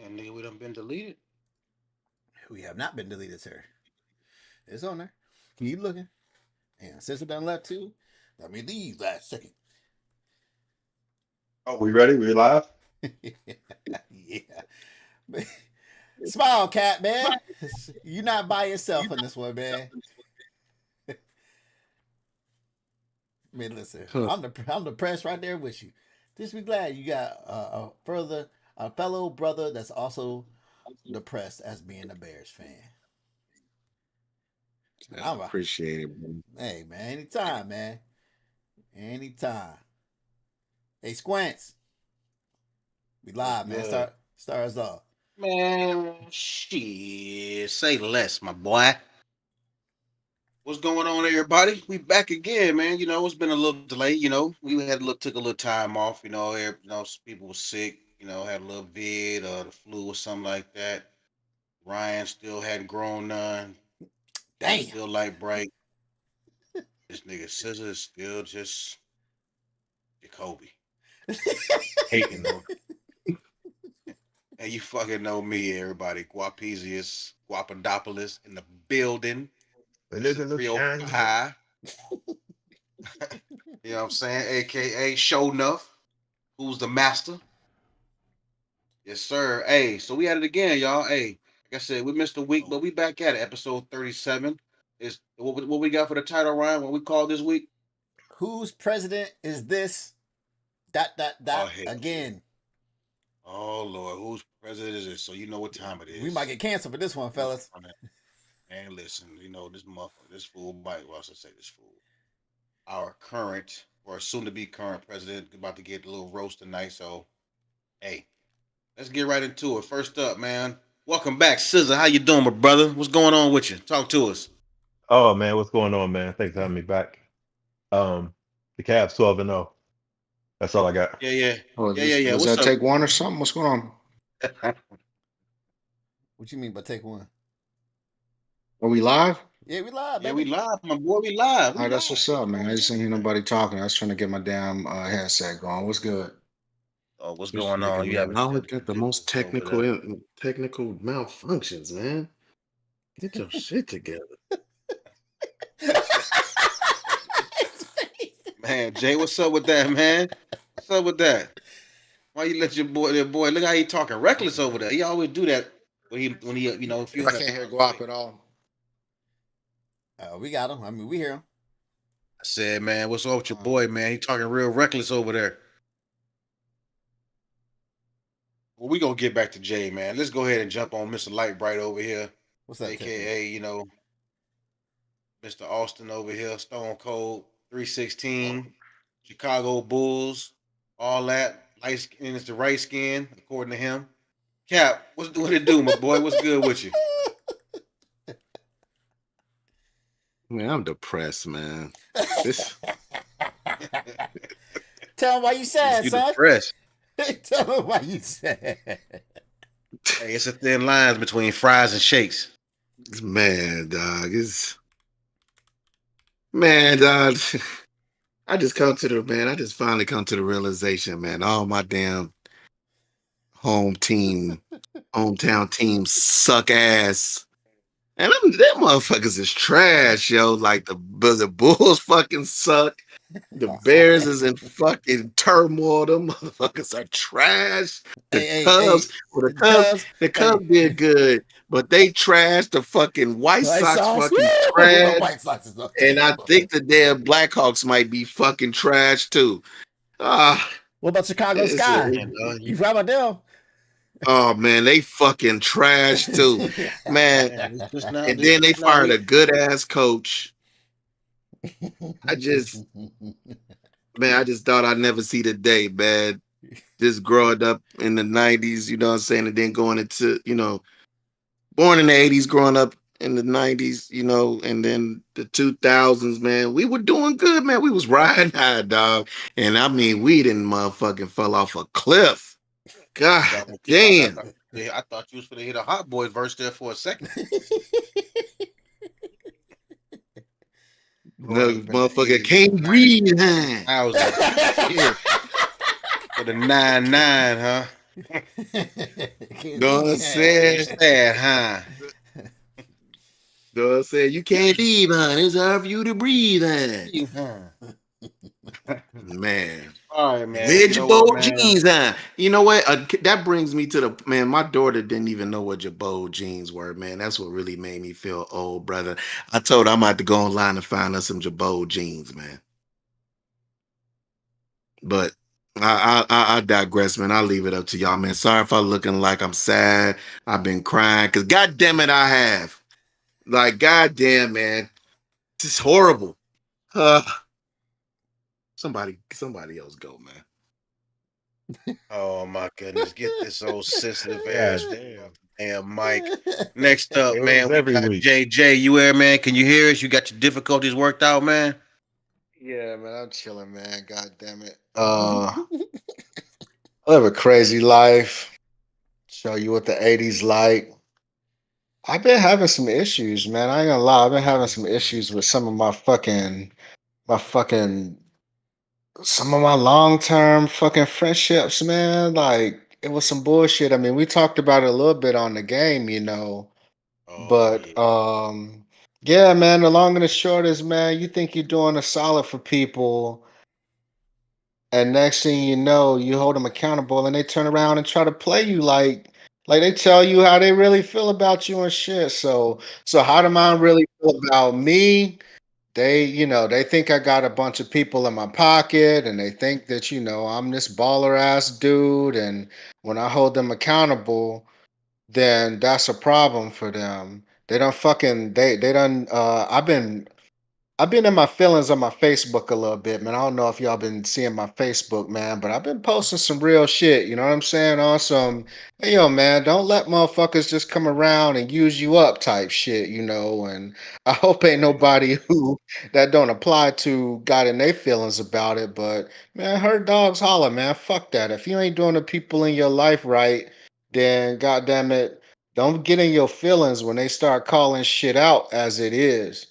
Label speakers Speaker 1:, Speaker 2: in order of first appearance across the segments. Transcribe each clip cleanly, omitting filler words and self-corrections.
Speaker 1: And nigga, we done been deleted.
Speaker 2: We have not been deleted, sir. It's on there. Keep looking. And since it done left too, let me leave last second.
Speaker 3: Oh, we ready? We live?
Speaker 2: Yeah. Smile, cat, man. You're not by yourself in this one, man. I mean, listen,
Speaker 4: Huh.
Speaker 2: I'm depressed right there with you. Just be glad you got a fellow brother that's also depressed as being a Bears fan.
Speaker 4: I appreciate it, bro.
Speaker 2: Hey man, anytime, man. Anytime. Hey Squints, we
Speaker 1: What's
Speaker 2: live, man.
Speaker 1: good?
Speaker 2: Start us off.
Speaker 1: Man, shit. Say less, my boy. What's going on, everybody? We back again, man. You know, it's been a little delay. You know, we took a little time off. Some people were sick. You know, had a little vid or the flu or something like that. Ryan still hadn't grown none.
Speaker 2: Damn.
Speaker 1: Still light bright. This nigga Scissor is still just Jacoby.
Speaker 3: Hating.
Speaker 1: And you fucking know me, everybody. Guapesius, Guapadopoulos in the building.
Speaker 3: It isn't a
Speaker 1: 305
Speaker 3: shine.
Speaker 1: high. You know what I'm saying? AKA Show Nuff. Who's the master? Yes, sir. Hey, so we at it again, y'all. Hey, like I said, we missed a week, but we back at it. Episode 37. Is what we got for the title, Ryan? What we call this week?
Speaker 2: Whose president is this?
Speaker 1: Oh, hell
Speaker 2: Again.
Speaker 1: Oh Lord, whose president is it? So you know what time it is.
Speaker 2: We might get canceled for this one, fellas.
Speaker 1: And listen, you know this motherfucker, this fool might. Well, I should say this fool. Our current or soon to be current president about to get a little roast tonight. So, hey, let's get right into it. First up, man. Welcome back, Scissor. How you doing, my brother? What's going on with you? Talk to us.
Speaker 3: Oh man, what's going on, man? Thanks for having me back. The Cavs 12-0. That's all I got.
Speaker 1: Yeah, yeah,
Speaker 5: Oh,
Speaker 1: yeah.
Speaker 5: was
Speaker 1: What's
Speaker 5: that
Speaker 1: up?
Speaker 5: take one or something? What's going on?
Speaker 2: What you mean by take one?
Speaker 5: Are we live?
Speaker 2: Yeah, we live,
Speaker 1: Yeah,
Speaker 2: baby.
Speaker 1: we live, my boy. We live.
Speaker 5: All right, that's what's up, man. I just didn't hear nobody talking. I was trying to get my damn headset going. What's good?
Speaker 1: Oh, what's
Speaker 4: This
Speaker 1: going on?
Speaker 4: nigga,
Speaker 1: You
Speaker 4: man,
Speaker 1: having
Speaker 4: always got the most
Speaker 1: over there.
Speaker 4: technical malfunctions, man. Get your shit together.
Speaker 1: Man, Jay, what's up with that, man? What's up with that? Why you let your boy, look how he talking reckless over there. He always do that when he, you know, if you
Speaker 5: I can't hear Guap at all.
Speaker 2: We got him. I mean, we hear him.
Speaker 1: I said, man, what's up with your boy, man? He talking real reckless over there. Well, we gonna get back to Jay, man. Let's go ahead and jump on Mr. Light Bright over here,
Speaker 2: What's that?
Speaker 1: aka, you know, Mr. Austin over here, Stone Cold 316, Chicago Bulls, all that. Light skin is the right skin, according to him. Cap, what it do, my boy? What's good with you?
Speaker 4: Man, I'm depressed, man. This
Speaker 2: Tell him why you sad,
Speaker 1: You
Speaker 2: son.
Speaker 1: depressed.
Speaker 2: Tell him why you sad.
Speaker 1: Hey, it's a thin line between fries and shakes.
Speaker 4: man, dog, is man, dog. I just finally come to the realization, man. All my damn hometown teams suck ass. And them motherfuckers is trash, yo. Like the Bulls fucking suck. The Bears is in fucking turmoil. Them motherfuckers are trash. The Cubs did good, but they trashed the fucking White Sox fucking trash.
Speaker 2: White Sox is up
Speaker 4: And I think the damn Blackhawks might be fucking trash too.
Speaker 2: What about Chicago Sky? You forgot about them?
Speaker 4: Oh man, they fucking trash too, man. And then they fired a good ass coach. I just thought I'd never see the day, man. Just growing up in the 90s, you know what I'm saying, and then going into, you know, born in the 80s, growing up in the 90s, you know, and then the 2000s, man, we were doing good, man. We was riding high, dog. And I mean, we didn't motherfucking fell off a cliff. God damn.
Speaker 1: I thought you was gonna hit a Hot Boy verse there for a second.
Speaker 4: No, motherfucker can't breathe, huh?
Speaker 1: I was like, yeah. For the 9-9, huh?
Speaker 4: Done said,
Speaker 1: Sad, huh?
Speaker 4: Done said, you can't leave, huh? It's hard for you to breathe, huh? Man.
Speaker 1: All right, man.
Speaker 4: Wear
Speaker 1: You know
Speaker 4: Jabot
Speaker 1: what, man?
Speaker 4: jeans, huh? You know what? That brings me to the man. My daughter didn't even know what Jabot jeans were, man. That's what really made me feel old, brother. I told her I'm about to go online and find us some Jabot jeans, man. But I digress, man. I'll leave it up to y'all, man. Sorry if I'm looking like I'm sad. I've been crying because, God damn it, I have. Like, God damn, man, it's horrible. Somebody else go, man.
Speaker 1: Oh my goodness, get this old sensitive
Speaker 3: God
Speaker 1: ass
Speaker 3: damn.
Speaker 1: damn Mike. Next up,
Speaker 3: It
Speaker 1: man,
Speaker 3: was
Speaker 1: we
Speaker 3: every
Speaker 1: got
Speaker 3: week.
Speaker 1: JJ. You there, man? Can you hear us? You got your difficulties worked out, man?
Speaker 5: Yeah, man, I'm chilling, man. God damn it. I live a crazy life. Show you what the '80s like. I've been having some issues, man. I ain't gonna lie. I've been having some issues with some of my fucking, some of my long term fucking friendships, man. Like it was some bullshit. I mean, we talked about it a little bit on the game,
Speaker 1: Oh
Speaker 5: but
Speaker 1: yeah.
Speaker 5: yeah, man. The long and the short is, man, you think you're doing a solid for people, and next thing you know, you hold them accountable, and they turn around and try to play you like they tell you how they really feel about you and shit. So how do mine really feel about me? They think I got a bunch of people in my pocket, and they think that, I'm this baller ass dude. And when I hold them accountable, then that's a problem for them. They don't fucking they don't I've been in my feelings on my Facebook a little bit, man. I don't know if y'all been seeing my Facebook, man, but I've been posting some real shit. You know what I'm saying? On some, hey, yo, man, don't let motherfuckers just come around and use you up type shit, And I hope ain't nobody who that don't apply to got in their feelings about it. But man, herd dogs holler, man. Fuck that. If you ain't doing the people in your life right, then goddamn it, don't get in your feelings when they start calling shit out as it is.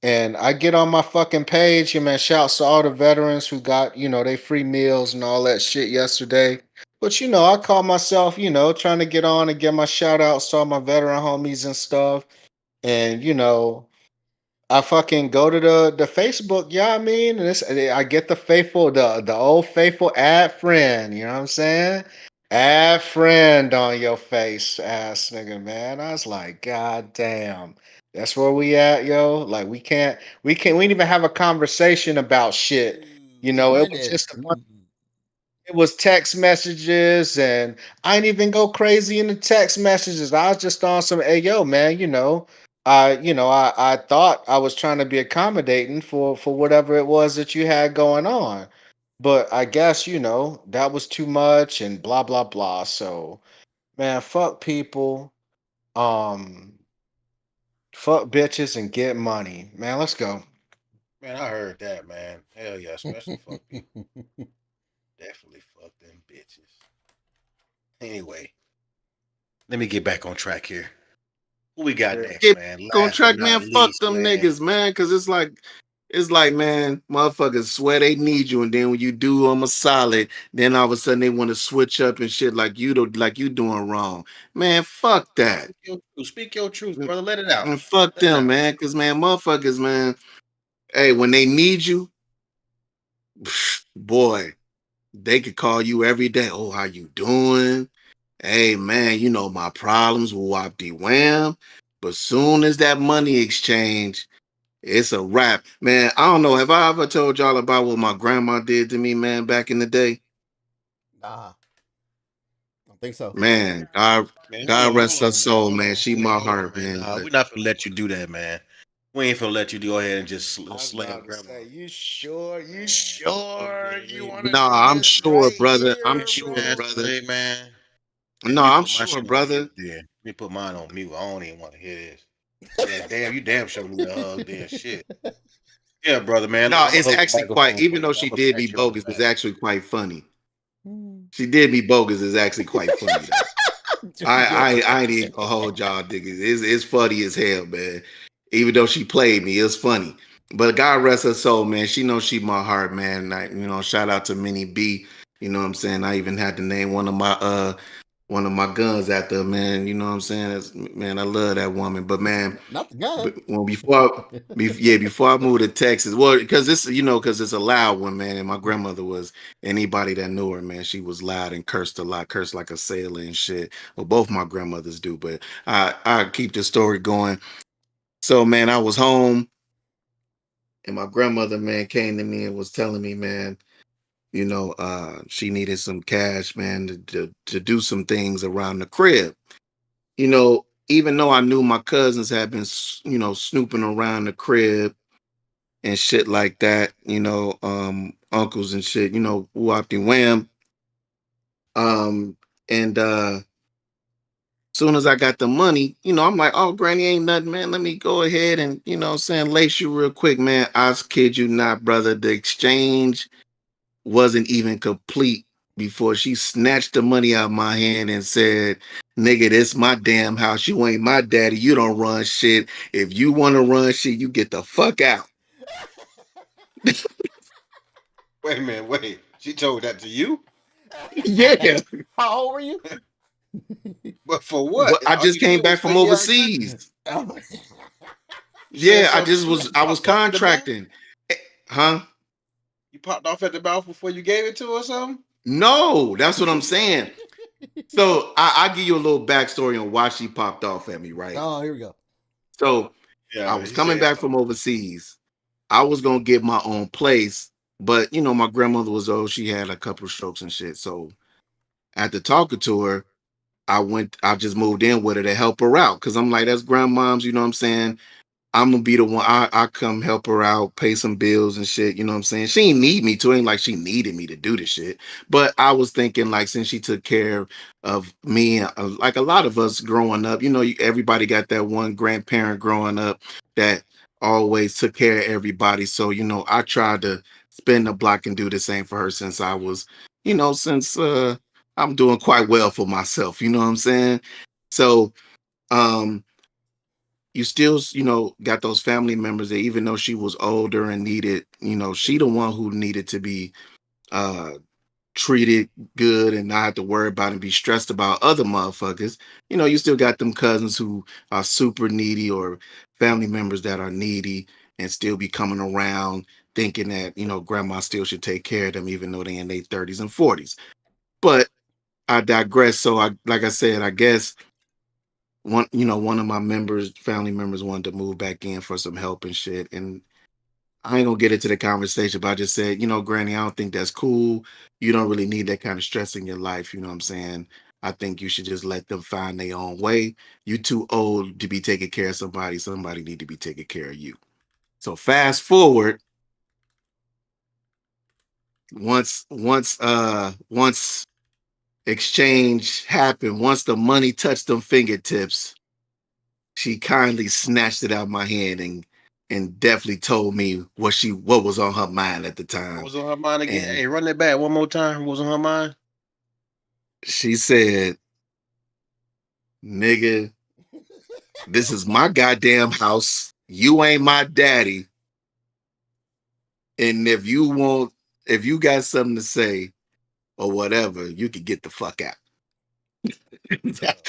Speaker 5: And I get on my fucking page, and man, shouts to all the veterans who got, they free meals and all that shit yesterday. But I call myself, trying to get on and get my shout outs to all my veteran homies and stuff. And I fucking go to the Facebook, yeah, I mean, and I get the old faithful add friend, you know what I'm saying? Add friend on your face, ass nigga, man. I was like, God damn. That's where we at, yo. Like we didn't even have a conversation about shit. It was just it was text messages, and I didn't even go crazy in the text messages. I was just on some, hey yo, man, I thought I was trying to be accommodating for whatever it was that you had going on. But I guess, that was too much and blah blah blah. So man, fuck people. Um Fuck bitches and get money. Man, let's go.
Speaker 1: Man, I heard that, man. Hell yeah, especially fuck people. Definitely fuck them bitches. Anyway, let me get back on track here. Who we got
Speaker 5: Yeah.
Speaker 1: next,
Speaker 4: Get
Speaker 1: man?
Speaker 4: on
Speaker 1: Last but
Speaker 4: track,
Speaker 1: not
Speaker 4: man. Fuck
Speaker 1: least,
Speaker 4: them
Speaker 1: man.
Speaker 4: niggas, man. Cause it's like, man, motherfuckers swear they need you, and then when you do them a solid, then all of a sudden they want to switch up and shit like you doing wrong. Man, fuck that.
Speaker 1: Speak your truth,
Speaker 4: Mm,
Speaker 1: brother. Let it out.
Speaker 4: And fuck
Speaker 1: Let it
Speaker 4: them,
Speaker 1: out.
Speaker 4: man. Cause man, motherfuckers, man. Hey, when they need you, boy, they could call you every day. Oh, how you doing? Hey man, you know my problems with Wap D Wham. But soon as that money exchange, it's a wrap. Man, I don't know. Have I ever told y'all about what my grandma did to me, man, back in the day?
Speaker 2: Nah, I don't think so.
Speaker 4: Man, God rest her soul, man. She my
Speaker 1: Hold on,
Speaker 4: heart,
Speaker 1: man.
Speaker 4: man.
Speaker 1: Nah,
Speaker 4: But
Speaker 1: we're not gonna let you do that, man. We ain't gonna let you go ahead and just
Speaker 5: I was
Speaker 1: slam
Speaker 5: about to
Speaker 1: grandma.
Speaker 5: say, you sure? You sure you want to do
Speaker 4: nah, I'm
Speaker 5: this
Speaker 4: sure,
Speaker 5: right
Speaker 4: brother. I'm
Speaker 5: here,
Speaker 4: sure,
Speaker 5: man?
Speaker 4: brother.
Speaker 1: Hey, man. Hey,
Speaker 4: No,
Speaker 1: let me
Speaker 4: I'm
Speaker 1: put my
Speaker 4: sure,
Speaker 1: shit on
Speaker 4: brother.
Speaker 1: mute then. Let me put mine on mute. I don't even want to hear this. Yeah, damn, you damn sure need a hug then. Shit. Yeah, brother, man. Look,
Speaker 4: No,
Speaker 1: I'm gonna
Speaker 4: it's
Speaker 1: hug the
Speaker 4: actually quite.
Speaker 1: microphone for
Speaker 4: Even
Speaker 1: you,
Speaker 4: though
Speaker 1: man. I'm
Speaker 4: she
Speaker 1: gonna
Speaker 4: did
Speaker 1: pat
Speaker 4: me
Speaker 1: you on the
Speaker 4: bogus, it's
Speaker 1: back.
Speaker 4: actually quite funny. She did me bogus. Is actually quite funny though. I ain't even gonna hold y'all niggas. It's funny as hell, man. Even though she played me, it's funny. But God rest her soul, man. She knows she my heart, man. Like, shout out to Minnie B. You know what I'm saying? I even had to name one of my guns after her, man. You know what I'm saying? Man, I love that woman. But man,
Speaker 2: Not the gun.
Speaker 4: well, before I moved to Texas, well, because because it's a loud one, man. And my grandmother was anybody that knew her, man. She was loud and cursed a lot, cursed like a sailor and shit. Well, both my grandmothers do, but I keep the story going. So, man, I was home, and my grandmother, man, came to me and was telling me, man, she needed some cash, man, to do some things around the crib. Even though I knew my cousins had been, snooping around the crib and shit like that, uncles and shit, whoopty wham. And soon as I got the money, I'm like, oh, granny, ain't nothing, man. Let me go ahead and, lace you real quick, man. I kid you not, brother. The exchange wasn't even complete before she snatched the money out of my hand and said, nigga, this my damn house. You ain't my daddy. You don't run shit. If you want to run shit, you get the fuck out.
Speaker 1: Wait a minute, wait. She told that to you?
Speaker 4: Yeah.
Speaker 2: How old were you?
Speaker 1: But for what?
Speaker 4: I just came back from overseas. Yeah, I was contracting. Huh?
Speaker 1: You popped off at the mouth before you gave it to her or something?
Speaker 4: No, that's what I'm saying. So I'll give you a little backstory on why she popped off at me, right?
Speaker 2: Oh, here we go.
Speaker 4: So I was coming back from overseas. I was gonna get my own place, but my grandmother was old. She had a couple of strokes and shit. So after talking to her, I just moved in with her to help her out. Cause I'm like, that's grandmom's, you know what I'm saying? I'm gonna be the one. I come help her out, pay some bills and shit. You know what I'm saying? She ain't need me to. Ain't like she needed me to do this shit. But I was thinking, like, since she took care of me, like a lot of us growing up, everybody got that one grandparent growing up that always took care of everybody. So I tried to spin the block and do the same for her since I was, since I'm doing quite well for myself. You know what I'm saying? So, you still, got those family members that even though she was older and needed, she the one who needed to be uh treated good and not have to worry about and be stressed about other motherfuckers. You still got them cousins who are super needy or family members that are needy and still be coming around thinking that, grandma still should take care of them even though they in their 30s and 40s. But I digress. So like I said, I guess one of my family members wanted to move back in for some help and shit. And I ain't gonna get into the conversation, but I just said, Granny, I don't think that's cool. You don't really need that kind of stress in your life. You know what I'm saying? I think you should just let them find their own way. You too old to be taking care of somebody. Somebody need to be taking care of you. So fast forward, once exchange happened, once the money touched them fingertips, she kindly snatched it out of my hand and definitely told me what was on her mind at the time.
Speaker 1: What was on her mind again?
Speaker 4: And
Speaker 1: hey, run that back one more time. What was on her mind?
Speaker 4: She said, nigga, this is my goddamn house. You ain't my daddy. And if you got something to say or whatever, you can get the fuck out.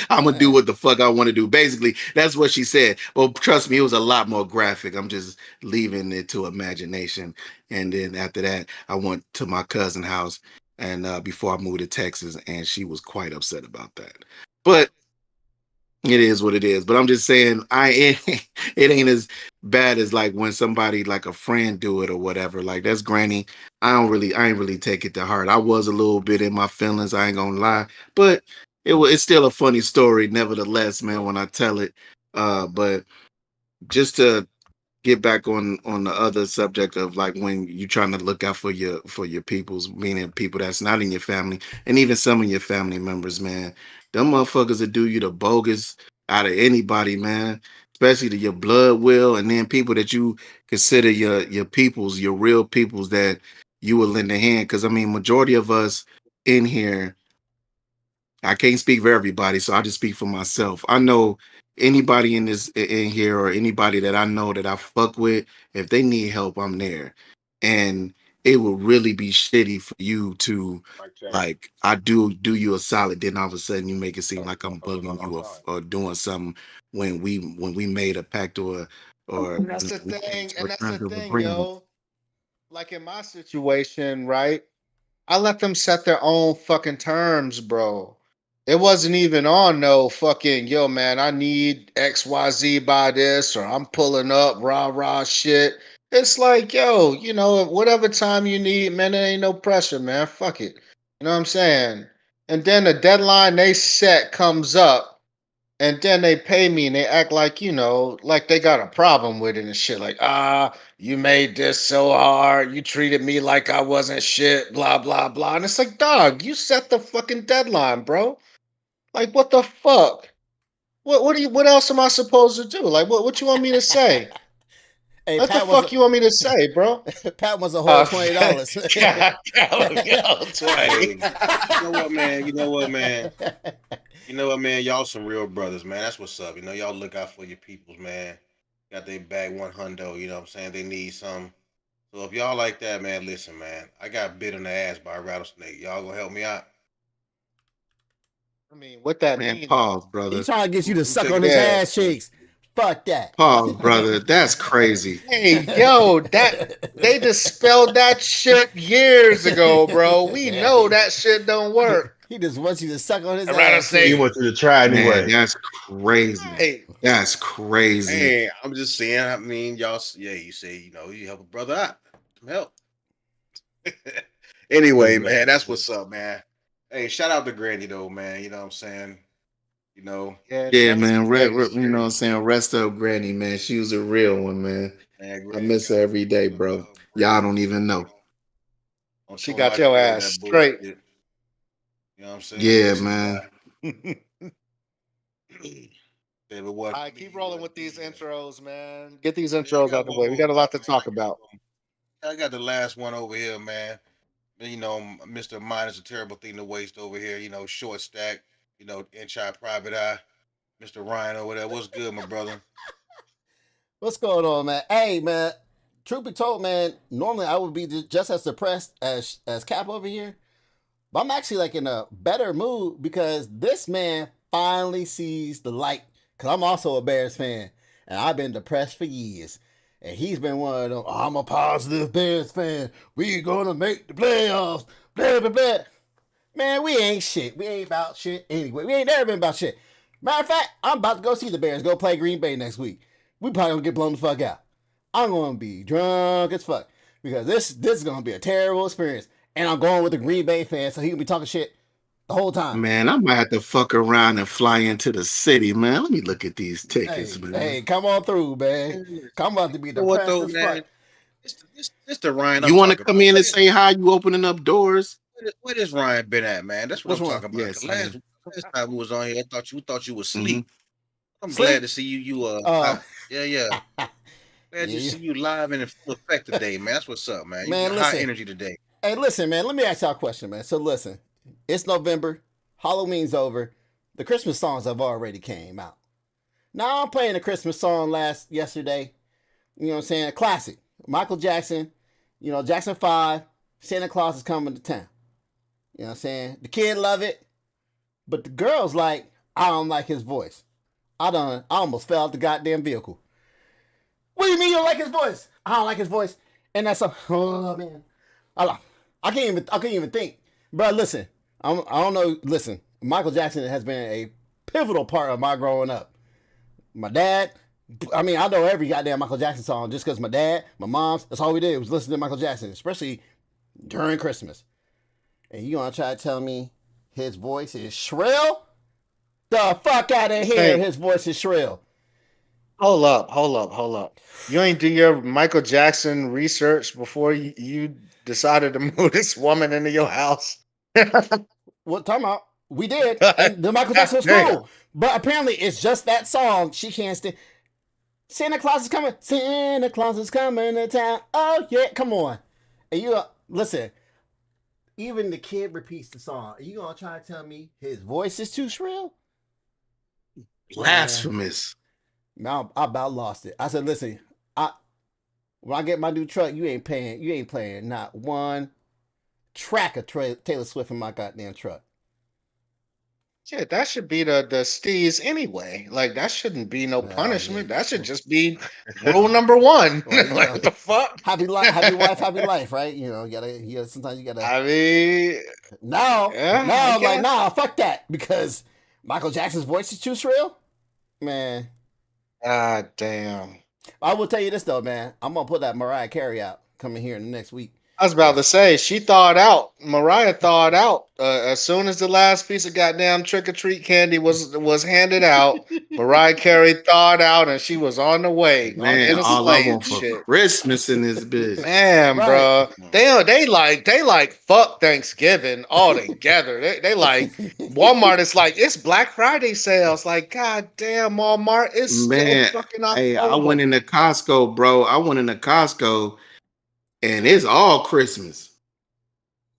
Speaker 4: I'm gonna do what the fuck I want to do. Basically, that's what she said. Well, trust me, it was a lot more graphic. I'm just leaving it to imagination. And then after that, I went to my cousin's house, and before I moved to Texas, and she was quite upset about that. But it is what it is. But I'm just saying, it ain't as bad as like when somebody like a friend do it or whatever. Like that's granny. I ain't really take it to heart. I was a little bit in my feelings. I ain't gonna lie, but it's still a funny story, nevertheless, man. When I tell it, but just to get back on the other subject of like when you're trying to look out for your peoples, meaning people that's not in your family, and even some of your family members, man, them motherfuckers that do you the bogus out of anybody, man, especially to your blood will, and then people that you consider your peoples, your real peoples that you will lend a hand. Because I mean, majority of us in here, I can't speak for everybody, so I just speak for myself. I know anybody in here or anybody that I know that I fuck with, if they need help, I'm there. And it would really be shitty for you to like I do you a solid, then all of a sudden you make it seem like I'm bugging you or doing something when we made a pact or
Speaker 5: And that's the
Speaker 4: we came
Speaker 5: thing.
Speaker 4: to
Speaker 5: And
Speaker 4: a
Speaker 5: that's the
Speaker 4: terms of
Speaker 5: thing,
Speaker 4: agreement.
Speaker 5: yo. Like in my situation, right? I let them set their own fucking terms, bro. It wasn't even on no fucking, yo, man, I need XYZ by this, or I'm pulling up rah shit. It's like, yo, whatever time you need, man, there ain't no pressure, man. Fuck it. You know what I'm saying? And then the deadline they set comes up, and then they pay me and they act like, like they got a problem with it and shit. Like, you made this so hard. You treated me like I wasn't shit, blah, blah, blah. And it's like, dog, you set the fucking deadline, bro. Like, what the fuck? What else am I supposed to do? Like, what you want me to say?
Speaker 2: Hey,
Speaker 5: What the fuck you want me to say, bro?
Speaker 2: Pat wants a whole $20.
Speaker 5: God, yo, 20.
Speaker 1: Hey, you know what, man? You know what, man? You know what, man? Y'all some real brothers, man. That's what's up. Y'all look out for your peoples, man. Got their back 100, you know what I'm saying? They need some. So if y'all like that, man, listen, man. I got bit in the ass by a rattlesnake. Y'all gonna help me out?
Speaker 5: I mean, what that
Speaker 4: Man,
Speaker 5: mean?
Speaker 4: pause,
Speaker 2: He
Speaker 4: brother.
Speaker 2: trying to get you to
Speaker 1: Who
Speaker 2: suck
Speaker 1: take
Speaker 2: on
Speaker 1: it?
Speaker 2: his
Speaker 5: Yeah.
Speaker 2: ass cheeks. Fuck that.
Speaker 4: Pause, brother. That's crazy.
Speaker 5: Hey, yo, they dispelled that shit years ago, bro. We know that shit don't work.
Speaker 2: He just wants you to suck on his
Speaker 5: A
Speaker 2: ass
Speaker 5: rattlesnake.
Speaker 3: He
Speaker 2: cheeks.
Speaker 3: wants you to try
Speaker 4: Man,
Speaker 3: anyway.
Speaker 4: that's crazy.
Speaker 5: Hey,
Speaker 4: That's crazy.
Speaker 1: Hey, I'm just saying. I mean, y'all. Yeah, you say you help a brother out. Some help. Anyway, man, that's what's up, man. Hey, shout out to Granny though, man. You know what I'm saying?
Speaker 4: Yeah,
Speaker 5: Granny's
Speaker 4: man.
Speaker 5: crazy.
Speaker 4: You know what I'm saying? Rest up, Granny, man. She was a real one, man.
Speaker 1: man,
Speaker 4: I
Speaker 1: Granny
Speaker 4: miss her
Speaker 1: got
Speaker 4: every day, bro. Y'all don't even know.
Speaker 5: She got your ass straight.
Speaker 1: You know what I'm saying?
Speaker 4: Yeah,
Speaker 1: Listen,
Speaker 4: man.
Speaker 1: David, what?
Speaker 5: All right, keep rolling with these intros, man. Get these intros out the way. We got a lot to talk about.
Speaker 1: I got the last one over here, man. Mr. Mine is a terrible thing to waste over here. Short stack. Inch-eye private eye. Mr. Ryan over there. What's good, my brother?
Speaker 2: What's going on, man? Hey, man. Truth be told, man, normally I would be just as depressed as Cap over here. But I'm actually like in a better mood because this man finally sees the light. Because I'm also a Bears fan. And I've been depressed for years. And he's been one of them, I'm a positive Bears fan. We gonna make the playoffs. Blah, blah, blah. Man, we ain't shit. We ain't about shit anyway. We ain't never been about shit. Matter of fact, I'm about to go see the Bears go play Green Bay next week. We probably gonna get blown the fuck out. I'm gonna be drunk as fuck because this is gonna be a terrible experience. And I'm going with the Green Bay fan, so he gonna be talking shit the whole time.
Speaker 4: Man, I might have to fuck around and fly into the city, man. Let me look at these tickets,
Speaker 2: Hey,
Speaker 4: man.
Speaker 2: hey, come on through, man. I'm about to be
Speaker 1: You know what
Speaker 2: depressed
Speaker 1: though,
Speaker 2: as
Speaker 1: man?
Speaker 2: fuck.
Speaker 1: It's the Ryan.
Speaker 4: You want to come in and say hi? You opening up doors?
Speaker 1: Where is Ryan been at, man? That's what
Speaker 2: Which
Speaker 1: I'm
Speaker 2: one?
Speaker 1: talking about.
Speaker 4: Yes,
Speaker 1: The
Speaker 4: man.
Speaker 1: last time we was on here, I thought you was asleep. I'm
Speaker 2: Sleep?
Speaker 1: glad to see you. Yeah. Glad to
Speaker 2: Yeah.
Speaker 1: see you live and in full effect today, man. That's what's up, man. You
Speaker 2: Man,
Speaker 1: got high
Speaker 2: listen.
Speaker 1: energy today.
Speaker 2: Hey, listen, man. Let me ask y'all a question, man. So listen, it's November. Halloween's over. The Christmas songs have already came out. Now I'm playing a Christmas song yesterday. You know what I'm saying? A classic. Michael Jackson. Jackson 5. Santa Claus is coming to town. You know what I'm saying? The kid love it. But the girl's like, I don't like his voice. I almost fell out the goddamn vehicle. What do you mean you don't like his voice? I don't like his voice. And that's oh man. I can't even think. Bro, listen. I don't know. Listen, Michael Jackson has been a pivotal part of my growing up. My dad, I know every goddamn Michael Jackson song just because my dad, my mom's, that's all we did was listen to Michael Jackson, especially during Christmas. And you gonna try to tell me his voice is shrill? The fuck out of here, his voice is shrill.
Speaker 5: Hold up. You ain't do your Michael Jackson research before you decided to move this woman into your house?
Speaker 2: What time out? We did. And the Michael Jackson was cool. But apparently it's just that song. She can't stand. Santa Claus is coming. Santa Claus is coming to town. Oh yeah, come on. And you listen. Even the kid repeats the song. Are you gonna try to tell me his voice is too shrill?
Speaker 4: Blasphemous.
Speaker 2: Now I about lost it. I said, listen, When I get my new truck, you ain't playing not one track of Taylor Swift in my goddamn truck.
Speaker 5: Shit, that should be the steez anyway. Like that shouldn't be no punishment.
Speaker 2: Yeah.
Speaker 5: That should just be rule number one.
Speaker 2: Well, you
Speaker 5: like
Speaker 2: know,
Speaker 5: what the fuck?
Speaker 2: happy wife, happy life, right? You know, you gotta. Sometimes you gotta.
Speaker 5: I mean,
Speaker 2: No,
Speaker 5: yeah,
Speaker 2: no,
Speaker 5: I
Speaker 2: I'm like,
Speaker 5: guess.
Speaker 2: nah, fuck that, because Michael Jackson's voice is too shrill, man.
Speaker 5: God damn.
Speaker 2: I will tell you this though, man. I'm gonna put that Mariah Carey out coming here in the next week.
Speaker 5: I was about to say she thawed out. Mariah thawed out as soon as the last piece of goddamn trick or treat candy was handed out. Mariah Carey thawed out and she was on the way,
Speaker 4: Man,
Speaker 5: in a
Speaker 4: all I
Speaker 5: slave
Speaker 4: want for
Speaker 5: shit.
Speaker 4: Christmas in this bitch.
Speaker 5: Man,
Speaker 2: Right.
Speaker 5: bro, they like fuck Thanksgiving all together. They like Walmart is like it's Black Friday sales. Like god damn, Walmart is still
Speaker 4: Man,
Speaker 5: fucking
Speaker 4: hey, I
Speaker 5: October.
Speaker 4: went into Costco, bro. I went into Costco, and it's all Christmas.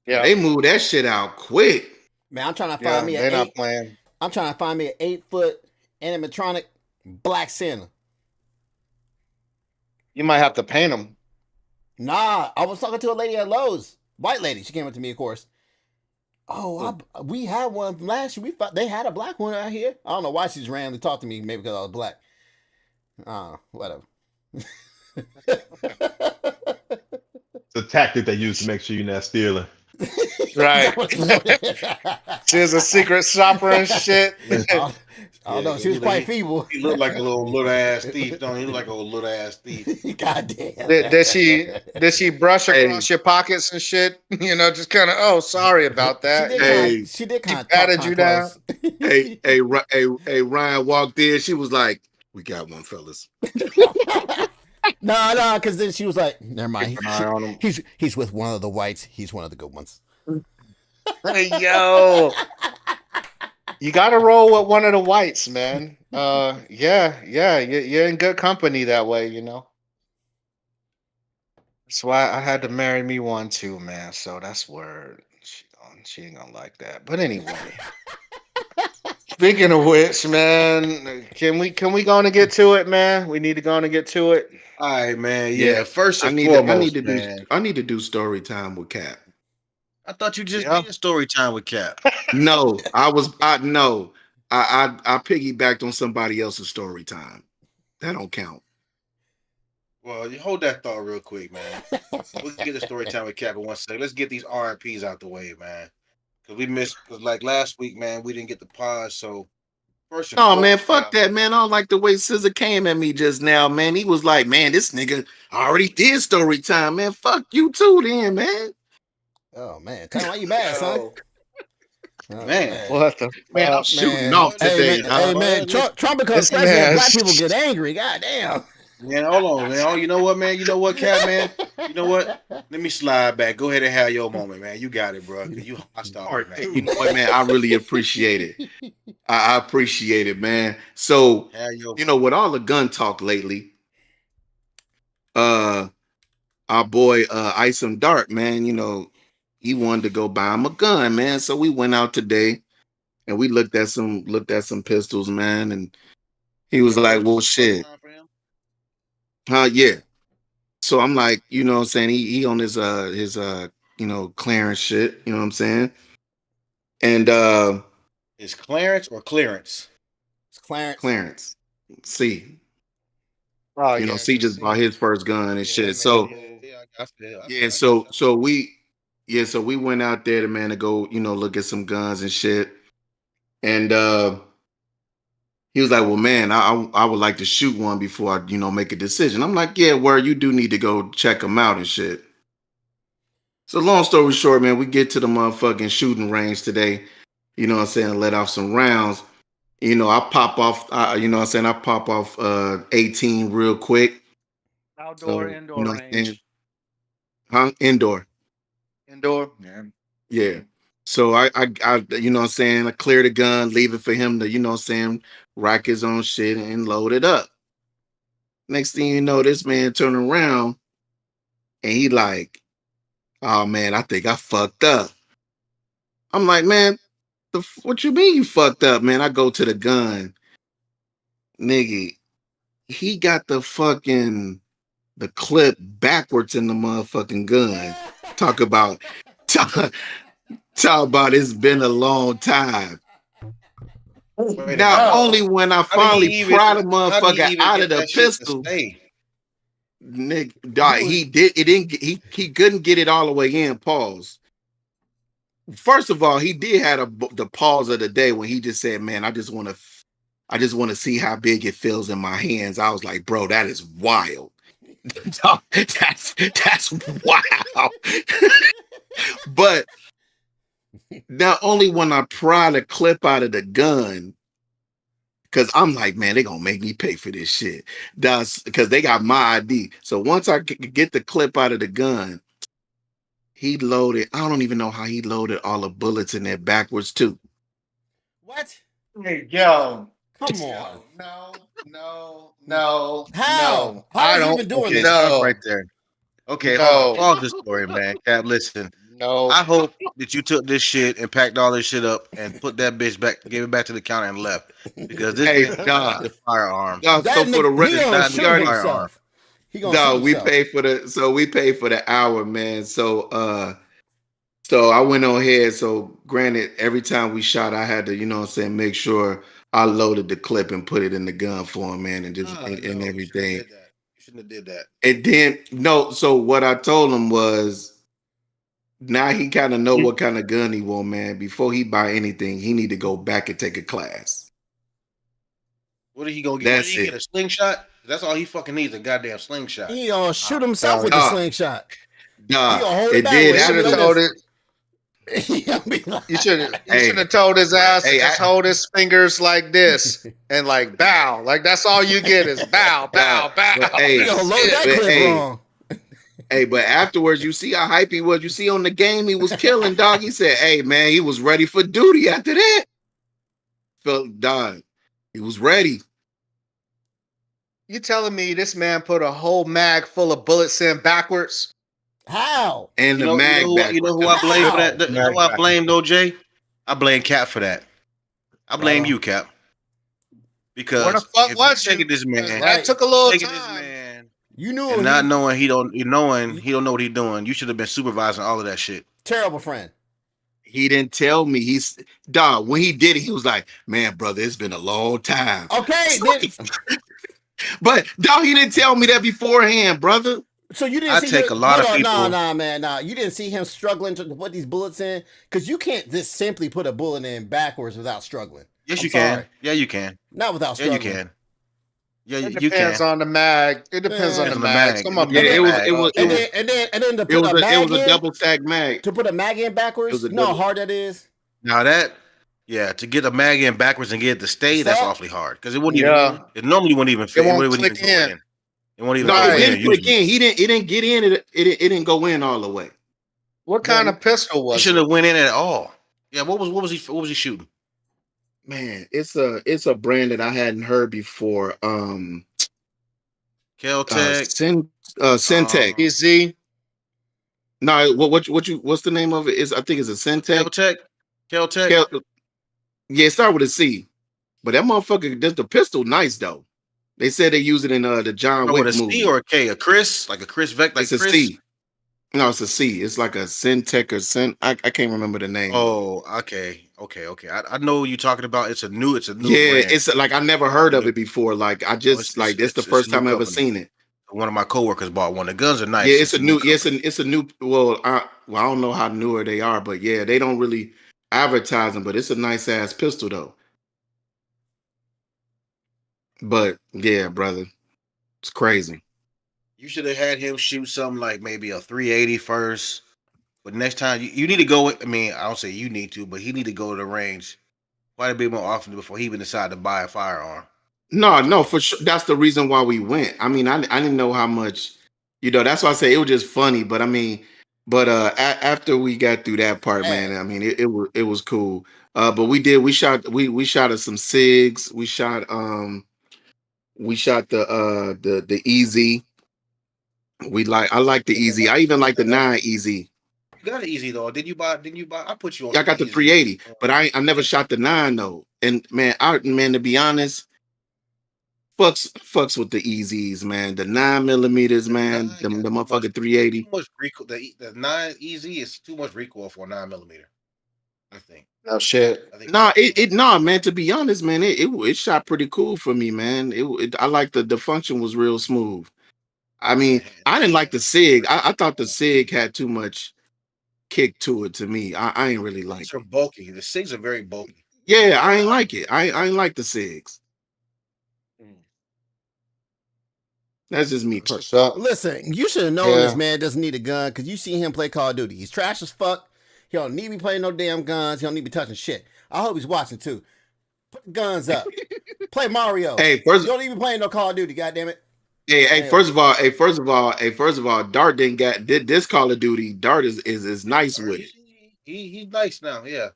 Speaker 5: Yeah,
Speaker 4: They moved that shit out quick.
Speaker 2: Man, I'm trying to
Speaker 5: yeah,
Speaker 2: find me
Speaker 5: they're
Speaker 2: an
Speaker 5: not playing.
Speaker 2: I'm trying to find me an 8-foot animatronic Black Santa.
Speaker 5: You might have to paint them.
Speaker 2: Nah, I was talking to a lady at Lowe's, white lady. She came up to me, of course. Oh, we had one from last year. They had a black one out here. I don't know why she's randomly talked to me. Maybe because I was black. Whatever.
Speaker 3: It's a tactic they use to make sure you're not stealing.
Speaker 5: Right. She's a secret shopper and shit.
Speaker 2: I don't know. She was quite feeble.
Speaker 1: He looked like a little ass thief, don't he? He looked like a little ass thief.
Speaker 2: God damn.
Speaker 5: Did she brush across your pockets and shit? You know, just kind of, oh, sorry about that.
Speaker 2: She did kind of
Speaker 5: patted you down.
Speaker 4: Hey, Ryan walked in. She was like, "We got one, fellas."
Speaker 2: No, because then she was like, "Never mind.
Speaker 5: Keep an eye on him.
Speaker 2: He's with one of the whites. He's one of the good ones."
Speaker 5: Hey, yo, you got to roll with one of the whites, man. Yeah, you're in good company that way, you know. That's why I had to marry me one too, man. So that's word. She ain't gonna like that. But anyway. Speaking of which, man, can we go on and get to it, man? We need to go on and get to it.
Speaker 1: All right, man. Yeah, first
Speaker 4: I
Speaker 1: and
Speaker 4: need
Speaker 1: foremost,
Speaker 4: to
Speaker 1: man.
Speaker 4: I need to do story time with Cap.
Speaker 1: I thought you just
Speaker 5: Yeah.
Speaker 1: did story time with Cap.
Speaker 4: No, I piggybacked on somebody else's story time. That don't count.
Speaker 1: Well, you hold that thought real quick, man. We'll get the story time with Cap in 1 second. Let's get these RIPs out the way, man. Because we missed, because like last week, man, we didn't get the pod. So, first and
Speaker 4: Oh man,
Speaker 1: foremost,
Speaker 4: fuck that, man. I don't like the way SZA came at me just now, man. He was like, man, this nigga already did story time, man. Fuck you too, then, man.
Speaker 2: Oh man, tell me why you mad, son? Oh,
Speaker 1: Man.
Speaker 5: What the
Speaker 4: Man, I'm
Speaker 5: fuck?
Speaker 4: shooting off today.
Speaker 2: Hey man, Trump becomes
Speaker 5: This
Speaker 2: president.
Speaker 5: man-
Speaker 2: Black people get angry. God damn.
Speaker 1: Man, hold on, man. Oh, you know what, man? You know what, Cap, man? You know what? Let me slide back. Go ahead and have your moment, man. You got it, bro. 'Cause you hostile,
Speaker 4: All right,
Speaker 1: man.
Speaker 4: you know what, man? I really appreciate it. I appreciate it, man. So,
Speaker 1: Have your
Speaker 4: you know, with all the gun talk lately, our boy Isom Dark, man, you know, he wanted to go buy him a gun, man. So we went out today and we looked at some pistols, man, and he was like, well, shit. Yeah. So I'm like, you know what I'm saying? He on his you know, clearance shit, you know what I'm saying? And
Speaker 1: Is Clarence or Clearance?
Speaker 2: It's Clarence.
Speaker 4: Clearance. C.
Speaker 5: Oh,
Speaker 4: You know,
Speaker 5: yeah,
Speaker 4: C just bought his first gun and
Speaker 1: Yeah,
Speaker 4: shit.
Speaker 1: man,
Speaker 4: So
Speaker 1: yeah,
Speaker 4: so we went out there to go, you know, look at some guns and shit. And he was like, well, man, I would like to shoot one before I, you know, make a decision. I'm like, yeah, well, you do need to go check them out and shit. So long story short, man, we get to the motherfucking shooting range today, you know what I'm saying, let off some rounds. You know, I pop off, you know what I'm saying, I pop off 18 real quick.
Speaker 5: Outdoor,
Speaker 4: So,
Speaker 5: indoor
Speaker 4: you know what I'm saying?
Speaker 5: range.
Speaker 4: Huh? Indoor.
Speaker 5: Indoor. Yeah.
Speaker 4: Yeah. So I you know what I'm saying, I clear the gun, leave it for him to, you know what I'm saying, rack his own shit and load it up. Next thing you know, this man turn around and he like, oh man, I think I fucked up. I'm like, man, what you mean you fucked up, man? I go to the gun. Nigga, he got the the clip backwards in the motherfucking gun. Talk about it's been a long time.
Speaker 1: Wait a
Speaker 4: Now,
Speaker 1: minute.
Speaker 4: only when I
Speaker 1: How did
Speaker 4: finally
Speaker 1: he even?
Speaker 4: pry the
Speaker 1: How did he
Speaker 4: motherfucker
Speaker 1: even
Speaker 4: out
Speaker 1: get
Speaker 4: of the
Speaker 1: that shit to
Speaker 4: pistol,
Speaker 1: stay?
Speaker 4: Nick, dog, he did. It didn't. He couldn't get it all the way in. Pause. First of all, he did have the pause of the day when he just said, "Man, I just want to see how big it feels in my hands." I was like, "Bro, that is wild. Dog, that's wild." But now, only when I pry the clip out of the gun. Because I'm like, man, they're going to make me pay for this shit. That's because they got my ID. So once I get the clip out of the gun, he loaded. I don't even know how he loaded all the bullets in there backwards, too.
Speaker 2: What?
Speaker 5: Hey, yo.
Speaker 2: Come on.
Speaker 5: No.
Speaker 2: How? How
Speaker 5: I
Speaker 2: is he
Speaker 5: don't.
Speaker 2: even doing
Speaker 1: Okay,
Speaker 2: this?
Speaker 1: stop
Speaker 5: No.
Speaker 1: right there. Okay, hold on.
Speaker 5: No.
Speaker 1: Pause the story, man. Cap, listen.
Speaker 5: No.
Speaker 1: I hope that you took this shit and packed all this shit up and put that bitch back, gave it back to the counter and left. Because this
Speaker 4: Hey,
Speaker 1: is not
Speaker 4: dog.
Speaker 1: a firearm.
Speaker 4: Dog, so
Speaker 2: That
Speaker 4: for the
Speaker 2: nigga, he
Speaker 4: record,
Speaker 2: gonna
Speaker 1: not
Speaker 2: shoot
Speaker 4: we already,
Speaker 2: himself. He gonna shoot
Speaker 4: dog, we
Speaker 2: himself.
Speaker 4: paid for the hour, man. So I went on ahead. So granted, every time we shot, I had to, you know what I'm saying, make sure I loaded the clip and put it in the gun for him, man, and just and everything.
Speaker 1: You shouldn't have did that.
Speaker 4: And then no, so what I told him was now he kind of know what kind of gun he want, man. Before he buy anything, he need to go back and take a class.
Speaker 1: What are he gonna get?
Speaker 4: That's
Speaker 1: Did he
Speaker 4: it.
Speaker 1: get a slingshot? That's all he fucking needs, a goddamn slingshot.
Speaker 2: He gonna shoot himself with the
Speaker 4: dog.
Speaker 2: slingshot.
Speaker 4: Nah,
Speaker 2: He gonna hold
Speaker 4: it
Speaker 2: it
Speaker 4: did
Speaker 2: backwards.
Speaker 5: You should have
Speaker 4: happen.
Speaker 5: told it.
Speaker 2: He gonna be like,
Speaker 5: You should
Speaker 4: Hey.
Speaker 5: have told his ass to
Speaker 4: Hey,
Speaker 5: just hold his fingers like this and like bow. Like that's all you get is bow.
Speaker 4: But, hey,
Speaker 2: he gonna load that
Speaker 4: but,
Speaker 2: clip
Speaker 4: hey,
Speaker 2: wrong.
Speaker 4: Hey, but afterwards, you see how hype he was. You see on the game, he was killing, dog. He said, "Hey, man, he was ready for duty after that." Felt dog. He was ready.
Speaker 5: You telling me this man put a whole mag full of bullets in backwards?
Speaker 2: How?
Speaker 4: And
Speaker 1: You
Speaker 4: the
Speaker 1: know,
Speaker 4: mag back.
Speaker 1: you know who I blame for that? You know who I
Speaker 3: Mag
Speaker 1: blame, though, Jay? I blame Cap for that. I blame you, Cap. Because
Speaker 5: Where the fuck
Speaker 1: if
Speaker 5: was
Speaker 1: you taking
Speaker 5: you?
Speaker 1: this man,
Speaker 5: That took a little
Speaker 1: taking this
Speaker 5: time.
Speaker 1: man,
Speaker 2: You knew
Speaker 1: and
Speaker 2: him.
Speaker 1: not knowing he don't know what he's doing, you should have been supervising all of that shit.
Speaker 2: Terrible friend.
Speaker 4: He didn't tell me. He's dog. When he did it, he was like, "Man, brother, it's been a long time."
Speaker 2: Okay, then,
Speaker 4: But dog, he didn't tell me that beforehand, brother.
Speaker 2: so you didn't
Speaker 1: I
Speaker 2: see
Speaker 1: take
Speaker 2: him,
Speaker 1: a lot of people.
Speaker 2: Nah, man, nah. You didn't see him struggling to put these bullets in because you can't just simply put a bullet in backwards without struggling.
Speaker 1: Yes,
Speaker 2: I'm
Speaker 1: you can.
Speaker 2: sorry.
Speaker 1: Yeah, you can.
Speaker 2: Not without
Speaker 1: Yeah,
Speaker 2: struggling.
Speaker 1: you can. Yeah,
Speaker 5: It
Speaker 1: you can.
Speaker 5: depends on the mag. It depends on
Speaker 2: Yeah.
Speaker 5: the
Speaker 1: Depends on the
Speaker 5: mag.
Speaker 1: mag.
Speaker 5: Some of
Speaker 4: Yeah,
Speaker 5: them
Speaker 4: it was
Speaker 2: And then to put a mag
Speaker 4: it was a
Speaker 2: in,
Speaker 4: double stack mag.
Speaker 2: to put a mag in
Speaker 4: It
Speaker 2: backwards.
Speaker 4: was a
Speaker 2: You know how
Speaker 4: double-
Speaker 2: hard that is.
Speaker 1: Now that, yeah, to get a mag in backwards and get it to stay, that's
Speaker 2: Stop.
Speaker 1: awfully hard because it wouldn't
Speaker 5: Yeah.
Speaker 1: even. It normally wouldn't even fit.
Speaker 5: It won't
Speaker 1: wouldn't even
Speaker 5: click
Speaker 1: go
Speaker 5: in.
Speaker 1: It won't even
Speaker 4: No,
Speaker 1: go
Speaker 4: it
Speaker 5: Right.
Speaker 1: in.
Speaker 4: didn't click
Speaker 1: Usually.
Speaker 4: in. It didn't get in. It didn't go in all the way.
Speaker 5: What kind of pistol
Speaker 1: He
Speaker 5: was
Speaker 1: shouldn't
Speaker 5: it?
Speaker 1: have went in at all. Yeah, what was he shooting?
Speaker 4: Man, it's a brand that I hadn't heard before.
Speaker 1: Caltech.
Speaker 4: Syntec.
Speaker 5: EZ.
Speaker 4: No, what's the name of it? I think it's a Syntec.
Speaker 1: Caltech.
Speaker 4: Yeah, it started with a C. But that motherfucker, the pistol nice though. They said they use it in the John
Speaker 1: Oh,
Speaker 4: Wick
Speaker 1: with a
Speaker 4: movie.
Speaker 1: C or a K? A Chris? Like a Chris Vec? Like
Speaker 4: It's a
Speaker 1: Chris?
Speaker 4: C. No, it's a C. It's like a Syntec or Synt. I can't remember the name.
Speaker 1: Oh, okay. I know what you're talking about. It's a new
Speaker 4: yeah,
Speaker 1: brand.
Speaker 4: it's like I never heard of it before. Like I just
Speaker 1: it's
Speaker 4: this the
Speaker 1: a
Speaker 4: first
Speaker 1: new
Speaker 4: time I ever
Speaker 1: company.
Speaker 4: seen it.
Speaker 1: One of my coworkers bought one. The guns are nice.
Speaker 4: Yeah, it's a new.
Speaker 1: company.
Speaker 4: It's a new. Well, I don't know how newer they are, but yeah, they don't really advertise them. But it's a nice ass pistol though. But yeah, brother, it's crazy.
Speaker 1: You should have had him shoot something like maybe a 380 first. But next time you need to go. I mean, I don't say you need to, but he need to go to the range quite a bit more often before he even decide to buy a firearm.
Speaker 4: No, for sure. That's the reason why we went. I mean, I didn't know how much. That's why I say it was just funny. But I mean, after we got through that part, man, I mean, it was cool. But we shot at some SIGs. We shot the Easy. I like the Easy. I even like the 9 Easy.
Speaker 1: You got it easy though. Didn't you buy? I put you on.
Speaker 4: I got the 380, but I never shot the 9 though. And man, to be honest, fucks with the Easies, man. The 9mm, man. The motherfucking 380.
Speaker 1: Too much recoil. The 9 Easy is too much recoil for a 9mm. I think.
Speaker 5: No shit.
Speaker 1: I think.
Speaker 4: Nah, man. To be honest, man, it shot pretty cool for me, man. I like the function was real smooth. I mean, I didn't like the SIG. I thought the SIG had too much kick to it to me. I ain't really like
Speaker 1: These are
Speaker 4: it.
Speaker 1: bulky. The SIGs are very bulky.
Speaker 4: Yeah, I ain't like it. I ain't like the SIGs. That's just me personally.
Speaker 2: Listen, you should have known this man doesn't need a gun because you see him play Call of Duty. He's trash as fuck. He don't need to be playing no damn guns. He don't need to be touching shit. I hope he's watching too. Put the guns up. Play Mario.
Speaker 4: Hey,
Speaker 2: you don't even play no Call of Duty. Goddamn it.
Speaker 4: Hey, first of all, Dart did this Call of Duty. Dart is nice with it.
Speaker 1: He's nice now. Yeah,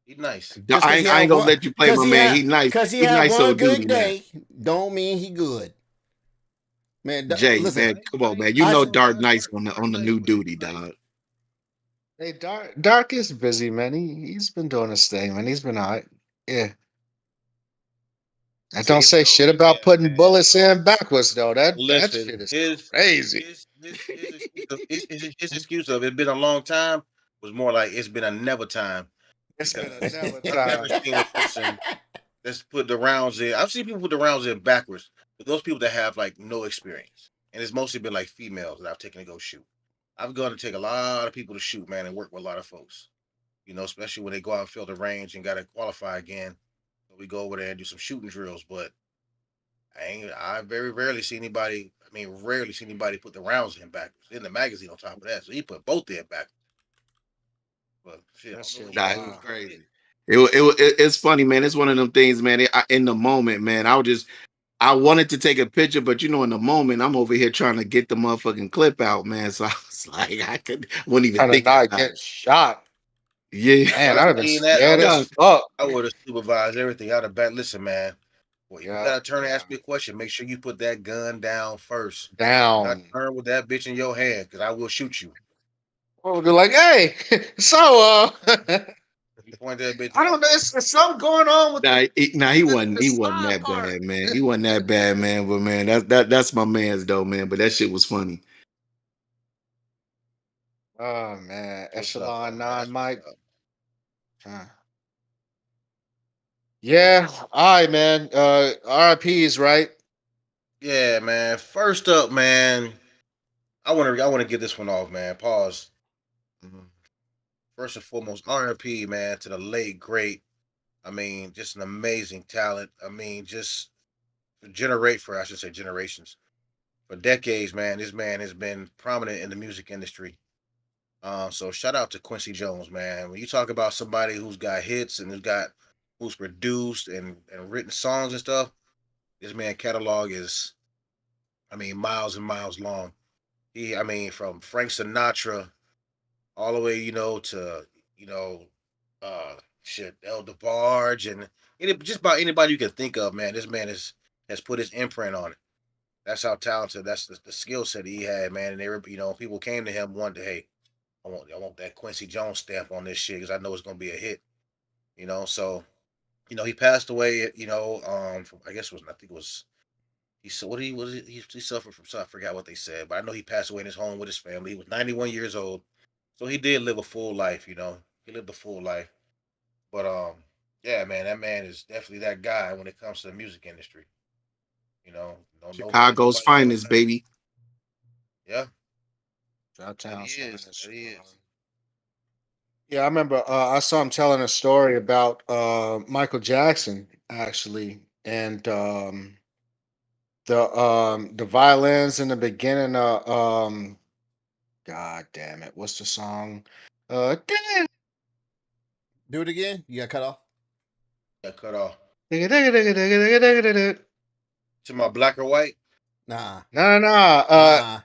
Speaker 1: he's nice.
Speaker 4: I ain't gonna let you play my man. He's nice.
Speaker 2: Because he
Speaker 4: he's
Speaker 2: had
Speaker 4: nice
Speaker 2: one
Speaker 4: on
Speaker 2: good
Speaker 4: duty,
Speaker 2: day, don't mean he good. Man,
Speaker 4: Jay,
Speaker 2: listen,
Speaker 4: man, come on, man. You know Dart nice on the new duty, dog.
Speaker 5: Hey, Dark is busy, man. He's been doing his thing, man. He's been all right. Yeah. I don't say shit about putting bullets in backwards though. That shit is crazy.
Speaker 1: His excuse of it's been a long time was more like it's been a never time.
Speaker 5: It's been a never
Speaker 1: I've never seen a person that's put the rounds in. I've seen people put the rounds in backwards, but those people that have like no experience, and it's mostly been like females that I've taken to go shoot. I've gone to take a lot of people to shoot, man, and work with a lot of folks. You know, especially when they go out and fill the range and got to qualify again. So we go over there and do some shooting drills, but I very rarely see anybody. I mean, rarely see anybody put the rounds in backwards in the magazine. On top of that, so he put both in backwards. But shit,
Speaker 4: it was crazy. It's funny, man. It's one of them things, man. In the moment, man, I wanted to take a picture, but you know, in the moment, I'm over here trying to get the motherfucking clip out, man. So I was like, wouldn't even think
Speaker 5: about get shot.
Speaker 4: Yeah,
Speaker 5: man, I'd have been scared as fuck.
Speaker 1: I would have supervised everything. I'd have bet. Listen, man. Well, you gotta turn and ask me a question. Make sure you put that gun down first. Not turn with that bitch in your hand, because I will shoot you.
Speaker 5: Well, they're like, hey, so
Speaker 1: you point that bitch.
Speaker 5: I don't know. There's something going on with.
Speaker 4: He wasn't that bad, man. He wasn't that bad, man. But man, that's my man's though, man. But that shit was funny.
Speaker 5: Oh man, Echelon 9, Mike. Yeah, all right, man. RIPs, right?
Speaker 1: Yeah, man. First up, man. I want to get this one off, man. Pause. First and foremost, RIP, man, to the late great. I mean, just an amazing talent. I mean, just I should say generations. For decades, man, this man has been prominent in the music industry. So shout out to Quincy Jones, man. When you talk about somebody who's got hits and who's produced and written songs and stuff, this man catalog is, I mean, miles and miles long. From Frank Sinatra all the way, to El DeBarge and just about anybody you can think of, man. This man has put his imprint on it. That's how talented. That's the skill set he had, man. And they were, people came to him one day, hey, I want that Quincy Jones stamp on this shit because I know it's gonna be a hit. So he passed away. From, I guess he suffered from something. I forgot what they said, but I know he passed away in his home with his family. He was 91 years old, so he did live a full life. He lived a full life. But yeah, man, that man is definitely that guy when it comes to the music industry.
Speaker 4: Chicago's finest, baby.
Speaker 1: Yeah.
Speaker 5: He is. Yeah, I remember I saw him telling a story about Michael Jackson actually, and the violins in the beginning of God damn it, what's the song?
Speaker 2: Do it again. You got cut off.
Speaker 1: Got cut off.
Speaker 5: To
Speaker 1: To my Black or White.
Speaker 2: Nah.
Speaker 5: No.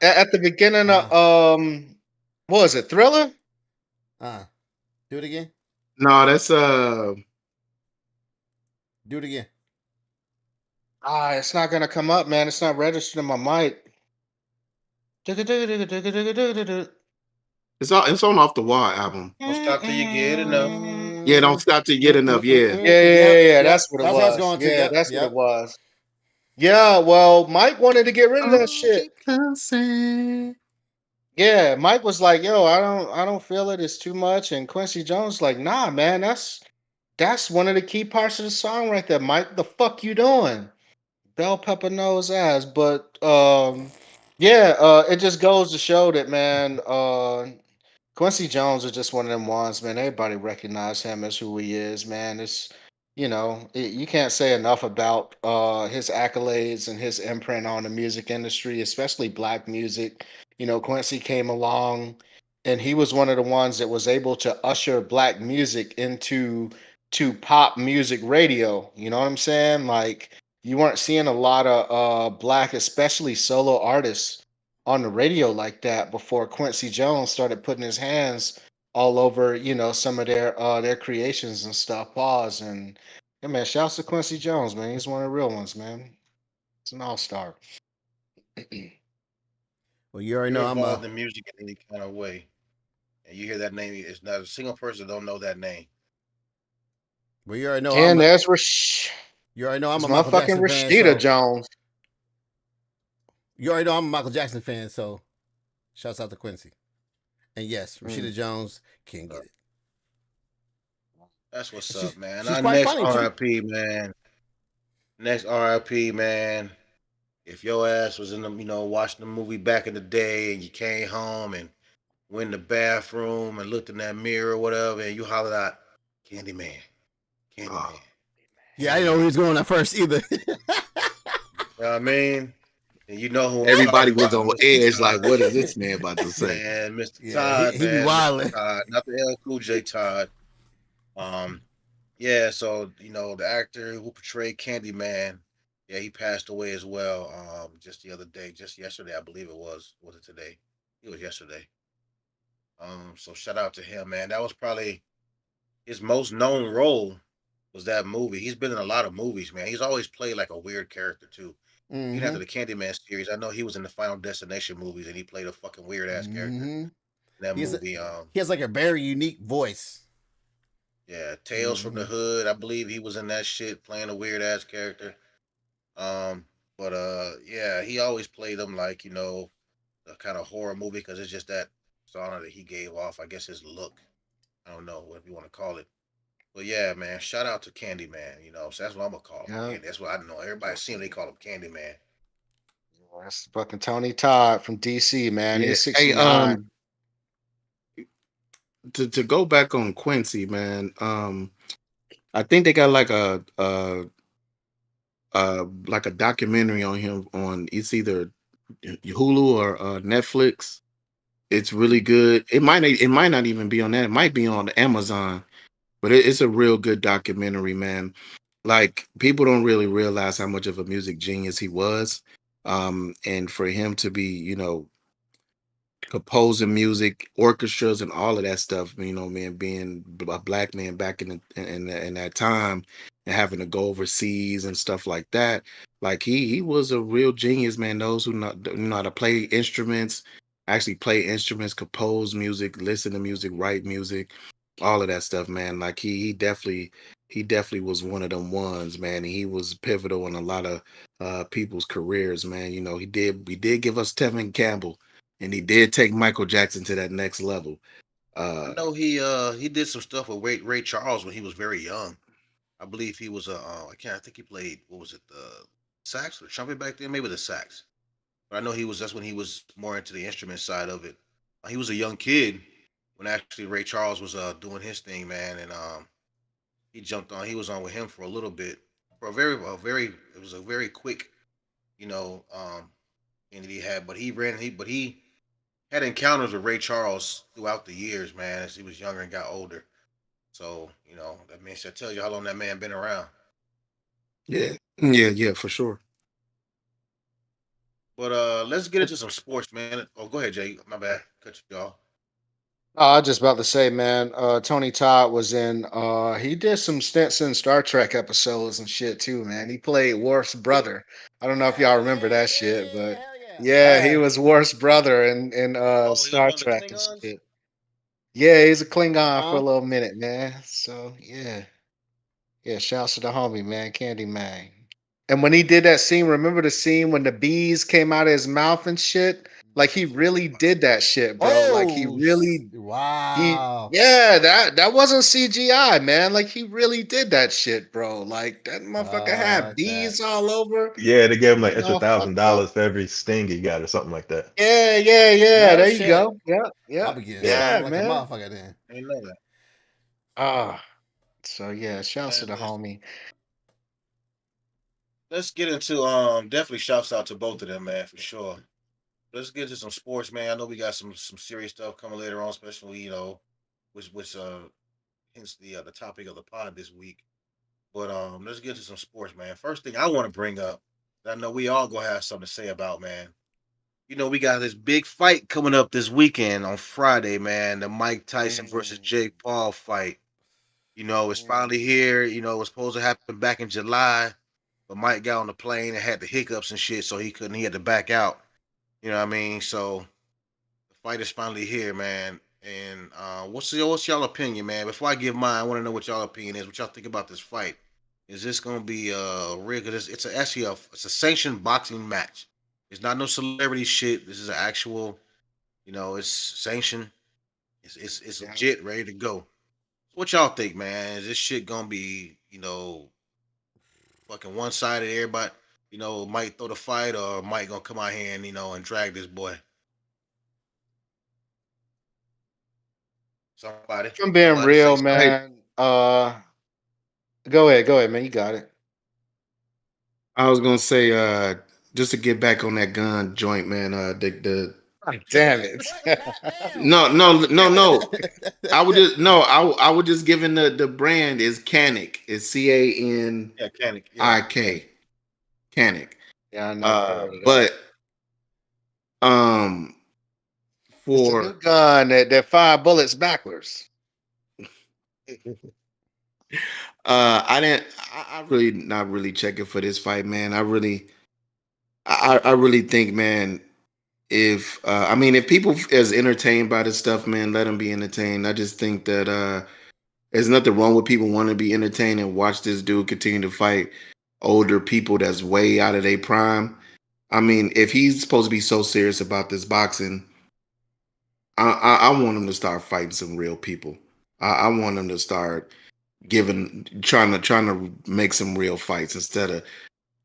Speaker 5: At the beginning of what was it? Thriller?
Speaker 2: Do it again.
Speaker 4: No, that's
Speaker 2: Do it again.
Speaker 5: It's not gonna come up, man. It's not registered in my mic.
Speaker 4: It's on Off the Wall album.
Speaker 1: Don't stop till you get enough.
Speaker 4: Yeah, don't stop till you get enough. Yeah.
Speaker 5: Yeah. That's what it was.
Speaker 2: That's what I was going to.
Speaker 5: Yeah, that's what it was. Yeah, well, Mike wanted to get rid of that
Speaker 4: Oh,
Speaker 5: shit.
Speaker 4: keep close.
Speaker 5: Yeah, Mike was like, "Yo, I don't feel it. It's too much." And Quincy Jones like, "Nah, man, that's one of the key parts of the song right there, Mike. The fuck you doing?" Bell pepper nose ass. But yeah, it just goes to show that, man, Quincy Jones is just one of them ones, man. Everybody recognize him as who he is, man. You can't say enough about his accolades and his imprint on the music industry, especially black music. Quincy came along and he was one of the ones that was able to usher black music into to pop music radio. You know what I'm saying? Like you weren't seeing a lot of black, especially solo artists on the radio like that before Quincy Jones started putting his hands all over, some of their creations and stuff. Pause and yeah, man, shouts to Quincy Jones, man. He's one of the real ones, man. It's an all-star.
Speaker 2: Well, you already
Speaker 1: You're
Speaker 2: know I'm
Speaker 1: involved
Speaker 2: a.
Speaker 1: in music in any kind of way, and you hear that name, it's not a single person don't know that name.
Speaker 2: Well, you already know I'm
Speaker 5: And
Speaker 2: a.
Speaker 5: there's
Speaker 2: You already know I'm
Speaker 5: it's
Speaker 2: a Michael
Speaker 5: motherfucking
Speaker 2: Jackson fan,
Speaker 5: Rashida
Speaker 2: so
Speaker 5: Jones.
Speaker 2: you already know I'm a Michael Jackson fan, so shouts out to Quincy. And yes,
Speaker 5: Mm.
Speaker 2: Rashida Jones can get it.
Speaker 1: That's what's up,
Speaker 2: She's
Speaker 1: man.
Speaker 2: she's
Speaker 1: Our
Speaker 2: quite
Speaker 1: next
Speaker 2: funny too.
Speaker 1: RIP, man. Next RIP, man. If your ass was in the, watching the movie back in the day, and you came home and went in the bathroom and looked in that mirror or whatever, and you hollered out, "Candyman, Candyman,
Speaker 4: Oh,
Speaker 2: Yeah, I didn't know he
Speaker 1: Candyman."
Speaker 2: was going at first either.
Speaker 1: You know what I mean? And you know who I'm
Speaker 4: everybody
Speaker 1: talking
Speaker 4: was
Speaker 1: about,
Speaker 4: on
Speaker 1: Mr.
Speaker 4: edge. Like,
Speaker 1: Todd.
Speaker 4: what is this man about to say?
Speaker 1: Man, Mr.
Speaker 2: Yeah,
Speaker 1: Todd,
Speaker 2: he be
Speaker 1: man, Mr.
Speaker 2: wilding.
Speaker 1: Todd, not the L Cool J Todd. Um, yeah, so the actor who portrayed Candyman, yeah, he passed away as well. Just the other day, just yesterday, I believe it was. Was it today? It was yesterday. So shout out to him, man. That was probably his most known role was that movie. He's been in a lot of movies, man. He's always played like a weird character too. Even after
Speaker 2: Mm-hmm.
Speaker 1: the Candyman series, I know he was in the Final Destination movies and he played a fucking weird ass character
Speaker 2: Mm-hmm.
Speaker 1: in that
Speaker 2: He's
Speaker 1: movie.
Speaker 2: he has like a very unique voice.
Speaker 1: Yeah, Tales from the
Speaker 2: Mm-hmm.
Speaker 1: Hood. I believe he was in that shit playing a weird ass character. Um, but yeah, he always played them like a kind of horror movie because it's just that persona that he gave off. I guess his look. I don't know what you want to call it. But yeah, man, shout out to Candyman. So that's what I'm gonna call him.
Speaker 5: Yeah.
Speaker 1: Candy. That's what I know. Everybody see him, they call him Candyman.
Speaker 5: That's fucking Tony Todd from DC, man.
Speaker 4: Yeah.
Speaker 5: He's
Speaker 4: Hey,
Speaker 5: 69.
Speaker 4: to go back on Quincy, man. I think they got like a documentary on him on it's either Hulu or Netflix. It's really good. It might not even be on that. It might be on Amazon, but it's a real good documentary, man. Like people don't really realize how much of a music genius he was. And for him to be, composing music, orchestras, and all of that stuff. Man, being a black man back in that time and having to go overseas and stuff like that. Like he was a real genius, man. Those who know how to play instruments, actually play instruments, compose music, listen to music, write music, all of that stuff, man. Like he definitely was one of them ones, man. And he was pivotal in a lot of people's careers, man. He did give us Tevin Campbell, and he did take Michael Jackson to that next level.
Speaker 1: I
Speaker 4: Uh,
Speaker 1: know he did some stuff with Ray Charles when he was very young. I believe he was I can't. I think he played what was it, the sax or trumpet back then? Maybe the sax. But I know he was. That's when he was more into the instrument side of it. He was a young kid when actually Ray Charles was doing his thing, man, and he jumped on. He was on with him for a little bit, for a very. It was a very quick, you know, thing that he had. But he had encounters with Ray Charles throughout the years, man, as he was younger and got older. So that means that tells you how long that man been around.
Speaker 4: yeah, yeah, for sure.
Speaker 1: But let's get into some sports, man. Oh, go ahead, Jay. My bad, cut you off.
Speaker 5: I was just about to say, man, Tony Todd was in he did some stints in Star Trek episodes and shit too, man. He played Worf's brother. I don't know if y'all
Speaker 2: Yeah,
Speaker 5: remember
Speaker 2: yeah,
Speaker 5: that
Speaker 2: yeah,
Speaker 5: shit,
Speaker 2: yeah.
Speaker 5: but
Speaker 2: Hell yeah.
Speaker 5: yeah, he was Worf's brother in
Speaker 1: Oh, he was
Speaker 5: Star
Speaker 1: one of the
Speaker 5: Trek and
Speaker 1: Klingons.
Speaker 5: shit. Yeah, he's a
Speaker 2: Uh
Speaker 5: Klingon for a
Speaker 2: huh.
Speaker 5: little minute, man. So yeah. Yeah, shouts to the homie, man, Candy Man. And when he did that scene, remember the scene when the bees came out of his mouth and shit? Like he really did that shit, bro. Like he really
Speaker 2: wow.
Speaker 5: that wasn't CGI, man. Like he really did that shit, bro. Like that motherfucker had bees all over.
Speaker 3: Yeah, they gave him like
Speaker 5: You
Speaker 3: extra
Speaker 5: know, fucked up.
Speaker 3: $1,000 for every sting he got or something like that.
Speaker 5: Yeah.
Speaker 2: No
Speaker 5: There you
Speaker 2: shit.
Speaker 5: go.
Speaker 2: I'll be getting
Speaker 3: Yeah.
Speaker 2: stung like a
Speaker 5: Man.
Speaker 2: motherfucker then.
Speaker 1: I didn't know that.
Speaker 5: So yeah, shouts to the homie.
Speaker 1: Let's get into definitely shouts out to both of them, man, for sure. Let's get to some sports, man. I know we got some serious stuff coming later on, especially which hence the topic of the pod this week. But let's get to some sports, man. First thing I want to bring up, that I know we all gonna have something to say about, man. You know, we got this big fight coming up this weekend on Friday, man. The Mike Tyson versus Jake Paul fight. You know, it's finally here. You know, it was supposed to happen back in July, but Mike got on the plane and had the hiccups and shit, so he couldn't. He had to back out. You know what I mean? So the fight is finally here, man. And what's y'all opinion, man? Before I give mine, I want to know what y'all opinion is. What y'all think about this fight? Is this gonna be real? Cause it's a sanctioned boxing match. It's not no celebrity shit. This is an actual, it's sanctioned. It's legit, ready to go. What y'all think, man? Is this shit gonna be, fucking one sided? Everybody, might throw the fight, or might gonna come out here and and drag this boy. Somebody.
Speaker 5: If I'm being real,
Speaker 1: Say
Speaker 5: man. Go ahead, man. You got it.
Speaker 4: I was gonna say, just to get back on that gun joint, man. The
Speaker 5: Damn it.
Speaker 4: no. I would just giving the brand is Canic. It's CANIK.
Speaker 1: Yeah, Canic.
Speaker 4: Canic.
Speaker 5: Yeah, I know.
Speaker 4: But
Speaker 5: it's a
Speaker 4: for
Speaker 5: new gun that fire bullets backwards.
Speaker 4: I really not really checking for this fight, man. I really think, man, if people is entertained by this stuff, man, let them be entertained. I just think that there's nothing wrong with people wanting to be entertained and watch this dude continue to fight older people that's way out of their prime. I mean, if he's supposed to be so serious about this boxing, I want him to start fighting some real people. I want him to start trying to make some real fights instead of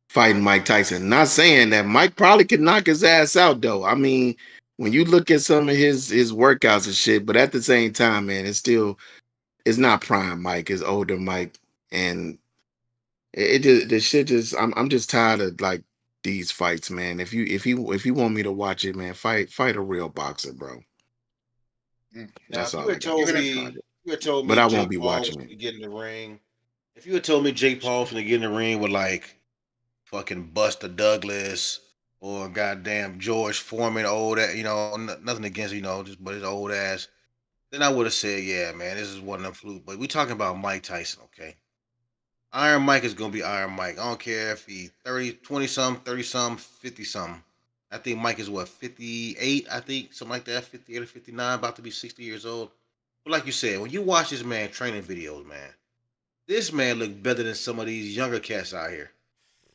Speaker 4: fighting Mike Tyson. Not saying that Mike probably could knock his ass out though. I mean, when you look at some of his workouts and shit, but at the same time, man, it's not prime Mike, it's older Mike, and I'm just tired of like these fights, man. If you want me to watch it, man, fight a real boxer, bro. That's all.
Speaker 1: You had told me,
Speaker 4: but I
Speaker 1: Jake
Speaker 4: won't be
Speaker 1: Paul
Speaker 4: watching
Speaker 1: was
Speaker 4: it.
Speaker 1: gonna get in the ring. If you had told me Jake Paul was gonna get in the ring with like fucking Buster Douglas or goddamn George Foreman, old, nothing against but his old ass, then I would have said, yeah, man, this is one of them fluke. But we talking about Mike Tyson, okay? Iron Mike is gonna be Iron Mike. I don't care if he 30, 20 something, 30 something, 50 something. I think Mike is what, 58, I think, something like that, 58 or 59, about to be 60 years old. But like you said, when you watch this man training videos, man, this man look better than some of these younger cats out here.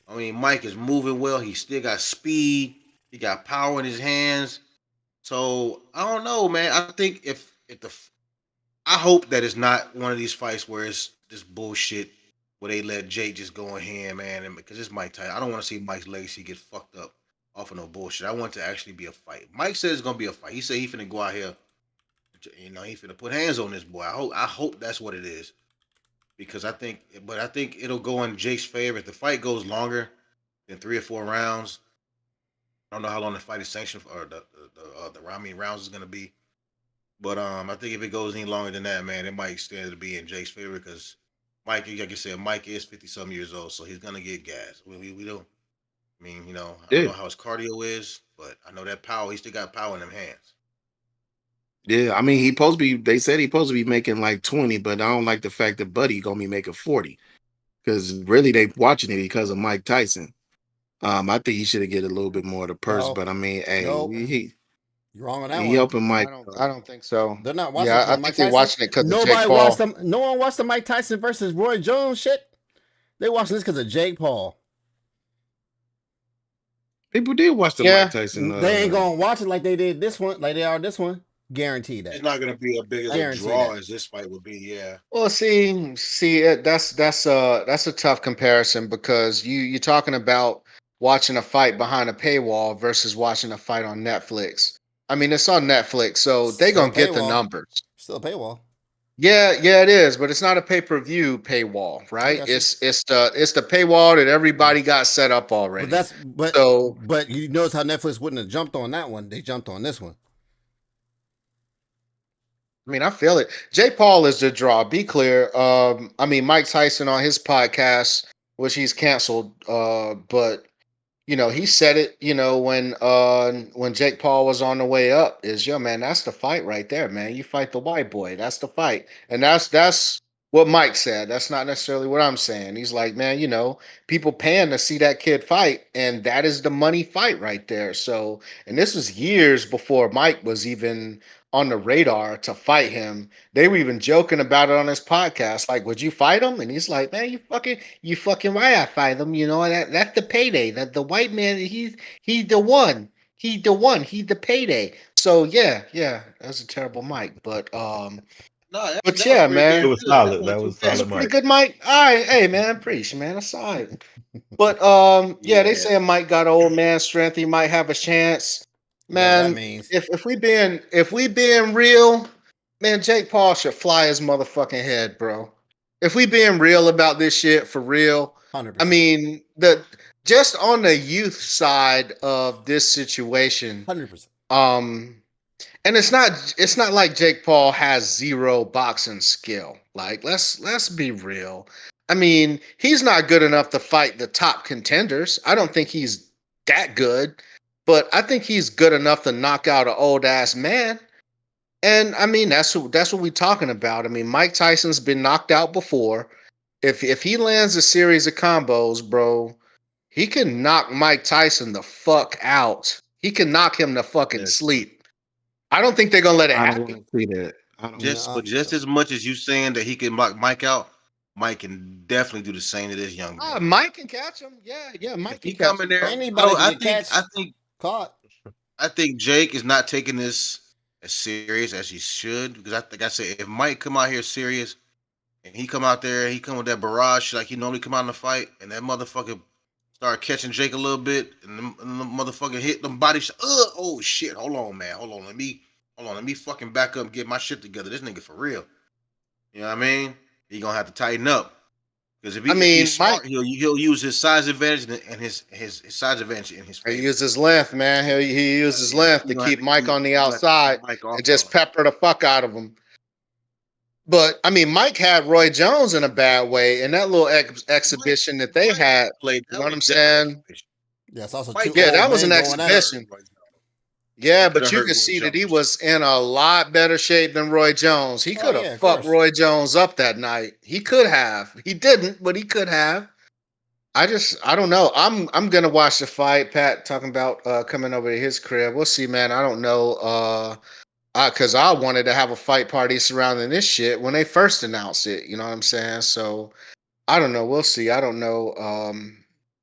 Speaker 1: I mean, Mike is moving well. He still got speed. He got power in his hands. So I don't know, man. I think I hope that it's not one of these fights where it's this bullshit where they let Jake just go in here, man. And because it's Mike Tyson, I don't want to see Mike's legacy get fucked up off of no bullshit. I want it to actually be a fight. Mike says it's gonna be a fight. He said he finna go out here. He finna put hands on this boy. I hope that's what it is. Because I think it'll go in Jake's favor. If the fight goes longer than 3 or 4 rounds, I don't know how long the fight is sanctioned or the rounds is gonna be. But I think if it goes any longer than that, man, it might stand to be in Jake's favor because Mike, like you said, Mike is 50-some years old, so he's gonna get gas. We don't. I mean, I don't know how his cardio is, but I know that power. He still got power in them hands.
Speaker 4: Yeah, I mean, they said he's supposed to be making like 20, but I don't like the fact that Buddy gonna be making 40. Because really they watching it because of Mike Tyson. I think he should have get a little bit more of the purse, but I mean, hey,
Speaker 2: You're wrong on that
Speaker 4: he
Speaker 2: one.
Speaker 4: helping Mike.
Speaker 5: I don't think so.
Speaker 2: They're not watching.
Speaker 5: Yeah, I think they're watching it because of Jake Paul.
Speaker 2: No one watched the Mike Tyson versus Roy Jones shit. They watching this because of Jake Paul.
Speaker 4: People did watch the
Speaker 5: Yeah.
Speaker 4: Mike Tyson.
Speaker 2: They ain't gonna watch it like they did this one, like they are this one. Guaranteed that.
Speaker 1: It's not gonna be as big as a
Speaker 2: Guarantee
Speaker 1: draw
Speaker 2: that.
Speaker 1: as this fight would be. Yeah.
Speaker 5: Well, that's a tough comparison because you're talking about watching a fight behind a paywall versus watching a fight on Netflix. I mean, it's on Netflix, so they
Speaker 2: Still
Speaker 5: gonna get the
Speaker 2: paywall.
Speaker 5: numbers.
Speaker 2: Still a paywall.
Speaker 5: Yeah, it is, but it's not a pay-per-view paywall, right?
Speaker 2: got you.
Speaker 5: It's the paywall that everybody got set up already.
Speaker 2: But you notice how Netflix wouldn't have jumped on that one. They jumped on this one.
Speaker 5: I mean, I feel it. Jake Paul is the draw. Be clear. I mean, Mike Tyson on his podcast, which he's canceled, but he said it, when Jake Paul was on the way up, is yo, man, that's the fight right there, man. You fight the white boy. That's the fight. And that's what Mike said. That's not necessarily what I'm saying. He's like, man, people paying to see that kid fight, and that is the money fight right there. So, and this was years before Mike was even on the radar to fight him. They were even joking about it on his podcast. Like, would you fight him? And he's like, man, you fucking right, I fight him. That's the payday. That the white man, he's the one. He the one. He the payday. So yeah, that's a terrible mic, but
Speaker 1: That
Speaker 5: yeah,
Speaker 1: was pretty
Speaker 5: man,
Speaker 3: It
Speaker 1: damn
Speaker 3: was
Speaker 1: good.
Speaker 3: solid.
Speaker 1: wasn't
Speaker 3: That
Speaker 1: too
Speaker 3: was
Speaker 1: bad.
Speaker 5: that's a
Speaker 3: solid,
Speaker 5: pretty
Speaker 3: Mike.
Speaker 5: good mic. All right, hey man, preach, man. That's all right. But yeah, they
Speaker 1: Yeah.
Speaker 5: say Mike got old man strength. He might have a chance.
Speaker 2: Whatever that
Speaker 5: Man,
Speaker 2: means.
Speaker 5: if we being real, man, Jake Paul should fly his motherfucking head, bro. If we being real about this shit for real,
Speaker 2: 100%.
Speaker 5: I mean just on the youth side of this situation,
Speaker 2: 100%.
Speaker 5: and it's not like Jake Paul has zero boxing skill. Like let's be real. I mean, he's not good enough to fight the top contenders. I don't think he's that good, but I think he's good enough to knock out an old ass man. And I mean, that's what we're talking about. I mean, Mike Tyson's been knocked out before. If he lands a series of combos, bro, he can knock Mike Tyson the fuck out. He can knock him to fucking
Speaker 1: Yes.
Speaker 5: sleep. I don't think they're gonna let it
Speaker 4: I don't
Speaker 5: happen.
Speaker 4: want to see that. I don't.
Speaker 2: No.
Speaker 1: Just as much as you saying that he can knock Mike out, Mike can definitely do the same to this young man.
Speaker 5: Mike can catch him. Yeah, Mike
Speaker 1: If he
Speaker 5: can catch
Speaker 1: come in
Speaker 5: him.
Speaker 1: there,
Speaker 2: Anybody
Speaker 1: I
Speaker 2: can get catch caught.
Speaker 1: think Jake is not taking this as serious as he should, because like I said, if Mike come out here serious and he come out there, he come with that barrage like he normally come out in the fight, and that motherfucker start catching Jake a little bit, and the motherfucker hit them body shots. Oh shit! Hold on, man. Hold on. Let me fucking back up and get my shit together. This nigga for real. You know what I mean? He gonna have to tighten up. Because if he's smart, he'll use his size advantage and his size advantage in his favor.
Speaker 5: He uses length, man. He uses length to keep Mike on the outside and just pepper the fuck out of him. But I mean, Mike had Roy Jones in a bad way in that little exhibition that they had. You know what I'm saying?
Speaker 2: Yeah, it's also
Speaker 5: that was an exhibition. Yeah, but you could see that he was in a lot better shape than Roy Jones. He could have fucked Roy Jones up that night. He could have. He didn't, but he could have. I don't know. I'm gonna watch the fight. Pat talking about coming over to his crib. We'll see, man. I don't know. Because I wanted to have a fight party surrounding this shit when they first announced it. You know what I'm saying? So I don't know. We'll see. I don't know.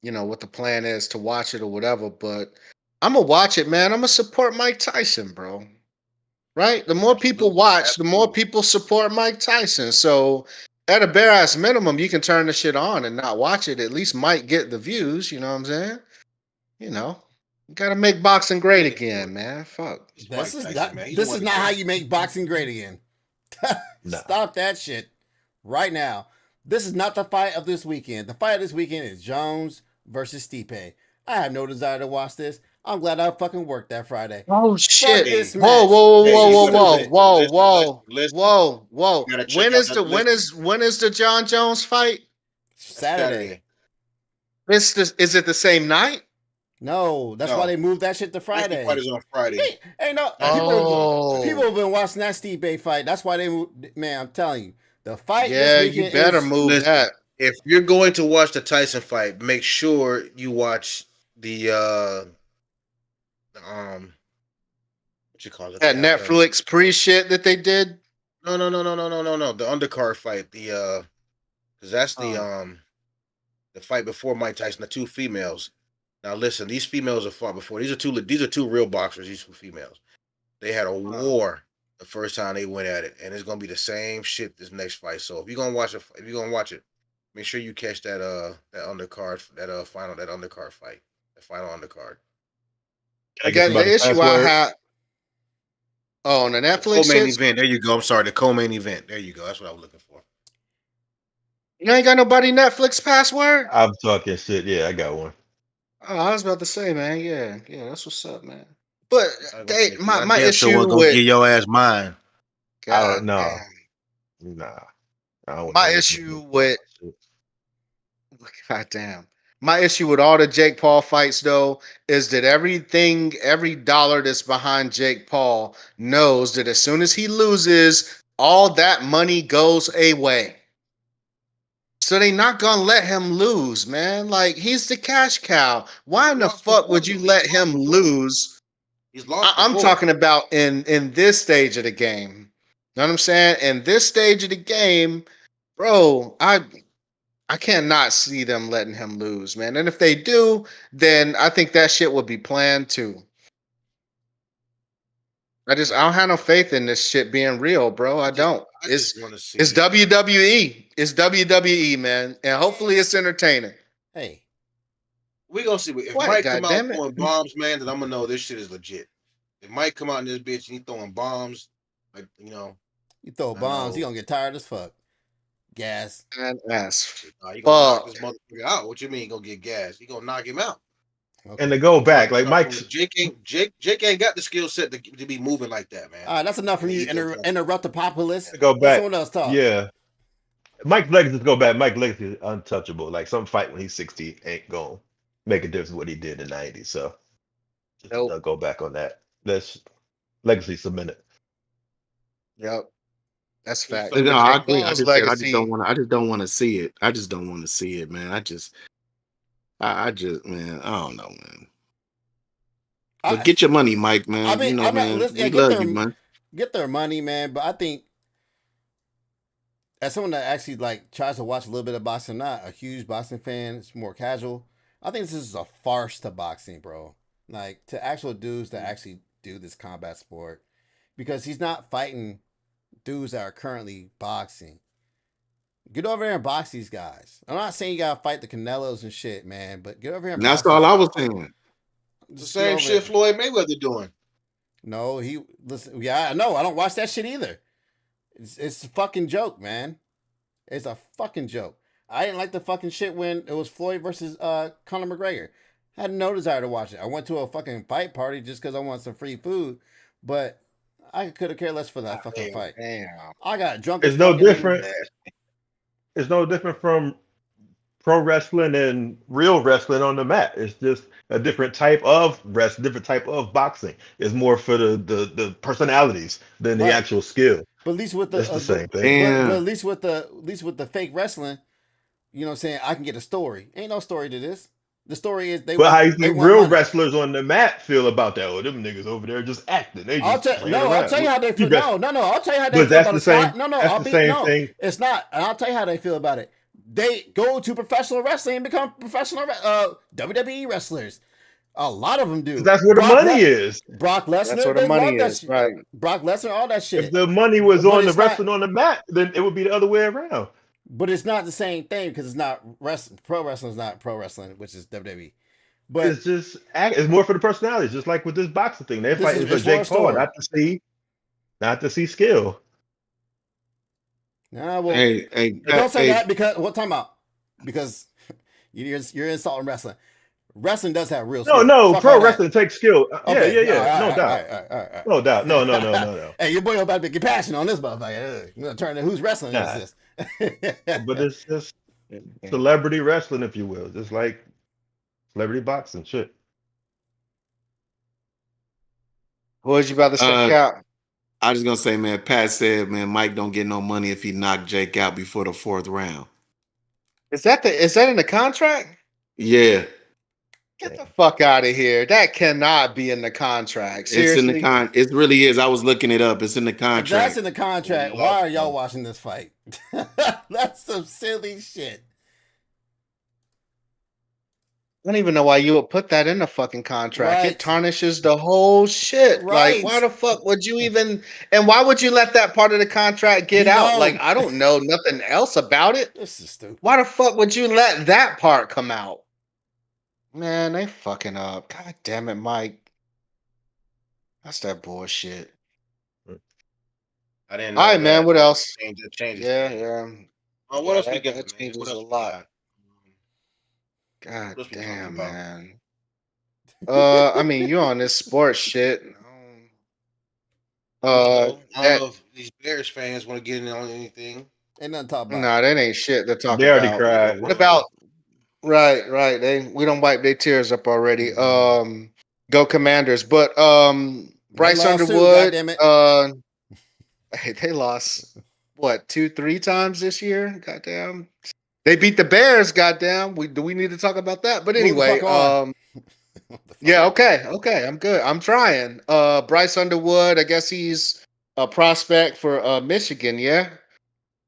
Speaker 5: What the plan is to watch it or whatever, but I'm gonna watch it, man. I'm gonna support Mike Tyson, bro. Right? The more people watch, the more people support Mike Tyson. So at a bare ass minimum, you can turn the shit on and not watch it. At least might get the views. You know what I'm saying? You gotta make boxing great again, man. Fuck.
Speaker 2: This is not how you make boxing great again. Stop that shit right now. This is not the fight of this weekend. The fight of this weekend is Jones versus Stipe. I have no desire to watch this. I'm glad I fucking worked that Friday.
Speaker 5: Oh shit!
Speaker 2: Whoa.
Speaker 5: When is the John Jones fight?
Speaker 2: Saturday.
Speaker 5: Is it the same night?
Speaker 2: No, that's why they moved that shit to Friday.
Speaker 1: Fight is on Friday.
Speaker 2: People have been watching that Stipe fight. That's why they moved. Man, I'm telling you, the fight.
Speaker 5: Yeah, this you better move that.
Speaker 1: If you're going to watch the Tyson fight, make sure you watch the what you call it?
Speaker 5: That Netflix pre-shit that they did.
Speaker 1: No. The undercard fight. Because that's the fight before Mike Tyson. The two females. Now listen, these females are fought before. These are two real boxers. These two females. They had a war the first time they went at it, and it's gonna be the same shit this next fight. So if you're gonna watch it, make sure you catch that undercard, that undercard fight, the final undercard.
Speaker 5: Again, the issue I have. Oh, on the Netflix
Speaker 1: co-main event. There you go. I'm sorry, the co-main event. There you go. That's what I was looking for.
Speaker 5: You ain't got nobody Netflix password?
Speaker 3: I'm talking shit. Yeah, I got one.
Speaker 5: Oh, I was about to say, man. Yeah, that's what's up, man. But my
Speaker 1: damn
Speaker 5: issue
Speaker 1: sure gonna
Speaker 5: with
Speaker 1: get your ass mine.
Speaker 3: I don't know. Nah.
Speaker 5: My issue with goddamn. My issue with all the Jake Paul fights, though, is that every dollar that's behind Jake Paul knows that as soon as he loses, all that money goes away. So they not gonna let him lose, man. Like, he's the cash cow. Why in the fuck would you let him lose?
Speaker 1: He's lost.
Speaker 5: I'm talking about in this stage of the game. Know what I'm saying? In this stage of the game, bro, I cannot see them letting him lose, man. And if they do, then I think that shit would be planned too. I don't have no faith in this shit being real, bro. I don't. It's WWE. It's WWE, man. And hopefully it's entertaining.
Speaker 2: Hey.
Speaker 1: We gonna see. If Mike come out throwing bombs, man, then I'm gonna know this shit is legit. If Mike come out in this bitch and he throwing bombs, like, you know.
Speaker 2: You throw bombs, he gonna get tired as fuck. Gas.
Speaker 5: And ass.
Speaker 1: You gonna knock this motherfucker out. What you mean he gonna get gas? You gonna knock him out.
Speaker 3: Okay. And to go back, like Mike,
Speaker 1: Jake ain't got the skill set to be moving like that, man.
Speaker 2: All right, that's enough from you. Interrupt the populace.
Speaker 3: To go back.
Speaker 2: Someone else talk.
Speaker 3: Yeah. Mike Legacy, to go back. Mike Legacy is untouchable. Like, some fight when he's 60 ain't gonna make a difference what he did in the 90s. So just go back on that. That's Legacy cemented.
Speaker 5: Yep. That's fact.
Speaker 4: No, I agree. I just don't want to see it. I just don't want to see it, man. I just, man, I don't know, man. But get your money, Mike, man. Man, we love you, man.
Speaker 2: Get their money, man. But I think, as someone that actually like tries to watch a little bit of boxing, not a huge boxing fan, it's more casual. I think this is a farce to boxing, bro. Like, to actual dudes that actually do this combat sport, because he's not fighting dudes that are currently boxing. Get over there and box these guys. I'm not saying you gotta fight the Canelos and shit, man, but get over here and
Speaker 4: that's all I was saying.
Speaker 1: The same shit Floyd Mayweather doing.
Speaker 2: No, I know. I don't watch that shit either. It's a fucking joke, man. It's a fucking joke. I didn't like the fucking shit when it was Floyd versus Conor McGregor. I had no desire to watch it. I went to a fucking fight party just because I wanted some free food, but I could have cared less for that fucking fight.
Speaker 5: Damn.
Speaker 2: I got drunk.
Speaker 3: It's no different. It's no different from pro wrestling and real wrestling on the mat. It's just a different type of wrestling, different type of boxing. It's more for the personalities than the actual skill.
Speaker 2: But at least with the
Speaker 3: same thing.
Speaker 2: But at least with the fake wrestling, you know what I'm saying, I can get a story. Ain't no story to this. The story is
Speaker 3: how you think real wrestlers on the mat feel about that? Oh, them niggas over there just acting.
Speaker 2: I'll tell you how they feel. No. I'll tell you how they feel about it. No. It's not. And I'll tell you how they feel about it. They go to professional wrestling and become professional WWE wrestlers. A lot of them do.
Speaker 3: That's where the money is.
Speaker 2: Brock Lesnar.
Speaker 5: That's where the money is. Right.
Speaker 2: Brock Lesnar, all that shit.
Speaker 3: If the money was on the wrestling on the mat, then it would be the other way around.
Speaker 2: But it's not the same thing because it's not wrestling. Pro wrestling is not pro wrestling, which is WWE. But
Speaker 3: it's just it's more for the personalities, just like with this boxing thing. They're fighting for Jake Paul, not to see skill.
Speaker 2: Nah, well, don't say that because what time out? Because you're insulting wrestling. Wrestling does have real skill.
Speaker 3: No, pro wrestling takes skill. Yeah. No doubt. No doubt. No.
Speaker 2: Hey, your boy about to get passionate on this motherfucker. I'm gonna turn to who's wrestling is this?
Speaker 3: But it's just celebrity wrestling, if you will. Just like celebrity boxing shit.
Speaker 5: What was you about to say, Cap?
Speaker 4: I was gonna say, man, Pat said, man, Mike don't get no money if he knocked Jake out before the 4th round.
Speaker 5: Is that in the contract?
Speaker 4: Yeah.
Speaker 5: Get the fuck out of here. That cannot be in the contract. Seriously?
Speaker 4: It's in the it really is. I was looking it up. It's in the contract.
Speaker 2: If that's in the contract. Why are y'all watching this fight? That's some silly shit.
Speaker 5: don't even know why you would put that in the fucking contract.
Speaker 2: Right.
Speaker 5: It tarnishes the whole shit. Like, why
Speaker 2: Right.
Speaker 5: the fuck would you even? And why would you let that part of the contract get
Speaker 2: Be
Speaker 5: out?
Speaker 2: known.
Speaker 5: Like, I don't know nothing else about it.
Speaker 2: This is stupid.
Speaker 5: Why the fuck would you let that part come out? Man, they fucking up. God damn it, Mike. That's that bullshit.
Speaker 1: I didn't know
Speaker 5: All right, man.
Speaker 1: that.
Speaker 5: What else?
Speaker 1: Changes.
Speaker 5: Yeah, yeah.
Speaker 1: Oh, what
Speaker 5: Yeah,
Speaker 1: else we
Speaker 5: that,
Speaker 1: got?
Speaker 5: that
Speaker 1: Man?
Speaker 5: changes
Speaker 1: What
Speaker 5: a
Speaker 1: else we
Speaker 5: lot.
Speaker 1: got?
Speaker 5: God
Speaker 1: What else we talking
Speaker 5: damn,
Speaker 1: about?
Speaker 5: man. I mean, you on this sports shit.
Speaker 1: I don't
Speaker 5: That
Speaker 1: know if these Bears fans want to get in on anything.
Speaker 2: Ain't nothing to talk about.
Speaker 5: nah, that ain't shit to talk
Speaker 3: They already
Speaker 5: about.
Speaker 3: cried.
Speaker 5: What about right? We don't wipe their tears up already. Go Commanders. But
Speaker 2: They
Speaker 5: Bryce
Speaker 2: lost too,
Speaker 5: Underwood,
Speaker 2: goddammit.
Speaker 5: hey, they lost what 2-3 times this year? Goddamn. They beat the Bears, goddamn. Do we need to talk about that? But
Speaker 2: Move the
Speaker 5: anyway,
Speaker 2: fuck on.
Speaker 5: yeah, okay. I'm good. I'm trying. Bryce Underwood, I guess he's a prospect for Michigan, yeah.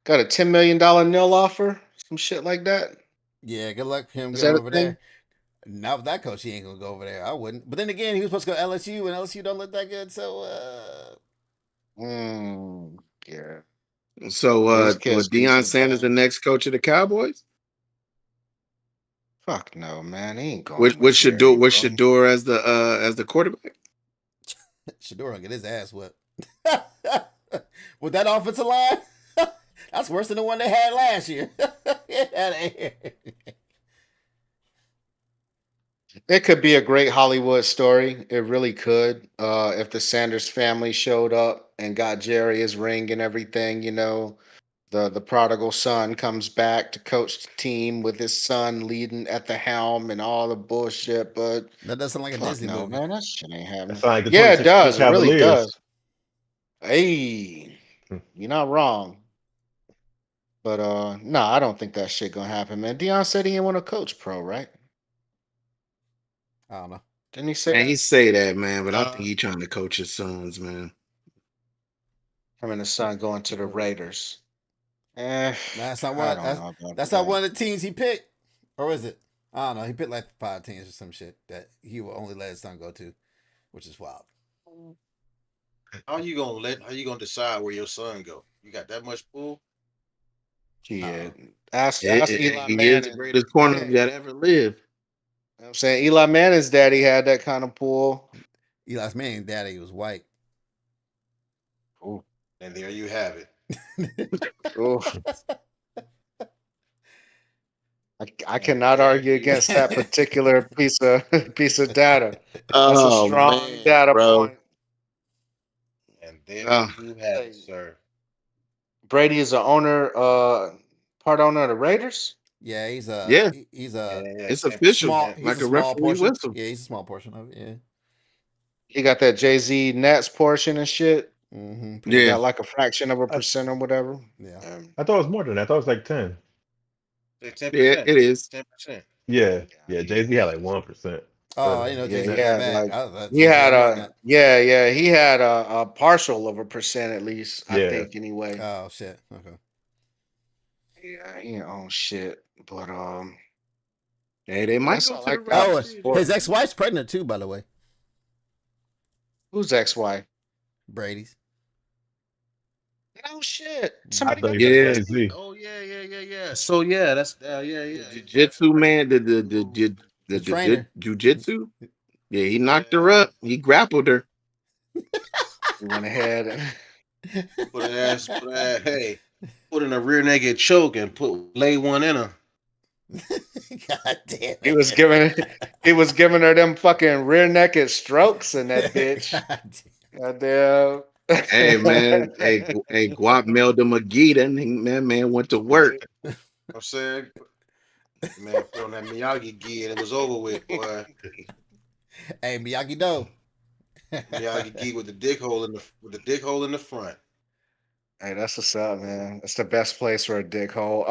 Speaker 5: Got a $10 million nil offer, some shit like that.
Speaker 2: Yeah, good luck for him
Speaker 5: Is
Speaker 2: going
Speaker 5: that a
Speaker 2: over
Speaker 5: thing?
Speaker 2: there. Not with that coach, he ain't gonna go over there. I wouldn't. But then again, he was supposed to go to LSU, and LSU don't look that good. So,
Speaker 5: Yeah.
Speaker 4: So,
Speaker 5: These
Speaker 4: was
Speaker 5: kids be
Speaker 4: Deion
Speaker 5: so
Speaker 4: Sanders the
Speaker 5: bad.
Speaker 4: next coach of the Cowboys?
Speaker 5: Fuck no, man. He ain't going
Speaker 4: With
Speaker 5: nowhere, you bro.
Speaker 4: Shador as the quarterback?
Speaker 2: Shador gonna get his ass whipped. With that offensive line, that's worse than the one they had last year. Get outta here.
Speaker 5: It could be a great Hollywood story. It really could. If the Sanders family showed up and got Jerry his ring and everything, the prodigal son comes back to coach the team with his son leading at the helm and all the bullshit. But
Speaker 2: That does sound like a
Speaker 5: fuck
Speaker 2: Disney
Speaker 5: no,
Speaker 2: movie.
Speaker 5: man, that shit ain't
Speaker 3: That
Speaker 5: happening.
Speaker 3: sounds like the
Speaker 5: Yeah, it
Speaker 3: 2016
Speaker 5: does. It really
Speaker 3: Cavaliers.
Speaker 5: does. Hey, you're not wrong. But no, I don't think that shit gonna happen, man. Deion said he didn't want to coach pro, right?
Speaker 2: I don't know.
Speaker 5: Didn't he say
Speaker 4: Man,
Speaker 5: that?
Speaker 4: he say that, man, but I think he trying to coach his sons, man.
Speaker 5: Him and his son going to the Raiders.
Speaker 2: That's not
Speaker 5: I
Speaker 2: one.
Speaker 5: don't know about
Speaker 2: That's not
Speaker 5: that.
Speaker 2: one of the teams he picked, or is it? I don't know. He picked like 5 teams or some shit that he will only let his son go to, which is wild.
Speaker 1: How you gonna decide where your son go? You got that much pull?
Speaker 5: Shit. Ask
Speaker 4: He
Speaker 5: Eli
Speaker 4: is the
Speaker 5: Manning.
Speaker 4: greatest corner that ever lived.
Speaker 5: You know what I'm saying Eli Manning's daddy had that kind of pull.
Speaker 2: Eli's man, daddy was white.
Speaker 5: Ooh.
Speaker 1: And there you have it.
Speaker 5: Ooh. I cannot argue against that particular piece of data. That's a strong data point.
Speaker 1: And there you have it, sir.
Speaker 5: Brady is a owner, part owner of the Raiders.
Speaker 2: Yeah, he's
Speaker 4: it's official,
Speaker 2: small,
Speaker 4: like
Speaker 2: he's
Speaker 4: a
Speaker 2: small
Speaker 4: referee
Speaker 2: portion.
Speaker 4: whistle.
Speaker 2: Yeah, he's a small portion of it. Yeah,
Speaker 5: He got that Jay-Z Nets portion and shit.
Speaker 2: mm-hmm.
Speaker 5: He got like a fraction of a percent or whatever.
Speaker 2: Yeah,
Speaker 3: I thought it was more than that. I thought it was like 10.
Speaker 1: 10%.
Speaker 4: Yeah, it is.
Speaker 1: 10%.
Speaker 3: Yeah. Jay-Z had like 1%.
Speaker 2: Oh, you know,
Speaker 5: Yeah,
Speaker 2: Jay-Z
Speaker 5: he
Speaker 2: got
Speaker 5: had
Speaker 2: back.
Speaker 5: like he had a partial of a percent at least. I think anyway.
Speaker 2: Oh shit. Okay.
Speaker 5: Yeah, he owns shit, but
Speaker 4: Hey, they might
Speaker 5: that's
Speaker 4: go
Speaker 5: all
Speaker 4: to
Speaker 5: I
Speaker 4: the
Speaker 5: got.
Speaker 2: Oh,
Speaker 4: Raiders.
Speaker 2: his ex-wife's pregnant too, by the way.
Speaker 5: Who's ex-wife?
Speaker 2: Brady's.
Speaker 5: Oh shit!
Speaker 3: I
Speaker 5: Somebody
Speaker 3: thought
Speaker 5: got
Speaker 3: you said
Speaker 4: Yeah.
Speaker 3: Jay-Z.
Speaker 1: Oh yeah. So yeah, that's yeah.
Speaker 4: Jiu-jitsu man, the
Speaker 2: trainer.
Speaker 4: jiu-jitsu. Yeah, he knocked her up. He grappled her.
Speaker 5: He went ahead and
Speaker 1: put in a rear naked choke and lay one in her.
Speaker 2: God damn it.
Speaker 5: he was giving her them fucking rear naked strokes in that bitch. Goddamn.
Speaker 4: Hey man, hey Guap mailed him a gi. That man went to work.
Speaker 1: I'm saying, man, put on that Miyagi gi and it was over with, boy.
Speaker 2: Hey, Miyagi Do.
Speaker 1: Miyagi gi with the dick hole in the front.
Speaker 5: Hey, that's what's up, man. That's the best place for a dick hole.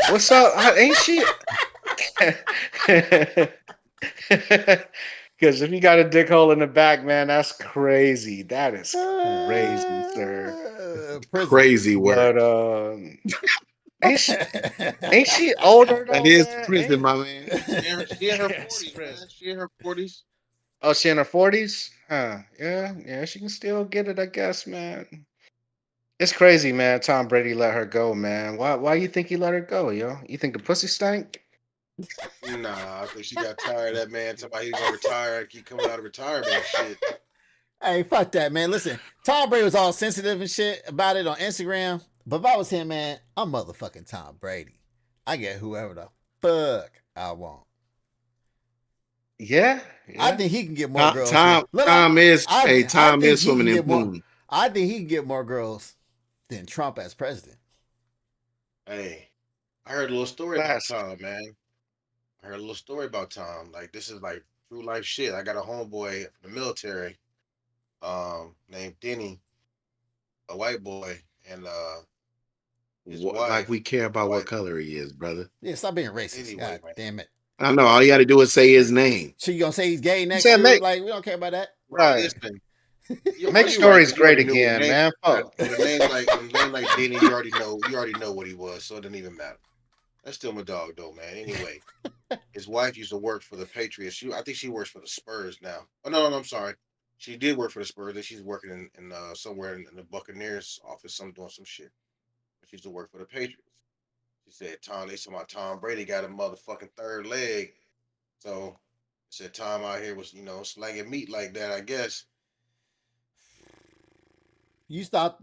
Speaker 5: What's up? Ain't she? Because if you got a dick hole in the back, man, that's crazy. That is crazy, sir.
Speaker 2: Prison.
Speaker 4: Crazy work.
Speaker 5: But Ain't she, ain't she older
Speaker 4: That
Speaker 5: though,
Speaker 4: is
Speaker 5: man?
Speaker 4: prison, my man.
Speaker 1: She in her
Speaker 5: Yes,
Speaker 1: 40s, man.
Speaker 5: Chris.
Speaker 1: She in her 40s.
Speaker 5: Oh, she in her 40s? Huh. Yeah, she can still get it, I guess, man. It's crazy, man. Tom Brady let her go, man. Why you think he let her go, yo? You think the pussy stank?
Speaker 1: Nah, I think she got tired of that man talking about he gonna retire, keep coming out of retirement and shit.
Speaker 2: Hey, fuck that, man. Listen, Tom Brady was all sensitive and shit about it on Instagram. But if I was him, man, I'm motherfucking Tom Brady. I get whoever the fuck I want.
Speaker 5: Yeah,
Speaker 2: I
Speaker 5: yeah.
Speaker 2: think he can get more
Speaker 4: Tom,
Speaker 2: girls, man.
Speaker 4: Tom,
Speaker 2: Look,
Speaker 4: Tom is
Speaker 2: I
Speaker 4: Tom
Speaker 2: think
Speaker 4: is
Speaker 2: he
Speaker 4: swimming
Speaker 2: can
Speaker 4: in
Speaker 2: get more.
Speaker 4: poon.
Speaker 2: I think he can get more girls than Trump as president.
Speaker 1: Hey, I heard a little story about
Speaker 5: Classic.
Speaker 1: Tom, man. I heard a little story about Tom. Like this is like true life shit. I got a homeboy from the military, named Denny, a white boy, and his
Speaker 4: Like
Speaker 1: wife,
Speaker 4: we care
Speaker 1: a
Speaker 4: about what
Speaker 1: white.
Speaker 4: color he is, brother.
Speaker 2: Yeah, stop being racist.
Speaker 1: Anyway,
Speaker 2: God
Speaker 1: man.
Speaker 2: damn it.
Speaker 4: I know. All you got to do is say his name.
Speaker 2: So you gonna say he's gay
Speaker 5: You
Speaker 2: next
Speaker 5: said
Speaker 2: to it?
Speaker 5: make
Speaker 2: Like we don't care about that.
Speaker 1: Bro,
Speaker 5: right.
Speaker 1: listen.
Speaker 5: Make
Speaker 1: You're right
Speaker 5: stories
Speaker 1: because you
Speaker 5: great
Speaker 1: already knew with a
Speaker 5: again,
Speaker 1: name.
Speaker 5: man. Fuck.
Speaker 1: With a name like Denny, you already know what he was, so it didn't even matter. That's still my dog, though, man. Anyway, his wife used to work for the Patriots. I think she works for the Spurs now. Oh no, I'm sorry. She did work for the Spurs, and she's working in somewhere in the Buccaneers office, some doing some shit. She used to work for the Patriots. She said, they said my Tom Brady got a motherfucking third leg. So said Tom out here was, slanging meat like that, I guess.
Speaker 2: You stopped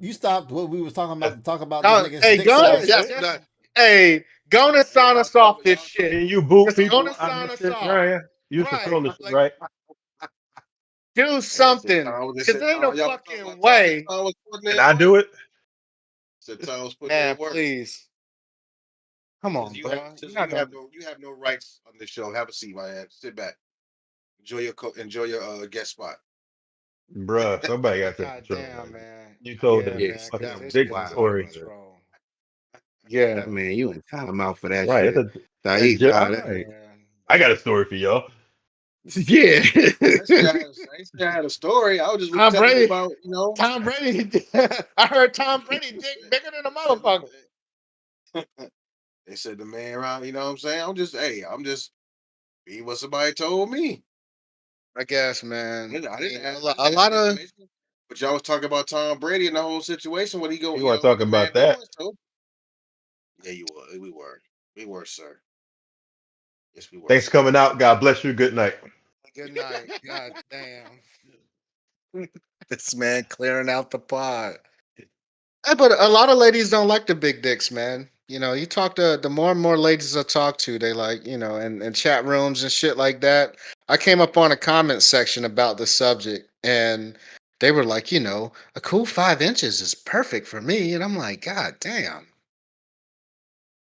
Speaker 2: what we was talking about to talk about this
Speaker 5: Oh,
Speaker 2: nigga's
Speaker 5: hey,
Speaker 2: dick
Speaker 5: go
Speaker 2: size.
Speaker 4: That's
Speaker 5: to
Speaker 4: not.
Speaker 5: Hey, gonna
Speaker 1: Hey,
Speaker 5: sign us off this shit.
Speaker 3: Can you boot
Speaker 5: Just
Speaker 3: people
Speaker 5: gonna
Speaker 3: out of
Speaker 5: sign
Speaker 3: this
Speaker 5: us
Speaker 3: shit,
Speaker 5: off.
Speaker 3: Ryan? Use
Speaker 5: Right.
Speaker 3: control this shit,
Speaker 5: Like,
Speaker 3: right?
Speaker 5: do something.
Speaker 1: They
Speaker 5: Cause
Speaker 1: said
Speaker 5: there ain't no
Speaker 1: Tom, y'all was talking
Speaker 5: fucking
Speaker 1: about Tom. Said
Speaker 5: way.
Speaker 1: Tom was putting
Speaker 3: Can
Speaker 1: in
Speaker 3: I
Speaker 1: work.
Speaker 3: do it?
Speaker 1: Said Tom was putting
Speaker 5: Man,
Speaker 1: in work.
Speaker 5: please. Come on, bro. You're not gonna
Speaker 1: You have no rights on this show. Have a seat, my man. Sit back. Enjoy your guest spot.
Speaker 3: Bruh, somebody got to take
Speaker 5: God
Speaker 3: control,
Speaker 5: damn,
Speaker 3: man.
Speaker 5: man.
Speaker 3: You told
Speaker 5: Yeah,
Speaker 3: the
Speaker 5: man,
Speaker 4: Yes.
Speaker 5: because
Speaker 3: fucking
Speaker 5: this
Speaker 3: dick
Speaker 5: shit is
Speaker 4: Wow.
Speaker 5: out of
Speaker 3: story.
Speaker 5: control.
Speaker 4: I
Speaker 5: Yeah.
Speaker 4: mean, you in time out for that
Speaker 3: Right.
Speaker 4: shit.
Speaker 3: All
Speaker 5: Yeah,
Speaker 3: right.
Speaker 5: man.
Speaker 3: I got a story for y'all.
Speaker 4: Yeah.
Speaker 1: I ain't say I had a story. I was just
Speaker 5: Tom
Speaker 1: telling you
Speaker 5: Brady.
Speaker 1: about,
Speaker 5: Tom Brady. I heard Tom Brady dick bigger than a motherfucker.
Speaker 1: they said the man around, you know what I'm saying? I'm just be what somebody told me.
Speaker 5: I guess, man.
Speaker 1: I
Speaker 5: I
Speaker 1: didn't
Speaker 5: mean,
Speaker 1: have, I
Speaker 5: a
Speaker 1: didn't have
Speaker 5: lot
Speaker 1: the
Speaker 5: of
Speaker 1: information. But y'all was talking about Tom Brady and the whole situation, what he go,
Speaker 3: You want to
Speaker 1: what
Speaker 3: talk
Speaker 1: the man
Speaker 3: about that?
Speaker 1: doing. So yeah, you were. We were, sir. Yes, we were,
Speaker 3: Thanks for
Speaker 1: sir.
Speaker 3: coming out. God bless you. Good night.
Speaker 5: good night. God damn. This man clearing out the pod. But a lot of ladies don't like the big dicks, man. You know, you talk to the more and more ladies I talk to, they like, in chat rooms and shit like that. I came up on a comment section about the subject and they were like, a cool 5 inches is perfect for me. And I'm like, God damn,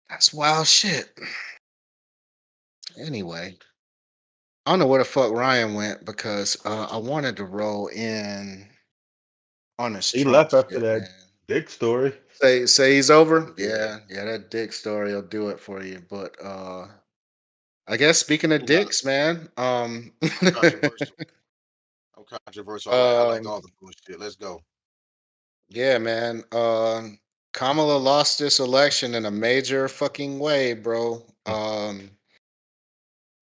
Speaker 5: that's wild shit. Anyway, I don't know where the fuck Ryan went because I wanted to roll in on this
Speaker 3: He
Speaker 5: Trump
Speaker 3: left after
Speaker 5: shit,
Speaker 3: that
Speaker 5: man.
Speaker 3: dick story.
Speaker 5: Say he's over. Yeah, that dick story will do it for you. But I guess speaking of
Speaker 1: Nah,
Speaker 5: dicks, man.
Speaker 1: I'm controversial. I'm controversial. I like
Speaker 5: um,
Speaker 1: all the bullshit. Let's go.
Speaker 5: yeah, man. Kamala lost this election in a major fucking way, bro.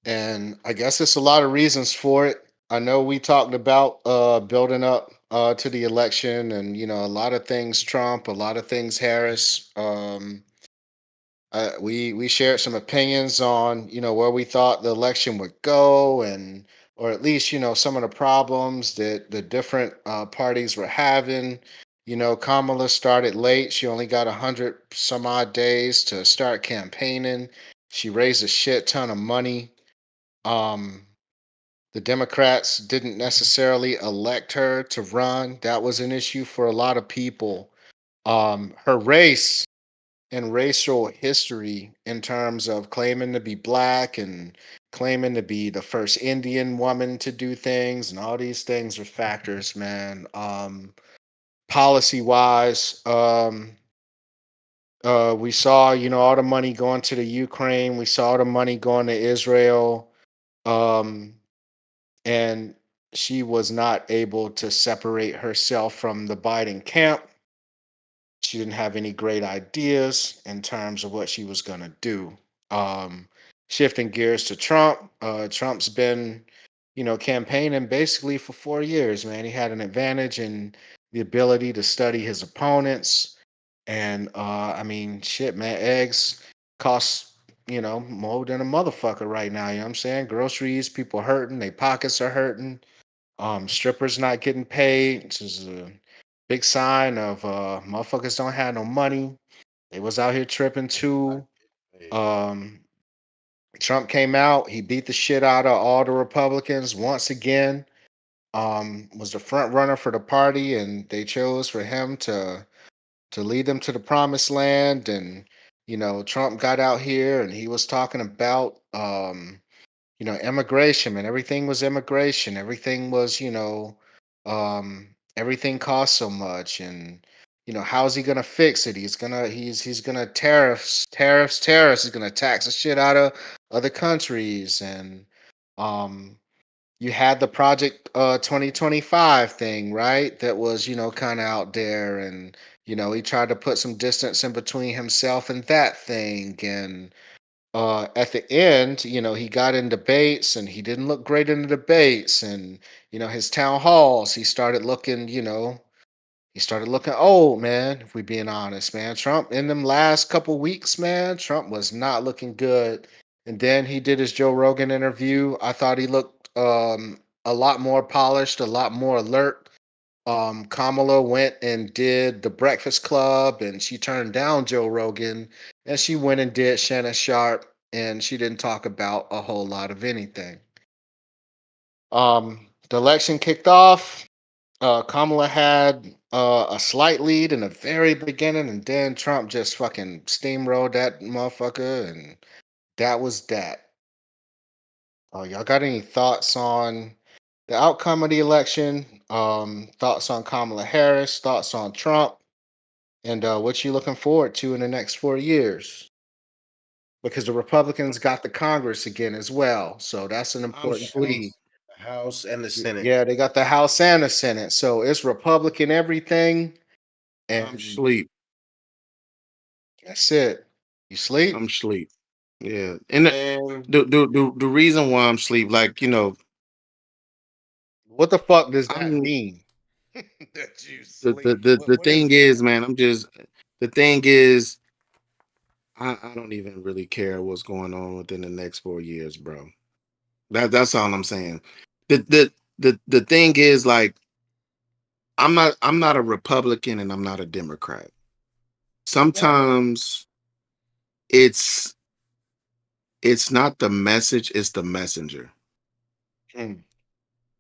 Speaker 5: And I guess it's a lot of reasons for it. I know we talked about building up to the election, and a lot of things Trump, a lot of things Harris. We shared some opinions on where we thought the election would go, and or at least some of the problems that the different parties were having. Kamala started late. She only got 100 some odd days to start campaigning. She raised a shit ton of money. um the Democrats didn't necessarily elect her to run. That was an issue for a lot of people. Her race and racial history in terms of claiming to be black and claiming to be the first Indian woman to do things, and all these things are factors, man. Policy wise, we saw all the money going to the Ukraine. We saw the money going to Israel. Um, and she was not able to separate herself from the Biden camp. She didn't have any great ideas in terms of what she was going to do. Um, Shifting gears to Trump, Trump's been, campaigning basically for 4 years, man. He had an advantage in the ability to study his opponents. And I mean, shit, man, eggs cost, more than a motherfucker right now. You know what I'm saying? Groceries, people hurting, their pockets are hurting. Strippers not getting paid. This is a big sign of motherfuckers don't have no money. They was out here tripping too. Um, Trump came out, he beat the shit out of all the Republicans once again. Was the front runner for the party, and they chose for him to lead them to the promised land. And Trump got out here and he was talking about immigration, man. Everything was immigration. Everything was, everything costs so much. And how's he gonna fix it? He's gonna tariffs. He's gonna tax the shit out of other countries. And um, you had the Project 2025 thing, right? That was, kind of out there, and he tried to put some distance in between himself and that thing. And at the end, he got in debates and he didn't look great in the debates. And his town halls, he started looking old, man. If we being honest, man, Trump in them last couple weeks, man, Trump was not looking good. And then he did his Joe Rogan interview. I thought he looked a lot more polished, a lot more alert. Kamala went and did the Breakfast Club, and she turned down Joe Rogan, and she went and did Shannon Sharp, and she didn't talk about a whole lot of anything. The election kicked off. Kamala had a slight lead in the very beginning, and then Trump just fucking steamrolled that motherfucker, and that was that. Y'all got any thoughts on the outcome of the election? Thoughts on Kamala Harris? Thoughts on Trump? And what you looking forward to in the next 4 years? Because the Republicans got the Congress again as well, so that's an
Speaker 4: I'm
Speaker 5: important
Speaker 4: sleep.
Speaker 5: piece.
Speaker 1: The House and the Senate.
Speaker 5: Yeah, they got the House and the Senate, so it's Republican everything,
Speaker 4: I'm
Speaker 5: and
Speaker 4: sleep.
Speaker 5: that's it. You sleep?
Speaker 4: I'm sleep. Yeah, and
Speaker 1: And
Speaker 4: the reason why I'm sleep, like
Speaker 5: What the fuck does that
Speaker 4: I'm
Speaker 5: mean? That you
Speaker 4: the the
Speaker 5: sleep?
Speaker 4: the, the
Speaker 5: What is
Speaker 4: thing is, man, the thing is, I don't even really care what's going on within the next 4 years, bro. That's all I'm saying. The thing is, like, I'm not a Republican and I'm not a Democrat. Sometimes it's it's not the message, it's the messenger.
Speaker 5: Hmm.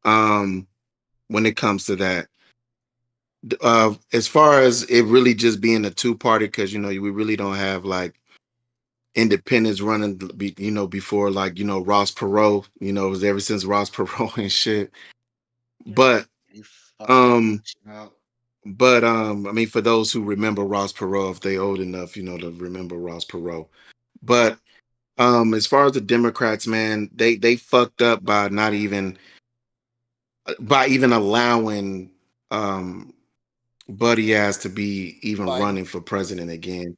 Speaker 4: Um, when it comes to that, as far as it really just being a two-party, because we really don't have like independents running, before, like, Ross Perot, it was ever since Ross Perot and shit. But
Speaker 5: You fucking
Speaker 4: um,
Speaker 5: out.
Speaker 4: I mean, for those who remember Ross Perot, if they old enough, to remember Ross Perot. But as far as the Democrats, man, they fucked up by even allowing Buddy ass to be even
Speaker 2: Biden.
Speaker 4: running for president again.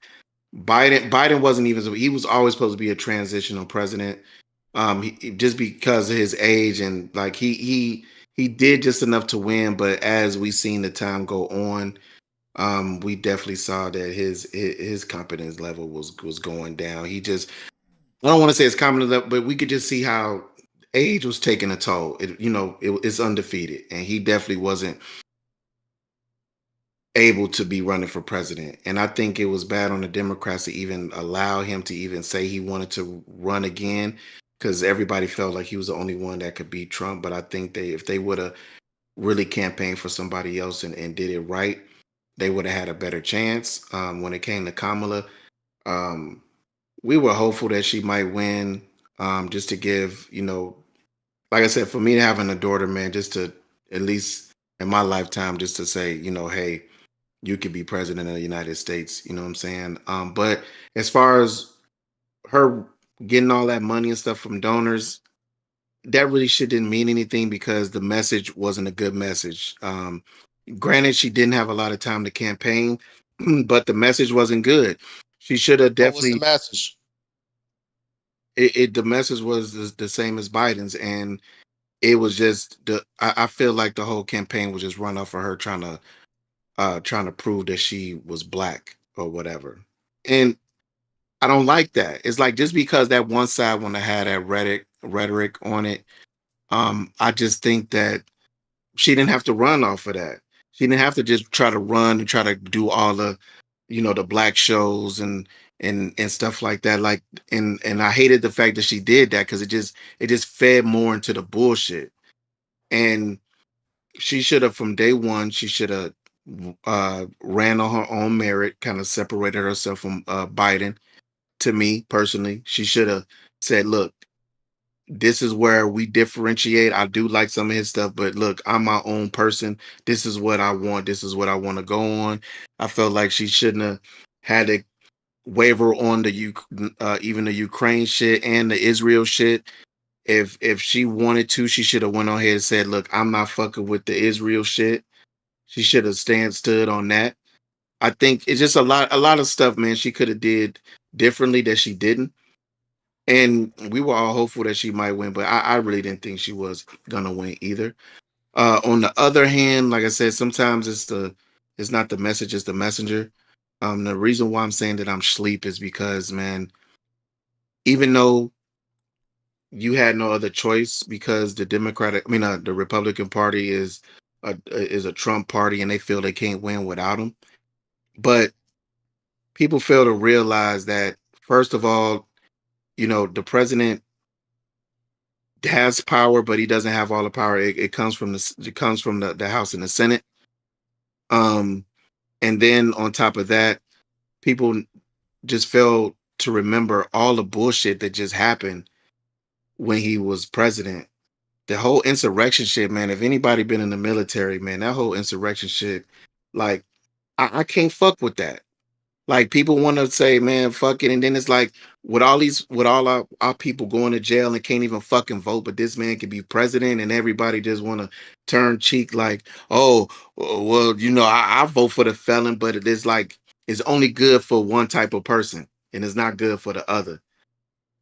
Speaker 4: Biden wasn't even, he was always supposed to be a transitional president. Just because of his age, and like he did just enough to win, but as we seen the time go on, we definitely saw that his confidence level was going down. I don't want to say it's confidence level, but we could just see how age was taking a toll. It's undefeated, and he definitely wasn't able to be running for president. And I think it was bad on the Democrats to even allow him to even say he wanted to run again, because everybody felt like he was the only one that could beat Trump. But I think if they would have really campaigned for somebody else and did it right, they would have had a better chance. When it came to Kamala, um, we were hopeful that she might win, just to give, like I said, for me having a daughter, man, just to, at least in my lifetime, just to say, hey, you could be president of the United States. You know what I'm saying? But as far as her getting all that money and stuff from donors, that really shit didn't mean anything, because the message wasn't a good message. Granted, she didn't have a lot of time to campaign, but the message wasn't good. She should have
Speaker 6: What was the
Speaker 4: definitely.
Speaker 6: message?
Speaker 4: The message was the same as Biden's, and it was just I feel like the whole campaign was just run off of her trying to prove that she was black or whatever. And I don't like that. It's like just because that one side want to have that rhetoric on it, I just think that she didn't have to run off of that. She didn't have to just try to run and try to do all the, the black shows and stuff like that. Like, and I hated the fact that she did that because it just fed more into the bullshit. And she should have from day one. She should have ran on her own merit, kind of separated herself from Biden. To me personally, she should have said, "Look, this is where we differentiate. I do like some of his stuff, but look, I'm my own person. This is what I want. This is what I want to go on." I felt like she shouldn't have had to waver on even the Ukraine shit and the Israel shit. If she wanted to, she should have went on here and said, "Look, I'm not fucking with the Israel shit." She should have stood on that. I think it's just a lot of stuff, man. She could have did differently that she didn't. And we were all hopeful that she might win, but I really didn't think she was gonna win either. On the other hand, like I said, sometimes it's not the message, it's the messenger. The reason why I'm saying that I'm sleep is because, man, even though you had no other choice because the Republican Party is a Trump party and they feel they can't win without him. But people fail to realize that, first of all, the president has power, but he doesn't have all the power. It comes from the House and the Senate. And then on top of that, people just fail to remember all the bullshit that just happened when he was president. The whole insurrection shit, man. If anybody been in the military, man, that whole insurrection shit, like, I can't fuck with that. Like, people want to say, man, fuck it, and then it's like with all our people going to jail and can't even fucking vote, but this man can be president, and everybody just want to turn cheek like, oh, well, I vote for the felon, but it's only good for one type of person, and it's not good for the other.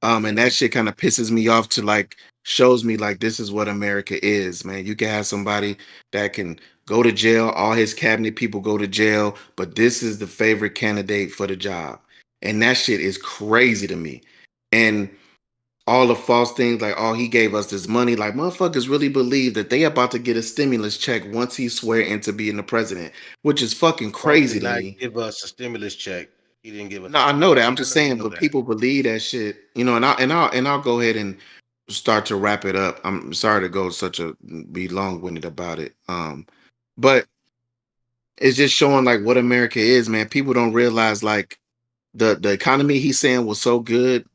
Speaker 4: And that shit kind of pisses me off to like shows me like this is what America is, man. You can have somebody that can go to jail, all his cabinet people go to jail, but this is the favorite candidate for the job. And that shit is crazy to me. And all the false things like, oh, he gave us this money. Like, motherfuckers really believe that they about to get a stimulus check once he swear into being the president, which is fucking crazy to me.
Speaker 1: Give us a stimulus check. He didn't give us.
Speaker 4: No, I know that. I'm just saying, but people believe that shit, and I'll go ahead and start to wrap it up. I'm sorry to go be long-winded about it. But it's just showing like what America is, man. People don't realize like the economy he's saying was so good.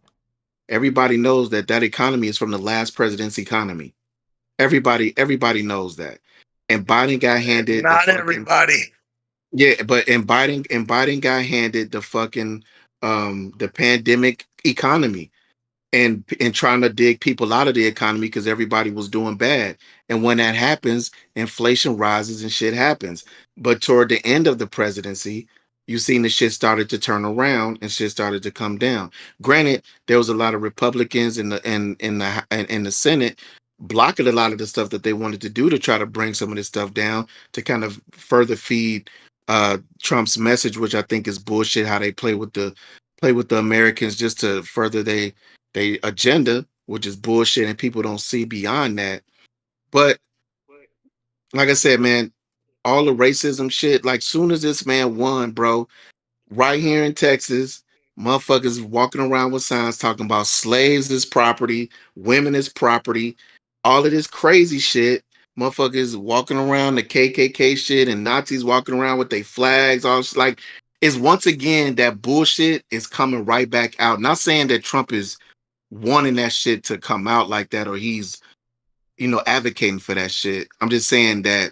Speaker 4: Everybody knows that economy is from the last president's economy. Everybody knows that. And Biden got handed
Speaker 6: not everybody.
Speaker 4: Yeah, but Biden got handed the fucking the pandemic economy and trying to dig people out of the economy because everybody was doing bad. And when that happens, inflation rises and shit happens. But toward the end of the presidency, you seen the shit started to turn around and shit started to come down. Granted, there was a lot of Republicans in the Senate blocking a lot of the stuff that they wanted to do to try to bring some of this stuff down to kind of further feed Trump's message, which I think is bullshit. How they play with the Americans just to further they agenda, which is bullshit, and people don't see beyond that. But like I said, man, all the racism shit. Like, soon as this man won, bro, right here in Texas, motherfuckers walking around with signs talking about slaves is property, women is property, all of this crazy shit. Motherfuckers walking around the KKK shit and Nazis walking around with their flags. All like, it's once again that bullshit is coming right back out. Not saying that Trump is wanting that shit to come out like that or he's, advocating for that shit. I'm just saying that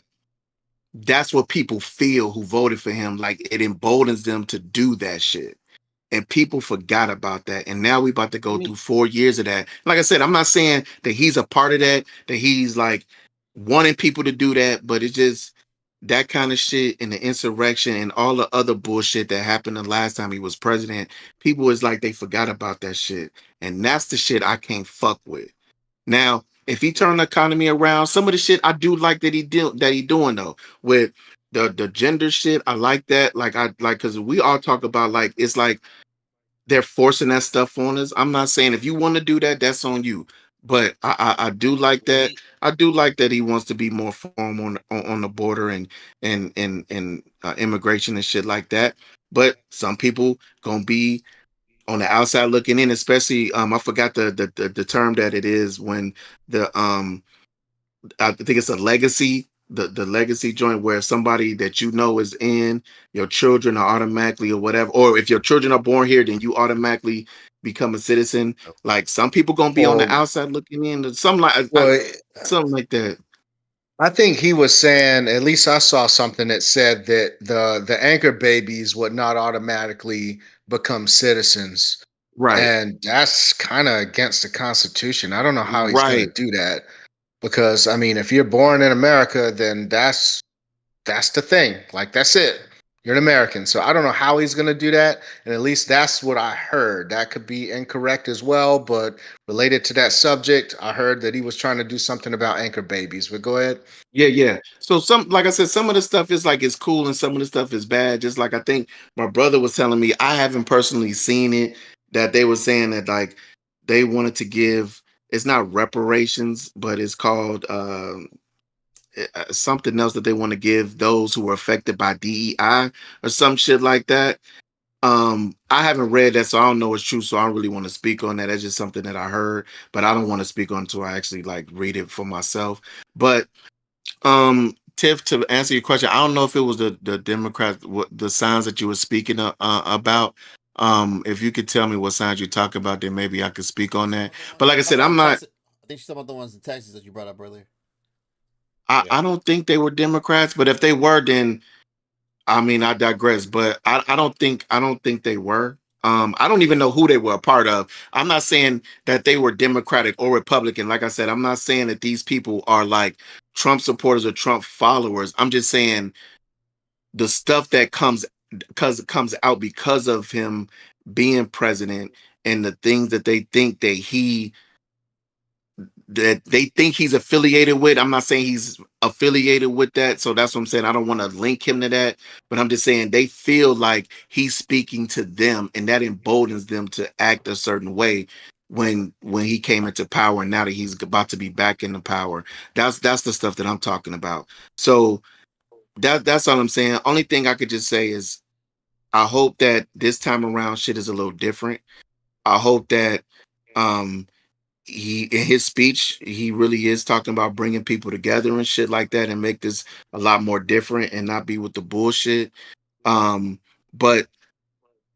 Speaker 4: that's what people feel who voted for him. Like, it emboldens them to do that shit. And people forgot about that. And now we about to go through 4 years of that. Like I said, I'm not saying that he's a part of that he's like wanting people to do that, but it's just that kind of shit and the insurrection and all the other bullshit that happened the last time he was president, people is like they forgot about that shit. And that's the shit I can't fuck with. Now, if he turned the economy around, some of the shit I do like that he doing though. With the gender shit, I like that. Like I like because we all talk about like it's like they're forcing that stuff on us. I'm not saying if you want to do that, that's on you. But I do like that. I do like that he wants to be more firm on the border and immigration and shit like that. But some people gonna be on the outside looking in, especially I forgot the term that it is when the I think it's a legacy, the legacy joint where somebody that you know is in, your children are automatically or whatever, or if your children are born here, then you automatically become a citizen. Like some people gonna be on the
Speaker 5: Well,
Speaker 4: outside looking in, or something like
Speaker 5: well,
Speaker 4: something like that.
Speaker 5: I think he was saying, at least I saw something that said that the anchor babies would not automatically become citizens.
Speaker 4: Right,
Speaker 5: And that's kind of against the Constitution. I don't know how he's going to
Speaker 4: right.
Speaker 5: do that because I mean, if you're born in America, then that's the thing. Like that's it. You're an American. So I don't know how he's going to do that. And at least that's what I heard. That could be incorrect as well, but related to that subject, I heard that he was trying to do something about anchor babies. But go ahead.
Speaker 4: Yeah, yeah. So some, like I said, some of the stuff is like it's cool and some of the stuff is bad. Just like I think my brother was telling me, I haven't personally seen it, that they were saying that like they wanted to give, it's not reparations, but it's called something else that they want to give those who were affected by DEI or some shit like that. I haven't read that, so I don't know it's true. So I don't really want to speak on that. That's just something that I heard, but I don't want to speak on it until I actually like read it for myself. But Tiff, to answer your question, I don't know if it was the Democrats, what the signs that you were speaking about. If you could tell me what signs you're talking about, then maybe I could speak on that. But like I said, I'm not.
Speaker 2: I think she's talking about the ones in Texas that you brought up earlier.
Speaker 4: I don't think they were Democrats, but if they were, then I mean I digress. But I don't think they were. I don't even know who they were a part of. I'm not saying that they were Democratic or Republican. Like I said, I'm not saying that these people are like Trump supporters or Trump followers. I'm just saying the stuff that comes out because of him being president and the things that they think he's affiliated with. I'm not saying he's affiliated with that, so that's what I'm saying. I don't want to link him to that, but I'm just saying they feel like he's speaking to them, and that emboldens them to act a certain way when he came into power, and now that he's about to be back in the power. That's the stuff that I'm talking about. So that's all I'm saying. Only thing I could just say is I hope that this time around shit is a little different. I hope that um he in his speech he really is talking about bringing people together and shit like that and make this a lot more different and not be with the bullshit. But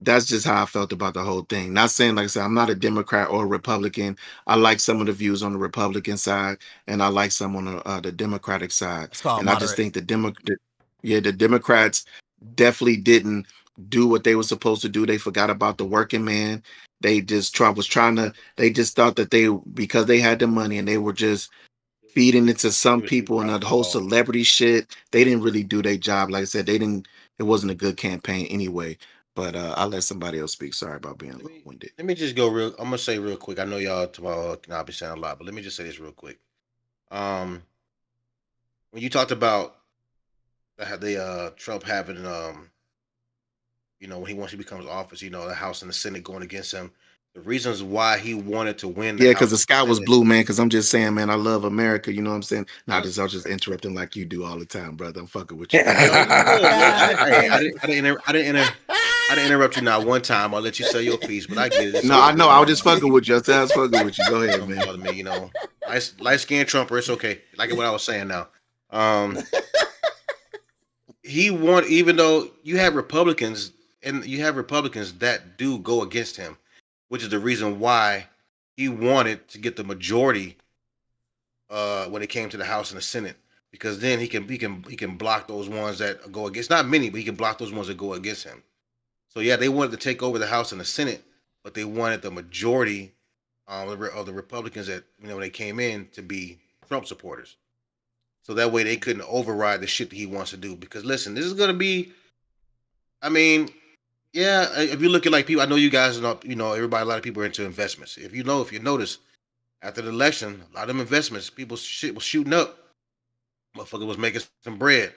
Speaker 4: that's just how I felt about the whole thing. Not saying, like I said, I'm not a Democrat or a Republican. I like some of the views on the Republican side, and I like some on the Democratic side.
Speaker 2: It's called
Speaker 4: And I just
Speaker 2: moderate.
Speaker 4: think the Democrats definitely didn't do what they were supposed to do. They forgot about the working man. Trump was trying to. They just thought that because they had the money and they were just feeding it to some people and the whole celebrity shit. They didn't really do their job. Like I said, they didn't. It wasn't a good campaign anyway. But I'll let somebody else speak. Sorry about being long-winded.
Speaker 1: Let me just go real. I'm gonna say real quick. I know y'all tomorrow can be saying a lot, but let me just say this real quick. Um, when you talked about the Trump having when once he becomes office, the House and the Senate going against him, the reasons why he wanted to win the
Speaker 4: Yeah,
Speaker 1: House
Speaker 4: because the
Speaker 1: and
Speaker 4: sky was
Speaker 1: Senate.
Speaker 4: blue, man. Because I'm just saying, man, I love America. You know what I'm saying? Not just I'll just interrupting like you do all the time, brother. I'm fucking with you.
Speaker 1: I didn't interrupt you not one time. I'll let you say your piece, but I get it.
Speaker 4: No, I know. I was just fucking with you. I was fucking with you. Go ahead,
Speaker 1: Don't
Speaker 4: man.
Speaker 1: bother me, light skinned Trumper, it's okay. Like what I was saying now. He won, even though you have Republicans that do go against him, which is the reason why he wanted to get the majority when it came to the House and the Senate, because then he can block those ones that go against, not many, but he can block those ones that go against him. So yeah, they wanted to take over the House and the Senate, but they wanted the majority of the Republicans that when they came in to be Trump supporters. so that way they couldn't override the shit that he wants to do. Because listen, this is gonna be. I mean, yeah, if you look at like people, I know you guys know, everybody, a lot of people are into investments. If you notice, after the election, a lot of them investments, people shit was shooting up. Motherfucker was making some bread.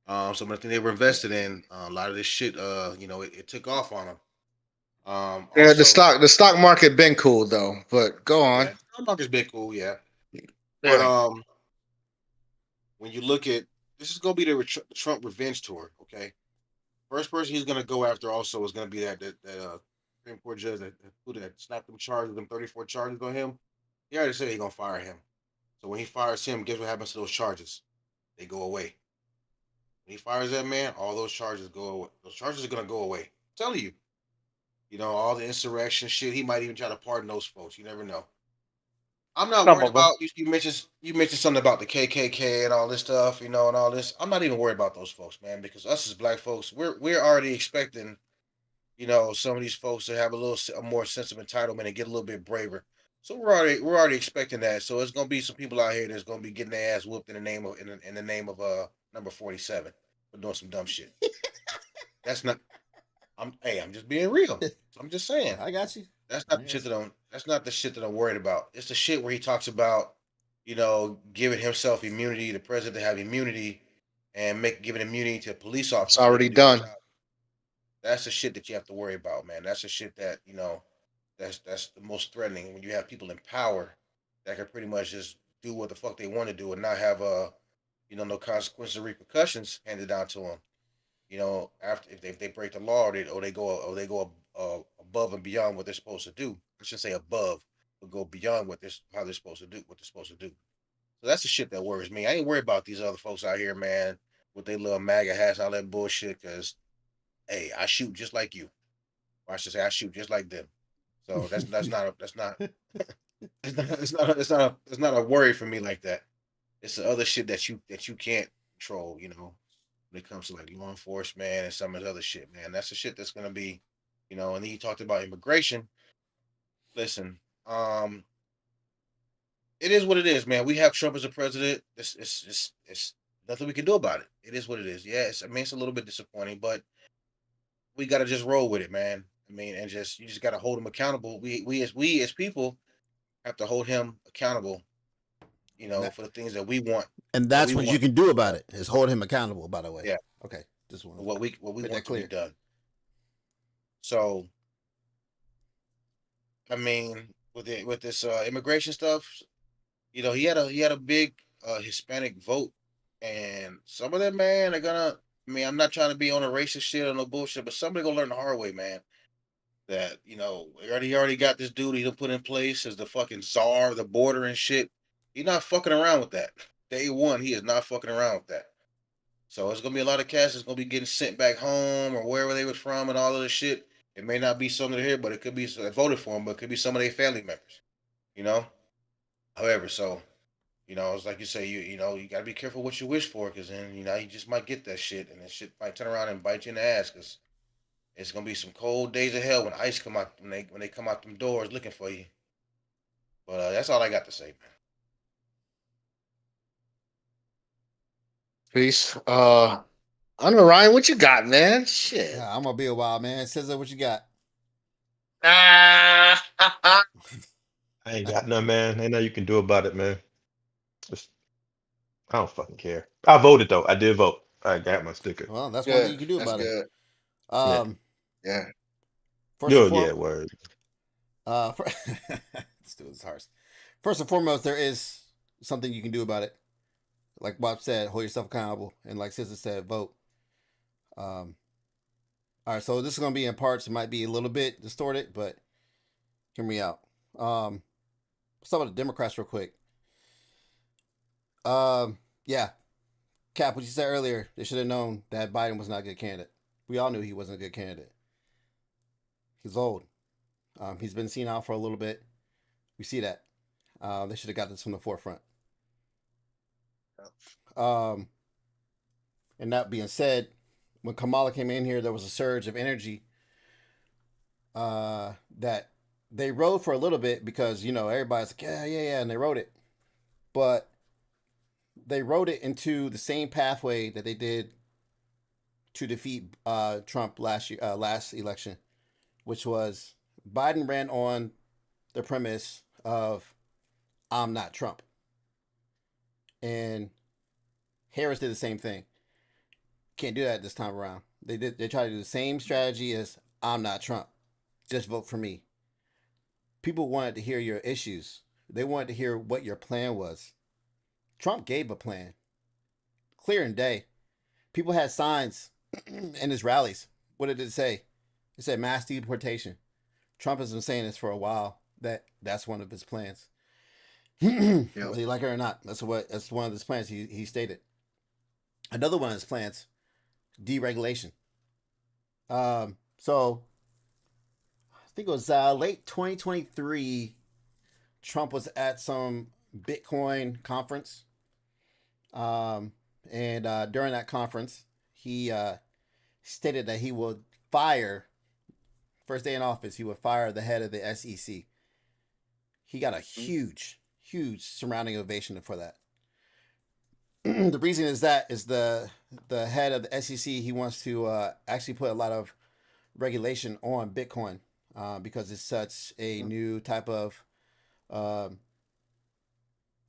Speaker 1: Some of the things they were invested in, a lot of this shit, it took off on them.
Speaker 5: Yeah, the
Speaker 1: Also,
Speaker 5: stock market been cool though, but go on.
Speaker 1: yeah, stock market's been cool, yeah. But
Speaker 5: Yeah.
Speaker 1: when you look at this is gonna be the Trump revenge tour, okay? First person he's gonna go after also is gonna be that Supreme Court judge that slapped them charges, them 34 charges on him. He already said he's gonna fire him. So when he fires him, guess what happens to those charges? They go away. When he fires that man, all those charges go away. Those charges are gonna go away. I'm telling you. All the insurrection shit. He might even try to pardon those folks. You never know. I'm not
Speaker 5: Some
Speaker 1: worried
Speaker 5: of them.
Speaker 1: about you mentioned something about the KKK and all this stuff, and all this. I'm not even worried about those folks, man, because us as black folks, we're already expecting, some of these folks to have a more sense of entitlement and get a little bit braver. So we're already expecting that. So it's gonna be some people out here that's gonna be getting their ass whooped in the name of number 47 for doing some dumb shit. That's not. I'm just being real. I'm just saying.
Speaker 2: I got you.
Speaker 1: That's not the shit that I'm. That's not the shit that I'm worried about. It's the shit where he talks about, giving himself immunity, the president to have immunity, and giving immunity to police
Speaker 5: It's
Speaker 1: officers. So they
Speaker 5: already
Speaker 1: can do their
Speaker 5: done.
Speaker 1: job. That's the shit that you have to worry about, man. That's the shit that That's the most threatening when you have people in power that can pretty much just do what the fuck they want to do and not have no consequences or repercussions handed down to them. After if they break the law or they go above and beyond what they're supposed to do. I should say above, but go beyond how they're supposed to do what they're supposed to do. So that's the shit that worries me. I ain't worried about these other folks out here, man, with their little MAGA hats and all that bullshit. Cause hey, I shoot just like you, or I should say I shoot just like them. So that's not that's not it's not a worry for me like that. It's the other shit that you can't control. When it comes to like law enforcement and some of the other shit, man. That's the shit that's gonna be, And then you talked about immigration. Listen, it is what it is, man. We have Trump as a president. It's nothing we can do about it. It is what it is. Yeah, it's a little bit disappointing, but we got to just roll with it, man. I mean, and you just got to hold him accountable. We as people have to hold him accountable, for the things that we want.
Speaker 2: And that's what you can do about it, is hold him accountable, by the way.
Speaker 1: Yeah.
Speaker 2: Okay. Just want
Speaker 1: what we want to
Speaker 2: clear.
Speaker 1: be done. So, I mean, with this immigration stuff, he had a big Hispanic vote, and some of them, man, are gonna. I mean, I'm not trying to be on a racist shit or no bullshit, but somebody gonna learn the hard way, man. That he already got this dude he done put in place as the fucking czar of the border and shit. He's not fucking around with that. Day one, he is not fucking around with that. So it's gonna be a lot of cats that's gonna be getting sent back home or wherever they was from and all of this shit. It may not be some of here, but it could be that voted for him, but it could be some of their family members. You know. However, so it's like you say, you gotta be careful what you wish for, because then you just might get that shit, and that shit might turn around and bite you in the ass, because it's gonna be some cold days of hell when ICE come out when they come out them doors looking for you. But that's all I got to say, man.
Speaker 5: Peace. I don't know, Ryan, what you got, man? Shit.
Speaker 2: Yeah, I'm gonna be a while, man. Scissor, what you got?
Speaker 5: Ah,
Speaker 3: I ain't got none, man. Ain't nothing you can do about it, man. I don't fucking care. I voted though. I did vote. I got my sticker.
Speaker 2: Well, that's one thing you
Speaker 5: good.
Speaker 2: can do
Speaker 5: That's
Speaker 2: about it.
Speaker 5: good. Yeah.
Speaker 2: First and
Speaker 3: Yeah,
Speaker 2: foremost,
Speaker 3: word.
Speaker 2: let's do this harsh. First and foremost, there is something you can do about it. Like Bob said, hold yourself accountable, and like Scissor said, vote. All right, so this is gonna be in parts. It might be a little bit distorted, but hear me out. Let's talk about the Democrats real quick. Yeah, Cap, what you said earlier, they should have known that Biden was not a good candidate. We all knew he wasn't a good candidate. He's old. He's been seen out for a little bit. We see that. They should have got this from the forefront. And that being said, when Kamala came in here, there was a surge of energy that they rode for a little bit because, everybody's like, yeah, and they rode it. But they wrote it into the same pathway that they did to defeat Trump last election, which was Biden ran on the premise of I'm not Trump, and Harris did the same thing. Can't do that this time around. They tried to do the same strategy as I'm not Trump. Just vote for me. People wanted to hear your issues. They wanted to hear what your plan was. Trump gave a plan. Clear and day. People had signs in his rallies. What did it say? It said mass deportation. Trump has been saying this for a while. That's one of his plans. Whether you like it or not, that's one of his plans. He stated. Another one of his plans, deregulation. So I think it was late 2023. Trump was at some Bitcoin conference, and during that conference, he stated that he would fire. First day in office, he would fire the head of the SEC. He got a huge surrounding ovation for that. The reason is the head of the SEC. He wants to actually put a lot of regulation on Bitcoin because it's such a new type of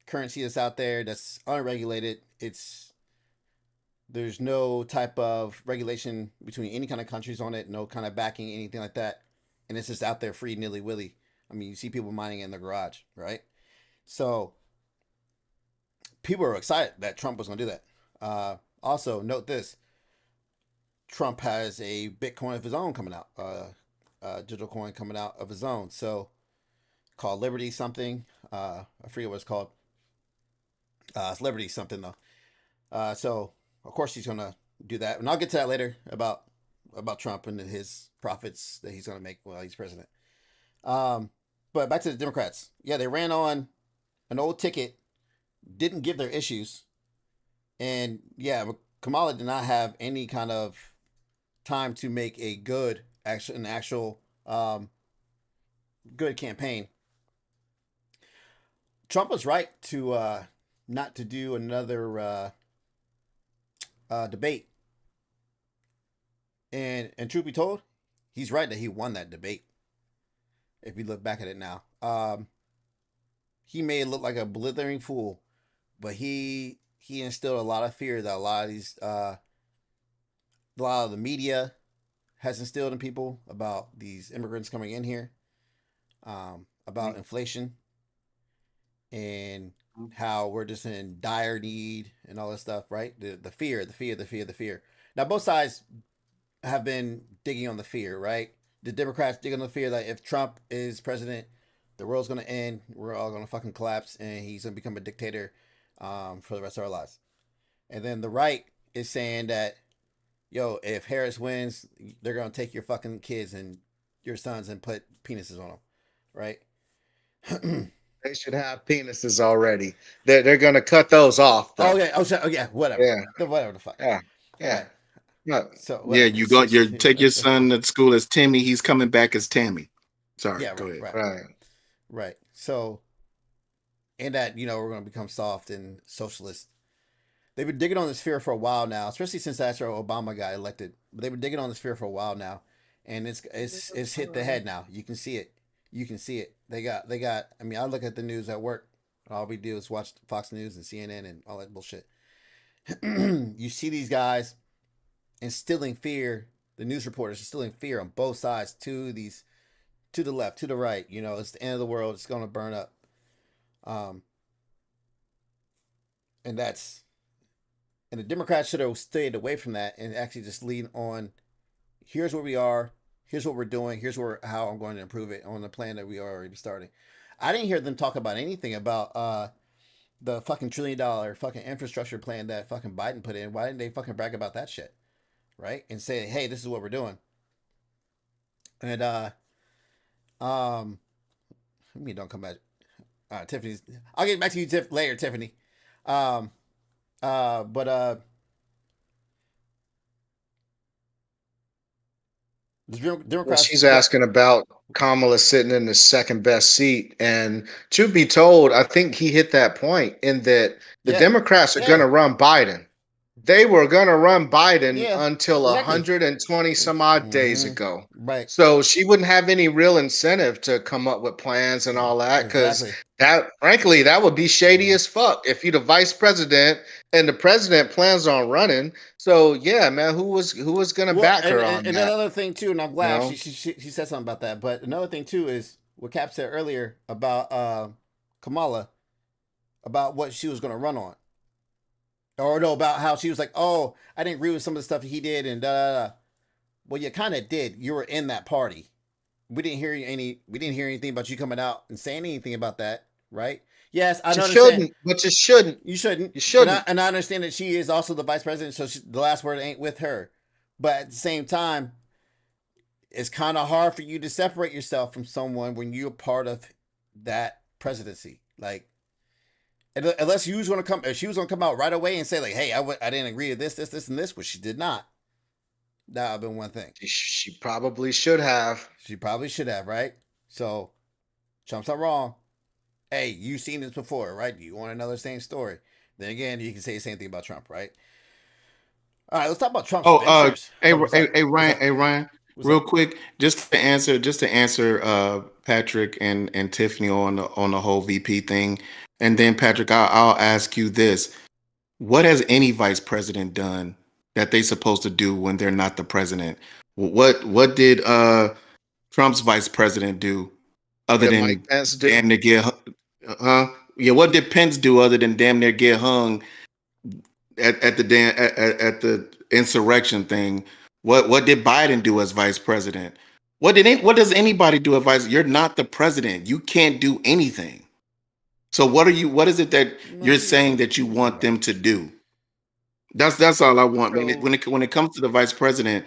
Speaker 2: currency that's out there that's unregulated. There's no type of regulation between any kind of countries on it, no kind of backing, anything like that, and it's just out there free nilly willy. I mean, you see people mining in the garage, right? So people are excited that Trump was going to do that. Also, note this: Trump has a Bitcoin of his own coming out, digital coin coming out of his own. So called Liberty something. I forget what it's called. It's Liberty something though. So of course he's going to do that, and I'll get to that later about Trump and his profits that he's going to make while he's president. But back to the Democrats. Yeah, they ran on an old ticket, didn't give their issues, and yeah, Kamala did not have any kind of time to make a good actual good campaign. Trump was right to not to do another debate, and truth be told, he's right that he won that debate. If you look back at it now, he may look like a blithering fool, but he instilled a lot of fear that a lot of the media has instilled in people about these immigrants coming in here, about inflation, and how we're just in dire need and all this stuff, right? The fear. Now both sides have been digging on the fear, right? The Democrats dig on the fear that if Trump is president, the world's going to end, we're all going to fucking collapse, and he's going to become a dictator for the rest of our lives. And then the right is saying that, yo, if Harris wins, they're going to take your fucking kids and your sons and put penises on them, right?
Speaker 5: They should have penises already. They're going to cut those off, though.
Speaker 2: Oh, yeah. Oh, yeah. Whatever.
Speaker 5: Yeah.
Speaker 2: Whatever the fuck.
Speaker 5: Yeah.
Speaker 2: Right.
Speaker 5: No.
Speaker 2: So
Speaker 4: Yeah,
Speaker 2: whatever.
Speaker 4: you take your son to school as Timmy. He's coming back as Tammy. Sorry,
Speaker 2: Yeah,
Speaker 4: go ahead.
Speaker 5: Right.
Speaker 2: So, and that, we're going to become soft and socialist. They've been digging on this fear for a while now, especially since after Obama got elected. But they've been digging on this fear for a while now, and it's hit the head now. You can see it. They got. I mean, I look at the news at work. All we do is watch Fox News and CNN and all that bullshit. You see these guys instilling fear. The news reporters instilling fear on both sides to the left, to the right. It's the end of the world. It's going to burn up. And the Democrats should have stayed away from that and actually just lean on, here's where we are, here's what we're doing, here's how I'm going to improve it on the plan that we are already starting. I didn't hear them talk about anything about the fucking $1 trillion fucking infrastructure plan that fucking Biden put in. Why didn't they fucking brag about that shit? Right? And say, hey, this is what we're doing. And let me don't come back. Tiffany's. I'll get back to you later, Tiffany. But The
Speaker 5: Well,
Speaker 2: Democrats.
Speaker 5: she's asking about Kamala sitting in the second best seat. And to be told, I think he hit that point in that the
Speaker 2: Yeah,
Speaker 5: Democrats are going
Speaker 2: yeah,
Speaker 5: to run Biden. They were going to run Biden
Speaker 2: yeah,
Speaker 5: until
Speaker 2: exactly.
Speaker 5: 120 some odd days
Speaker 2: Mm-hmm.
Speaker 5: ago.
Speaker 2: Right.
Speaker 5: So she wouldn't have any real incentive to come up with plans and all that because
Speaker 2: Exactly.
Speaker 5: that, frankly, that would be shady
Speaker 2: Mhm.
Speaker 5: as fuck if you're the vice president and the president plans on running. So yeah, man, who was gonna
Speaker 2: Well,
Speaker 5: back her on
Speaker 2: and
Speaker 5: that?
Speaker 2: another thing too, and I'm
Speaker 5: You
Speaker 2: glad
Speaker 5: know,
Speaker 2: she said something about that. But another thing too is what Cap said earlier about Kamala, about what she was going to run on, or no, about how she was like, oh, I didn't agree with some of the stuff he did, and da da da. Well, you kind of did. You were in that party. We didn't hear anything about you coming out and saying anything about that, right? Yes, I
Speaker 5: but you
Speaker 2: understand.
Speaker 5: shouldn't. But you shouldn't.
Speaker 2: You shouldn't.
Speaker 5: You shouldn't.
Speaker 2: And I understand that she is also the vice president, so the last word ain't with her. But at the same time, it's kind of hard for you to separate yourself from someone when you're part of that presidency. Like, unless she was going to come out right away and say like, "Hey, I didn't agree to this, and this," which she did not. That would have been one thing.
Speaker 5: She probably should have.
Speaker 2: She probably should have, right? So, Trump's not wrong. Hey, you've seen this before, right? You want another same story? Then again, you can say the same thing about Trump, right? All right, let's talk about Trump's
Speaker 4: Oh,
Speaker 2: ventures.
Speaker 4: hey,
Speaker 2: Oh, what's up?
Speaker 4: hey,
Speaker 2: What's
Speaker 4: Ryan,
Speaker 2: up?
Speaker 4: hey, Ryan,
Speaker 2: What's
Speaker 4: real
Speaker 2: up?
Speaker 4: quick, just to answer, Patrick and Tiffany on the whole VP thing, and then Patrick, I'll ask you this: what has any vice president done that they supposed to do when they're not the president? What did Trump's vice president do
Speaker 5: What
Speaker 4: other
Speaker 5: did Mike
Speaker 4: than
Speaker 5: Pence do?
Speaker 4: damn near get yeah? What did Pence do other than damn near get hung at the at the insurrection thing? What did Biden do as vice president? What does anybody do as vice? You're not the president. You can't do anything. So what is it that
Speaker 2: No,
Speaker 4: you're saying that you want them to do? That's all I want.
Speaker 5: So
Speaker 4: When it comes to the vice president,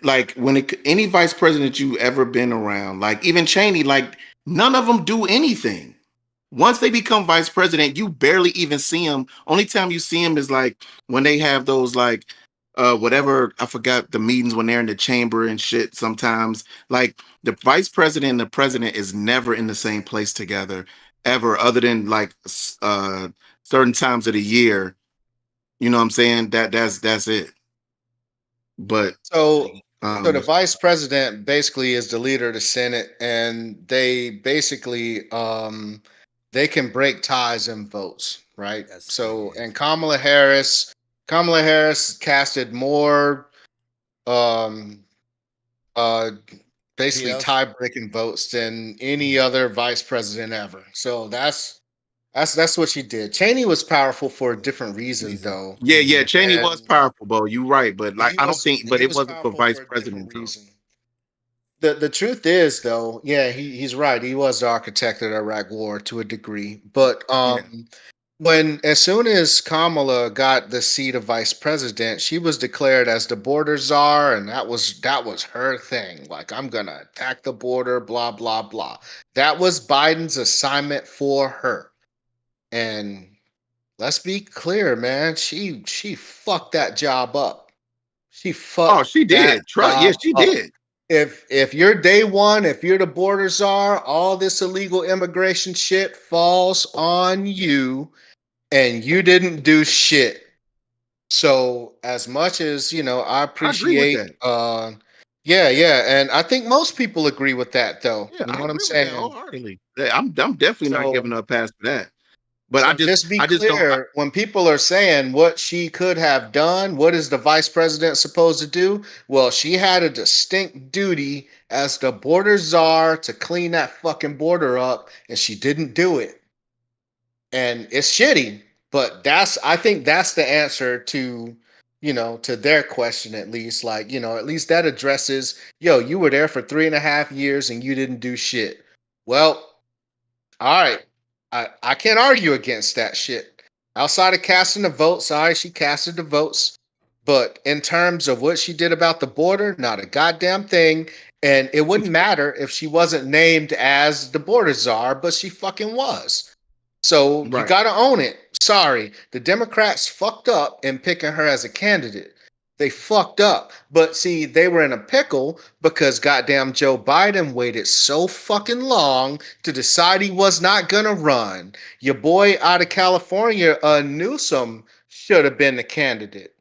Speaker 4: like any vice president you ever been around, like even Cheney, like none of them do anything. Once they become vice president, you barely even see them. Only time you see them is like when they have those like whatever, I forgot the meetings when they're in the chamber and shit sometimes. Like the vice president and the president is never in the same place together ever, other than like certain times of the year. You know what I'm saying? That's it. But
Speaker 5: so so the
Speaker 4: um
Speaker 5: vice president basically is the leader of the Senate, and they basically they can break ties and votes, right?
Speaker 2: yes,
Speaker 5: So and Kamala Harris casted more um uh basically
Speaker 2: Vetoes.
Speaker 5: tie breaking votes than any other vice president ever. So that's what she did. Cheney was powerful for a different reason
Speaker 2: Reason.
Speaker 5: though.
Speaker 4: yeah, Cheney was
Speaker 5: And
Speaker 4: powerful, Bo. You right, but like
Speaker 5: he
Speaker 4: I don't
Speaker 5: was
Speaker 4: think, but
Speaker 5: he
Speaker 4: it
Speaker 5: was
Speaker 4: wasn't for
Speaker 5: powerful
Speaker 4: vice
Speaker 5: for a different
Speaker 4: president though.
Speaker 5: reason. The truth is though, yeah, he's right. He was the architect of the Iraq War to a degree. But
Speaker 4: Yeah.
Speaker 5: when as soon as Kamala got the seat of vice president, she was declared as the border czar, and that was her thing. Like, I'm gonna attack the border, blah blah blah. That was Biden's assignment for her. And let's be clear, man, she fucked that job up. She
Speaker 4: Oh,
Speaker 5: fucked
Speaker 4: she
Speaker 5: that
Speaker 4: did. Trust. Yes,
Speaker 5: job
Speaker 4: she
Speaker 5: up.
Speaker 4: did.
Speaker 5: If you're day one, if you're the border czar, all this illegal immigration shit falls on you, and you didn't do shit. So as much as I
Speaker 4: I agree with
Speaker 5: appreciate
Speaker 4: that.
Speaker 5: yeah, and I think most people agree with that though.
Speaker 4: Yeah,
Speaker 5: You know
Speaker 4: I
Speaker 5: what I'm
Speaker 4: agree with that
Speaker 5: saying?
Speaker 4: wholeheartedly. Yeah, I'm definitely not
Speaker 5: So
Speaker 4: giving her a pass for that. But
Speaker 5: so just be
Speaker 4: I just don't.
Speaker 5: clear, when people are saying what she could have done, what is the vice president supposed to do? Well, she had a distinct duty as the border czar to clean that fucking border up, and she didn't do it. And it's shitty, but I think that's the answer to their question, at least. Like, at least that addresses, yo, you were there for 3.5 years and you didn't do shit. Well, all right. I can't argue against that shit. Outside of casting the votes, sorry, she casted the votes. But in terms of what she did about the border, not a goddamn thing. And it wouldn't matter if she wasn't named as the border czar, but she fucking was. So you
Speaker 4: Right.
Speaker 5: gotta own it. Sorry. The Democrats fucked up in picking her as a candidate. They fucked up. But see, they were in a pickle because goddamn Joe Biden waited so fucking long to decide he was not gonna run. Your boy out of California, Newsom, should have been the candidate,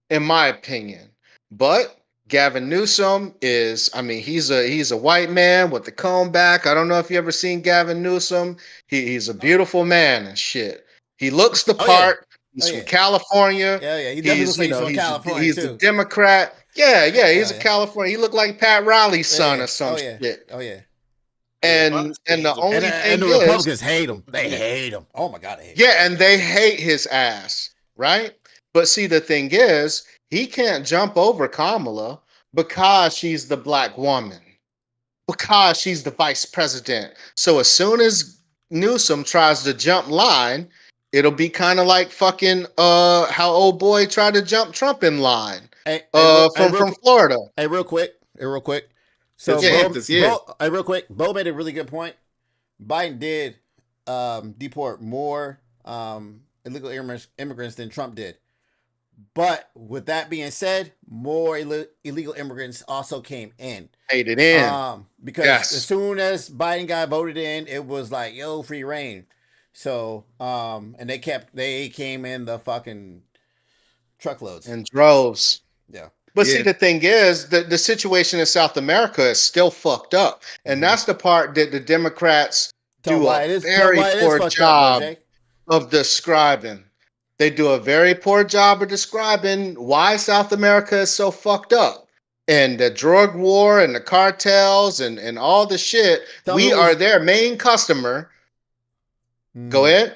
Speaker 5: in my opinion. But Gavin Newsom is, I mean, he's a white man with the comb back. I don't know if you ever seen Gavin Newsom. He's a beautiful man and shit. He looks the
Speaker 2: Oh yeah.
Speaker 5: part. He's from California.
Speaker 2: Yeah. He definitely looks like he's from California
Speaker 5: he's
Speaker 2: too.
Speaker 5: a Democrat. Yeah, he's a California. He looked like Pat Riley's son or some shit.
Speaker 2: Oh yeah.
Speaker 5: And the only thing
Speaker 2: and the
Speaker 5: is,
Speaker 2: Republicans hate him. They hate him. Oh my God, they hate him.
Speaker 5: yeah, and they hate his ass, right? But see, the thing is, he can't jump over Kamala because she's the black woman, because she's the vice president. So as soon as Newsom tries to jump line, it'll be kind of like fucking how old boy tried to jump Trump in line. From Florida.
Speaker 2: Hey, real quick. So real quick, Bo made a really good point. Biden did deport more illegal immigrants than Trump did. But with that being said, more illegal immigrants also came in.
Speaker 5: Made it in.
Speaker 2: Because as soon as Biden got voted in, it was like, yo, free reign. So, and they came in the fucking truckloads.
Speaker 5: And droves.
Speaker 2: Yeah.
Speaker 5: But see, the thing is, the situation in South America is still fucked up. And that's the part that the Democrats do a very poor job of describing. They do a very poor job of describing why South America is so fucked up. And the drug war and the cartels and all the shit. We are their main customer. Go ahead.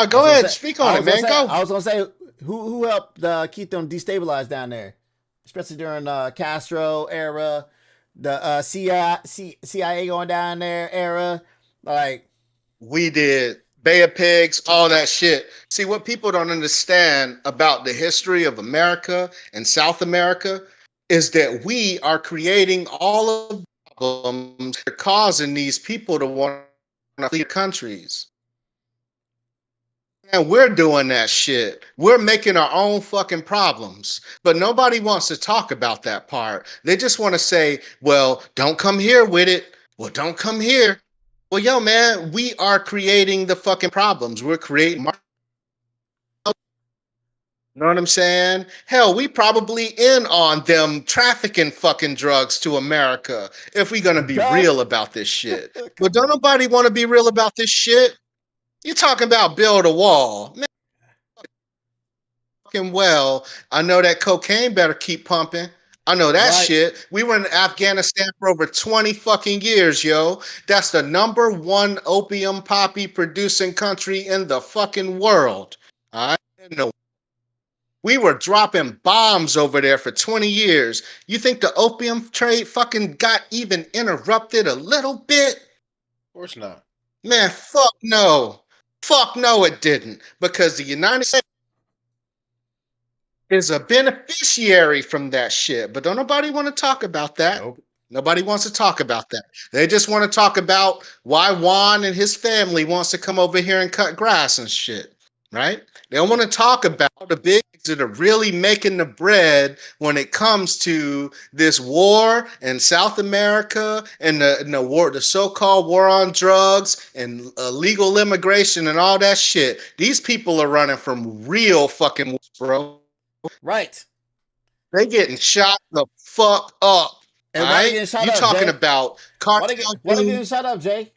Speaker 5: Go ahead. Speak on it, man. Go.
Speaker 2: I was going to say, who helped keep them destabilized down there? Especially during Castro era, the CIA going down there era. Like,
Speaker 5: we did. Bay of Pigs, all that shit. See, what people don't understand about the history of America and South America is that we are creating all of the problems that are causing these people to want to flee countries. And we're doing that shit. We're making our own fucking problems. But nobody wants to talk about that part. They just want to say, well, don't come here with it. Well, don't come here. Well, yo, man, we are creating the fucking problems. We're creating. You know what I'm saying? Hell, we probably in on them trafficking fucking drugs to America if we're going to be real about this shit. But don't nobody want to be real about this shit. You're talking about build a wall. Man, fucking well, I know that cocaine better keep pumping. I know that shit. We were in Afghanistan for over 20 fucking years, yo. That's the #1 opium poppy producing country in the fucking world. All right? We were dropping bombs over there for 20 years. You think the opium trade fucking got even interrupted a little bit?
Speaker 1: Of course not.
Speaker 5: Man, fuck no. Fuck no, it didn't. Because the United States is a beneficiary from that shit. But don't nobody want to talk about that. Nope. Nobody wants to talk about that. They just want to talk about why Juan and his family wants to come over here and cut grass and shit. Right? They don't want to talk about the bigs that are really making the bread when it comes to this war in South America and the war, the so-called war on drugs and illegal immigration and all that shit. These people are running from real fucking wars, bro.
Speaker 2: Right.
Speaker 5: They getting shot the fuck up.
Speaker 2: And why they getting shot
Speaker 5: you
Speaker 2: up,
Speaker 5: talking
Speaker 2: Jay?
Speaker 5: about cartel?
Speaker 2: Why they getting shot up, Jay?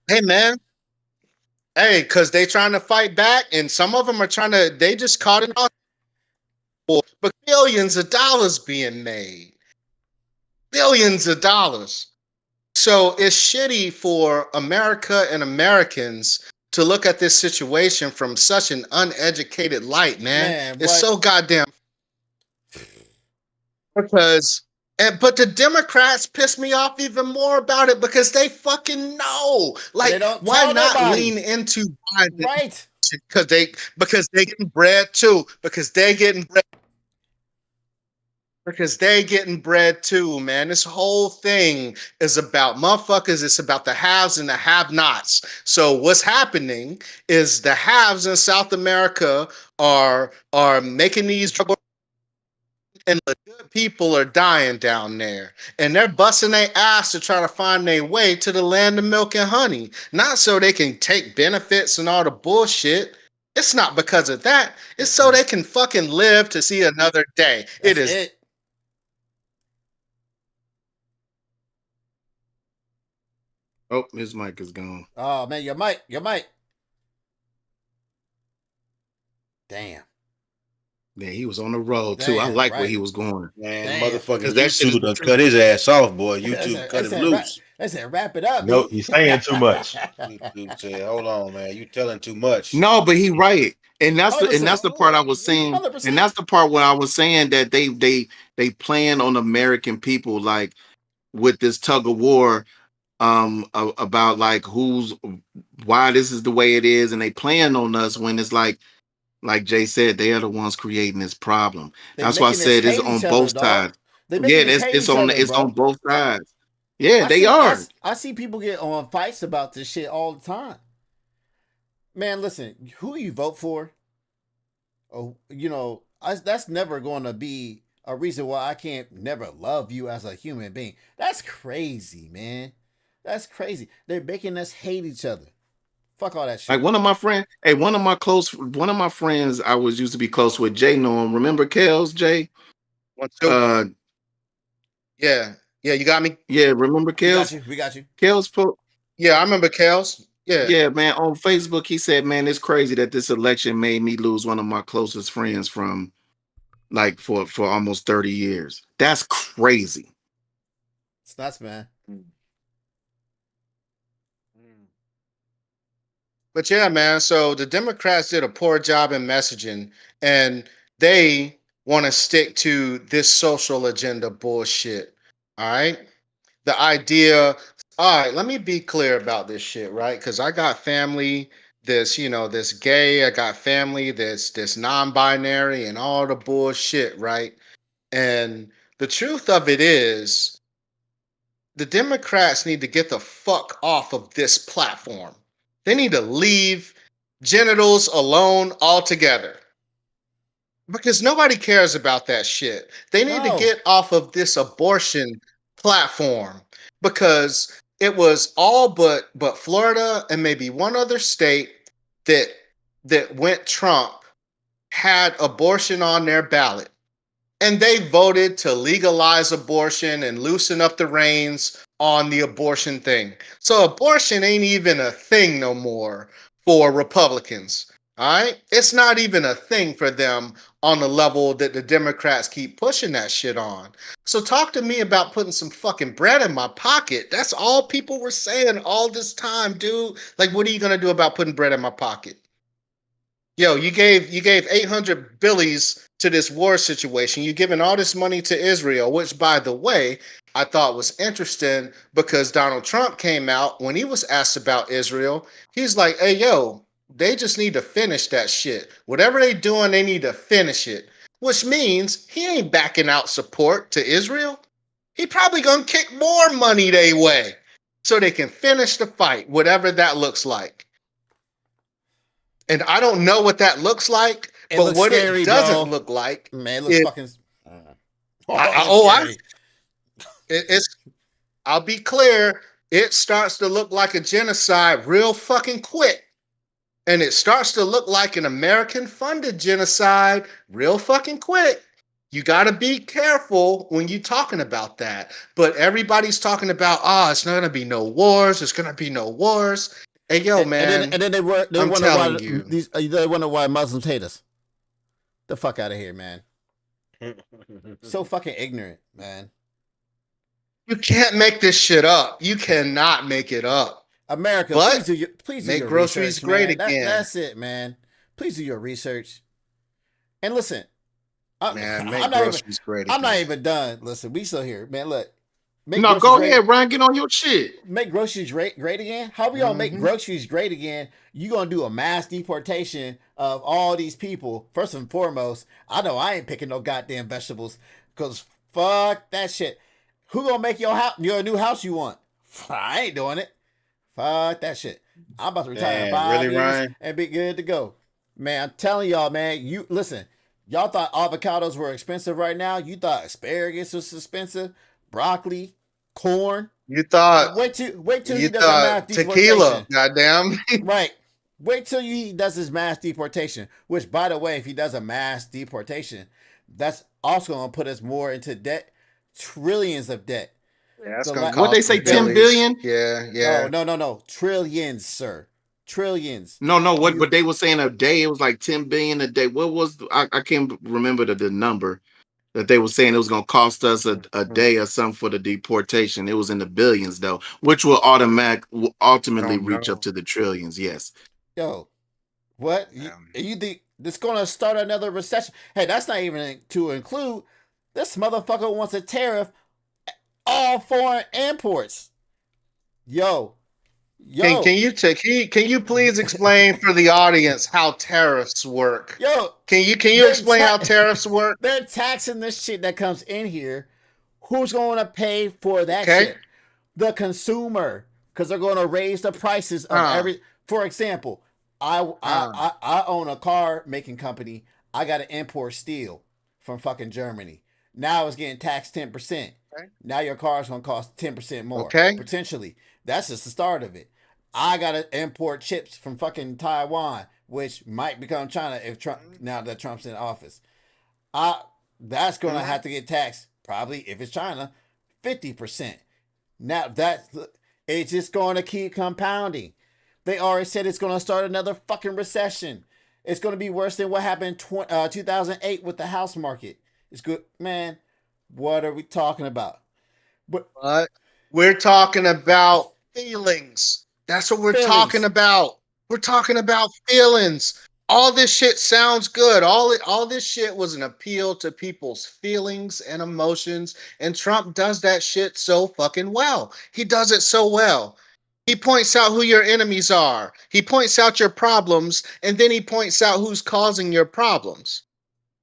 Speaker 5: Hey, man. Hey, because they trying to fight back, and some of them are trying to, they just caught it on. But billions of dollars being made. Billions of dollars. So it's shitty for America and Americans to look at this situation from such an uneducated light, man. It's so goddamn. Because, but the Democrats piss me off even more about it because they fucking know. Like, why not lean into Biden?
Speaker 2: Right.
Speaker 5: Because they getting bread too. Because they getting bread too, man. This whole thing is about motherfuckers. It's about the haves and the have-nots. So what's happening is the haves in South America are making these and the good people are dying down there. And they're busting their ass to try to find their way to the land of milk and honey. Not so they can take benefits and all the bullshit. It's not because of that. It's so they can fucking live to see another day.
Speaker 2: That's
Speaker 5: It is.
Speaker 2: it.
Speaker 4: Oh, his mic is gone.
Speaker 2: Oh man, your mic. Damn.
Speaker 4: Yeah, he was on the road too. I
Speaker 2: Damn,
Speaker 4: like where
Speaker 2: right.
Speaker 4: he was going.
Speaker 1: Man,
Speaker 2: Damn.
Speaker 1: motherfucking
Speaker 4: 'Cause that shit is
Speaker 1: YouTube done
Speaker 4: the truth.
Speaker 1: cut his ass off, boy.
Speaker 2: They
Speaker 1: YouTube
Speaker 2: said-
Speaker 1: cut
Speaker 2: they
Speaker 1: him
Speaker 2: said
Speaker 1: loose.
Speaker 2: They said wrap it up.
Speaker 3: No,
Speaker 2: B.
Speaker 3: he's saying too much.
Speaker 1: YouTube said, "Hold on, man, you telling too much."
Speaker 4: No, but he right. And that's the
Speaker 2: 100%.
Speaker 4: part I was saying.
Speaker 2: 100%.
Speaker 4: And that's the part where I was saying that they plan on American people, like with this tug of war about like why this is the way it is, and they plan on us when it's like Jay said, they are the ones creating this problem.
Speaker 2: They
Speaker 4: That's why I
Speaker 2: making us
Speaker 4: said it's
Speaker 2: hate
Speaker 4: on
Speaker 2: each
Speaker 4: both
Speaker 2: other, dog.
Speaker 4: sides.
Speaker 2: They
Speaker 4: Yeah,
Speaker 2: making us hate
Speaker 4: it's
Speaker 2: each
Speaker 4: on
Speaker 2: other,
Speaker 4: it's
Speaker 2: bro.
Speaker 4: on both sides. Yeah,
Speaker 2: I
Speaker 4: are.
Speaker 2: see people get on fights about this shit all the time. Man, listen, who you vote for? Oh, that's never going to be a reason why I can't never love you as a human being. That's crazy, man. That's crazy. They're making us hate each other. Fuck all that shit.
Speaker 4: Like one of my friends I was used to be close with, Jay Norm. Remember Kels, Jay?
Speaker 5: 1, 2. Yeah, you got me.
Speaker 4: Yeah, remember Kels?
Speaker 2: We got you.
Speaker 4: Kels
Speaker 5: Yeah, I remember Kels.
Speaker 4: Yeah, man. On Facebook, he said, "Man, it's crazy that this election made me lose one of my closest friends from like for almost 30 years. That's crazy."
Speaker 2: It's nuts, man.
Speaker 5: But yeah, man. So the Democrats did a poor job in messaging, and they want to stick to this social agenda bullshit. All right. The idea. All right. Let me be clear about this shit, right? Because I got family this gay. I got family this non-binary and all the bullshit, right? And the truth of it is, the Democrats need to get the fuck off of this platform. They need to leave genitals alone altogether. Because nobody cares about that shit. They need to get off of this abortion platform, because it was all but Florida and maybe one other state that went Trump had abortion on their ballot. And they voted to legalize abortion and loosen up the reins on the abortion thing. So abortion ain't even a thing no more for Republicans. All right? It's not even a thing for them on the level that the Democrats keep pushing that shit on. So talk to me about putting some fucking bread in my pocket. That's all people were saying all this time, dude. Like, what are you gonna do about putting bread in my pocket? Yo, you gave 800 billies to this war situation. You're giving all this money to Israel, which, by the way, I thought was interesting, because Donald Trump came out when he was asked about Israel. He's like, hey, yo, they just need to finish that shit. Whatever they doing, they need to finish it, which means he ain't backing out support to Israel. He probably gonna kick more money their way so they can finish the fight, whatever that looks like. And I don't know what that looks like, but what
Speaker 2: scary,
Speaker 5: it doesn't
Speaker 2: bro.
Speaker 5: look like,
Speaker 2: Man, it looks fucking.
Speaker 5: I'll be clear, it starts to look like a genocide real fucking quick. And it starts to look like an American-funded genocide real fucking quick. You got to be careful when you're talking about that. But everybody's talking about, it's not going to be no wars. There's going to be no wars. Hey, yo, man.
Speaker 2: And then they wonder why Muslims hate us. The fuck out of here, man. So fucking ignorant, man.
Speaker 5: You can't make this shit up. You cannot make it up.
Speaker 2: America,
Speaker 5: but
Speaker 2: please
Speaker 5: make
Speaker 2: do your
Speaker 5: groceries
Speaker 2: research,
Speaker 5: great
Speaker 2: man.
Speaker 5: again.
Speaker 2: That's it, man. Please do your research. And listen,
Speaker 5: make groceries great again.
Speaker 2: I'm not even done. Listen, we still here, man. Look.
Speaker 4: No, go ahead, Ryan. Get on your shit.
Speaker 2: Make groceries great again? How we gonna make groceries great again? You gonna do a mass deportation of all these people? First and foremost, I know I ain't picking no goddamn vegetables, because fuck that shit. Who gonna make your new house you want? I ain't doing it. Fuck that shit. I'm about to retire in 5 years and be good to go. Man, I'm telling y'all, man. You listen. Y'all thought avocados were expensive right now. You thought asparagus was expensive, broccoli, corn.
Speaker 5: You thought
Speaker 2: Wait till
Speaker 5: you
Speaker 2: he does a mass
Speaker 5: thought tequila,
Speaker 2: deportation.
Speaker 5: goddamn.
Speaker 2: Right. Wait till he does his mass deportation. Which, by the way, if he does a mass deportation, that's also going to put us more into debt, trillions of debt.
Speaker 5: Yeah, that's
Speaker 2: The
Speaker 5: gonna
Speaker 2: la-
Speaker 4: What
Speaker 5: cost
Speaker 4: they
Speaker 5: some
Speaker 4: say, 10
Speaker 5: billies.
Speaker 4: billion?
Speaker 5: Yeah, yeah.
Speaker 2: No, trillions, sir, trillions.
Speaker 4: No, what
Speaker 2: You-
Speaker 4: but they were saying a day, it was like 10 billion a day. What was I can't remember the number that they were saying it was gonna cost us a day or something for the deportation. It was in the billions though, which will
Speaker 5: I
Speaker 4: ultimately
Speaker 5: don't
Speaker 4: reach up
Speaker 5: know.
Speaker 4: to the trillions. Yes.
Speaker 2: Yo, what you think this going to start another recession? Hey, that's not even to include this motherfucker wants a tariff all foreign imports. Yo,
Speaker 5: Can you please explain for the audience how tariffs work?
Speaker 2: yo.
Speaker 5: Can you
Speaker 2: They're
Speaker 5: explain how tariffs work?
Speaker 2: They're taxing this shit that comes in here. Who's going to pay for that
Speaker 5: Okay.
Speaker 2: shit? The consumer, because they're going to raise the prices of every. For example, I own a car making company. I got to import steel from fucking Germany. Now it's getting taxed 10%.
Speaker 5: Okay.
Speaker 2: Now your car is going to cost 10% more.
Speaker 5: Okay.
Speaker 2: Potentially. That's just the start of it. I got to import chips from fucking Taiwan, which might become China if Trump, now that Trump's in office. That's going to have to get taxed, probably, if it's China, 50%. Now, it's just going to keep compounding. They already said it's going to start another fucking recession. It's going to be worse than what happened in 2008 with the house market. It's good. Man, what are we talking about?
Speaker 5: But we're talking about feelings. That's what we're talking about. We're talking about feelings. All this shit sounds good. All this shit was an appeal to people's feelings and emotions, and Trump does that shit so fucking well. He does it so well. He points out who your enemies are. He points out your problems, and then he points out who's causing your problems.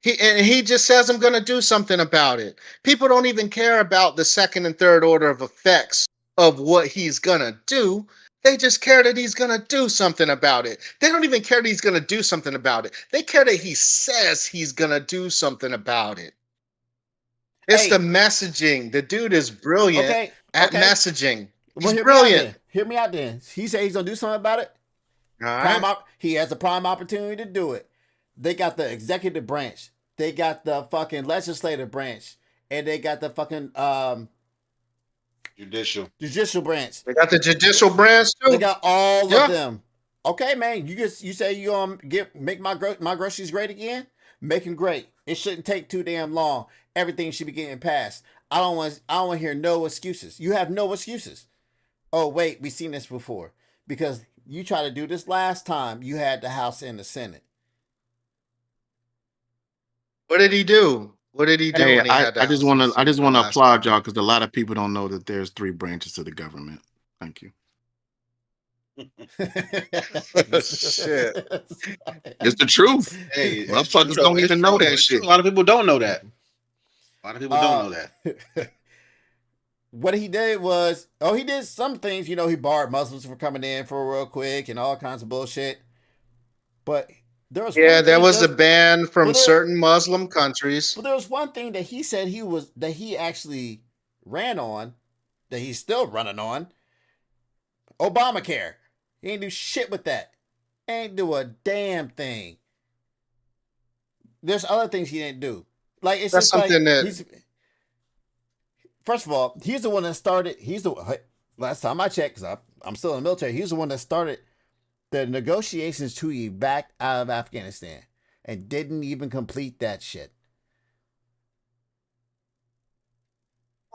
Speaker 5: He just says, I'm going to do something about it. People don't even care about the second and third order of effects of what he's going to do. They just care that he's going to do something about it. They don't even care that he's going to do something about it. They care that he says he's going to do something about it. It's the messaging. The dude is brilliant at messaging. He's brilliant.
Speaker 2: Hear me out then. He said he's going to do something about it.
Speaker 5: All right.
Speaker 2: He has a prime opportunity to do it. They got the executive branch. They got the fucking legislative branch. And they got the fucking judicial branch.
Speaker 5: They got the judicial branch too.
Speaker 2: They got all of them. Okay, man. You say you make my groceries great again? Make them great. It shouldn't take too damn long. Everything should be getting passed. I don't want to hear no excuses. You have no excuses. Oh wait, we've seen this before. Because you tried to do this last time you had the House and the Senate.
Speaker 5: What did he do? What did he do?
Speaker 4: Hey,
Speaker 5: when he had
Speaker 4: I just want to applaud y'all because a lot of people don't know that there's 3 branches to the government. Thank you.
Speaker 5: Shit.
Speaker 4: It's the truth.
Speaker 1: Hey,
Speaker 4: motherfuckers don't even know that shit.
Speaker 1: A lot of people don't know that. A lot of people don't know that.
Speaker 2: What he did was, he did some things. You know, he barred Muslims from coming in for real quick and all kinds of bullshit. But there was
Speaker 5: a ban from certain Muslim countries.
Speaker 2: But there was one thing that he said that he actually ran on, that he's still running on. Obamacare. He ain't do shit with that. Ain't do a damn thing. There's other things he didn't do. Like it's
Speaker 5: That's
Speaker 2: just
Speaker 5: something
Speaker 2: like
Speaker 5: that.
Speaker 2: First of all, he's the one that started. Last time I checked, because I'm still in the military. He's the one that started the negotiations to evac out of Afghanistan and didn't even complete that shit.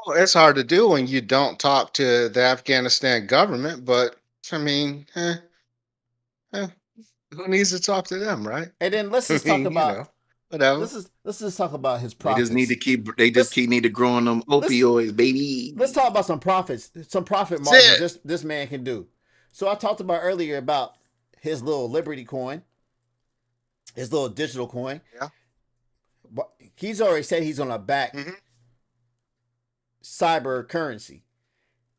Speaker 5: Well, it's hard to do when you don't talk to the Afghanistan government, but I mean, who needs to talk to them, right?
Speaker 2: And then let's just talk about
Speaker 5: whatever.
Speaker 2: Let's just talk about his profits.
Speaker 4: They just need to grow on them opioids, baby.
Speaker 2: Let's talk about some profits, some profit margins this man can do. So I talked about earlier about his little Liberty coin, his little digital coin.
Speaker 5: Yeah.
Speaker 2: But he's already said he's going to back cyber currency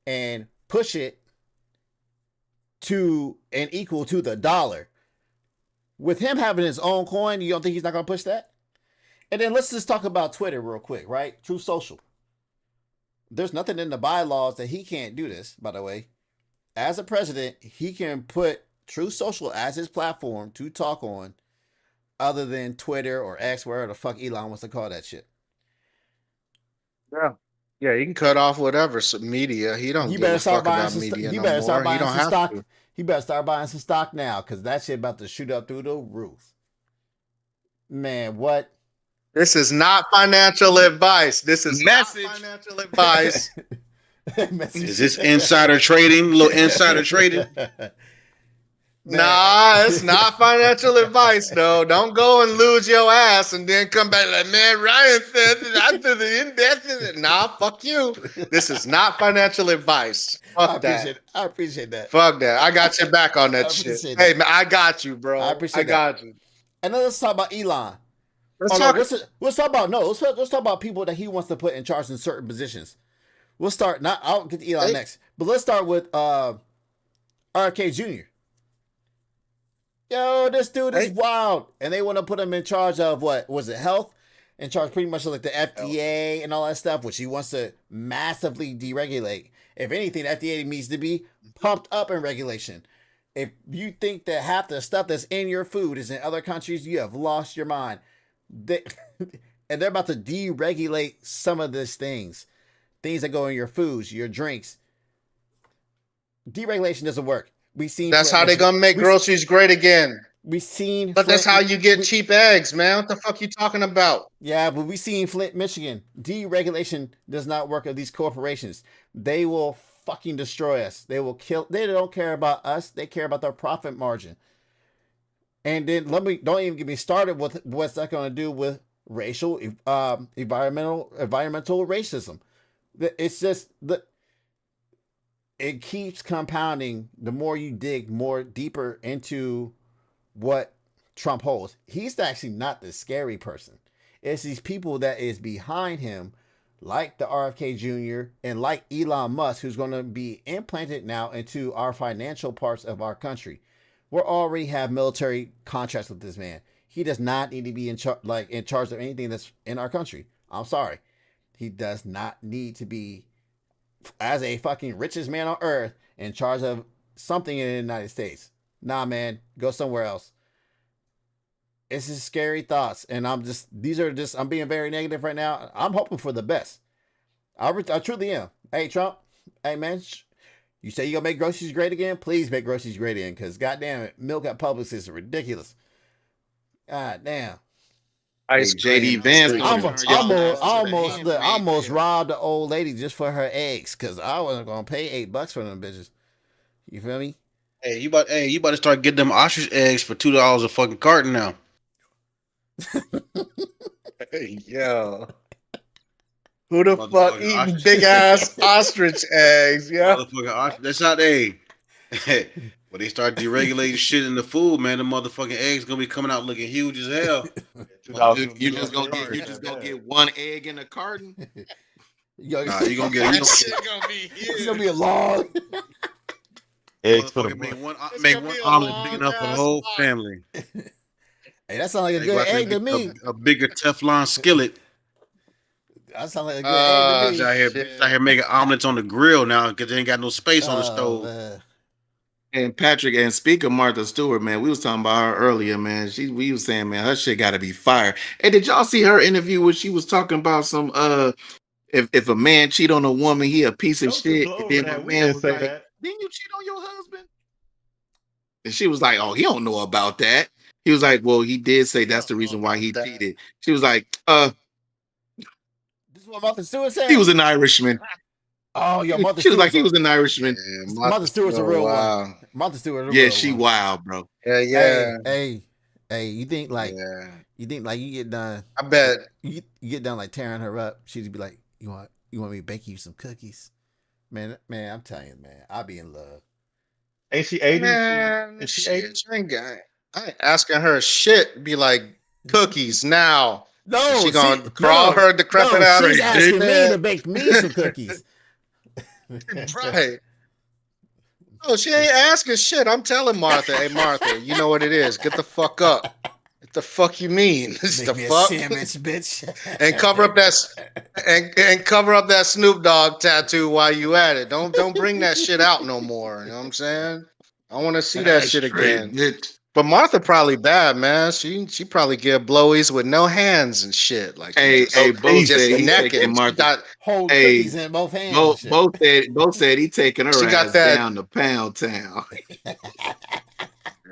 Speaker 2: and push it to and equal to the dollar. With him having his own coin, you don't think he's not going to push that? And then let's just talk about Twitter real quick, right? True Social. There's nothing in the bylaws that he can't do this, by the way. As a president, he can put True Social as his platform to talk on other than Twitter or X, wherever the fuck Elon wants to call that shit.
Speaker 5: Yeah. Yeah, you can cut off whatever media. He don't give a fuck about media no more. He don't have
Speaker 2: stock.
Speaker 5: to.
Speaker 2: He better start buying some stock now, because that shit about to shoot up through the roof. Man, what?
Speaker 5: This is not financial advice. This is
Speaker 4: Message.
Speaker 5: not financial advice.
Speaker 1: Is this insider trading? Little insider trading?
Speaker 5: Nah, it's not financial advice, though. Don't go and lose your ass and then come back like, man, Ryan said that after the index. Nah, fuck you. This is not financial advice. Fuck that.
Speaker 2: I appreciate that.
Speaker 5: Fuck that. I got your back on that shit.
Speaker 2: That.
Speaker 5: Hey, man, I got you, bro.
Speaker 2: I appreciate that.
Speaker 5: got you.
Speaker 2: And then let's talk about Elon.
Speaker 5: Let's
Speaker 2: talk about people that he wants to put in charge in certain positions. We'll start. I'll get to Elon next, but let's start with RFK Jr. Yo, this dude is wild, and they want to put him in charge of what was it? Health, in charge pretty much of like the FDA and all that stuff, which he wants to massively deregulate. If anything, the FDA needs to be pumped up in regulation. If you think that half the stuff that's in your food is in other countries, you have lost your mind. And they're about to deregulate some of these things that go in your foods, your drinks. Deregulation doesn't work.
Speaker 5: That's how they're gonna make groceries great again.
Speaker 2: But
Speaker 5: that's how you get cheap eggs, man. What the fuck you talking about?
Speaker 2: Yeah, but we see in Flint, Michigan, deregulation does not work of these corporations. They will fucking destroy us. They will kill. They don't care about us. They care about their profit margin. And then don't even get me started with what's that going to do with racial, environmental racism. It's just it keeps compounding. The more you dig more deeper into what Trump holds, he's actually not the scary person. It's these people that is behind him, like the RFK Jr. and like Elon Musk, who's going to be implanted now into our financial parts of our country. We already have military contracts with this man. He does not need to be in charge of anything that's in our country. I'm sorry. He does not need to be, as a fucking richest man on earth, in charge of something in the United States. Nah, man, go somewhere else. It's just scary thoughts, and I'm being very negative right now. I'm hoping for the best. I truly am. Hey, Trump. Hey, man. You say you're gonna make groceries great again? Please make groceries great again, because goddamn it, milk at Publix is ridiculous. God damn.
Speaker 4: JD Vance.
Speaker 2: I almost robbed the old lady just for her eggs, because I wasn't gonna pay $8 for them bitches. You feel me?
Speaker 1: Hey, you about to start getting them ostrich eggs for $2 a fucking carton now.
Speaker 5: Hey, yo. Who the fuck eating big ass ostrich eggs? Yeah,
Speaker 1: that's not when they start deregulating shit in the food, man. The motherfucking eggs gonna be coming out looking huge as hell.
Speaker 4: You just gonna get one egg in a carton.
Speaker 1: You're gonna get.
Speaker 2: It's gonna be a long.
Speaker 3: Eggs for the
Speaker 1: make one omelet big enough for the whole family.
Speaker 2: Hey, that sounds like a good egg to me.
Speaker 1: A bigger Teflon skillet.
Speaker 2: That sounds like a good egg to me.
Speaker 1: Out here making omelets on the grill now because they ain't got no space on the stove.
Speaker 2: Man.
Speaker 4: And Patrick, and speak of Martha Stewart, man, we was talking about her earlier, man. We was saying, man, her shit got to be fire. Hey, did y'all see her interview where she was talking about some if a man cheat on a woman, he a piece of shit. And then my man was like, didn't you cheat on your husband? And she was like, oh, he don't know about that. He was like, well, he did say that's the reason why he cheated. She was like,
Speaker 2: this is what Martha Stewart said.
Speaker 4: He was an Irishman.
Speaker 2: Oh, yo, Martha
Speaker 4: She was like, he was an Irishman.
Speaker 5: Yeah,
Speaker 2: Martha Stewart's a real one. Martha Stewart.
Speaker 4: Yeah, she wild, bro.
Speaker 5: Yeah.
Speaker 2: Hey, you think like you get done?
Speaker 5: I bet
Speaker 2: you get done like tearing her up. She'd be like, you want me to bake you some cookies, man? I'm telling you, man, I'll be in love.
Speaker 3: Ain't she 80?
Speaker 5: Man,
Speaker 3: Is she 80?
Speaker 5: I ain't asking her shit. Be like cookies now.
Speaker 2: No,
Speaker 5: she gonna crawl her decrepit out.
Speaker 2: She's asking me to bake me some cookies.
Speaker 5: Right. Oh, she ain't asking shit. I'm telling Martha, hey Martha, you know what it is. Get the fuck up. What the fuck you mean? It's the
Speaker 2: Make me a
Speaker 5: fuck?
Speaker 2: sandwich, bitch.
Speaker 5: And cover up that and cover up that Snoop Dogg tattoo while you at it. Don't bring that shit out no more. You know what I'm saying? I want to see that shit again.
Speaker 4: Bitch.
Speaker 5: But Martha probably bad, man. She probably give blowies with no hands and shit. Like
Speaker 4: Hey, Bo
Speaker 5: just
Speaker 4: said he
Speaker 5: naked.
Speaker 4: taking
Speaker 5: She
Speaker 4: Martha.
Speaker 5: got
Speaker 2: Hold
Speaker 4: Hey,
Speaker 2: cookies in both hands.
Speaker 4: Bo said he taking her
Speaker 5: She got
Speaker 4: ass
Speaker 5: that-
Speaker 4: down to Pound Town.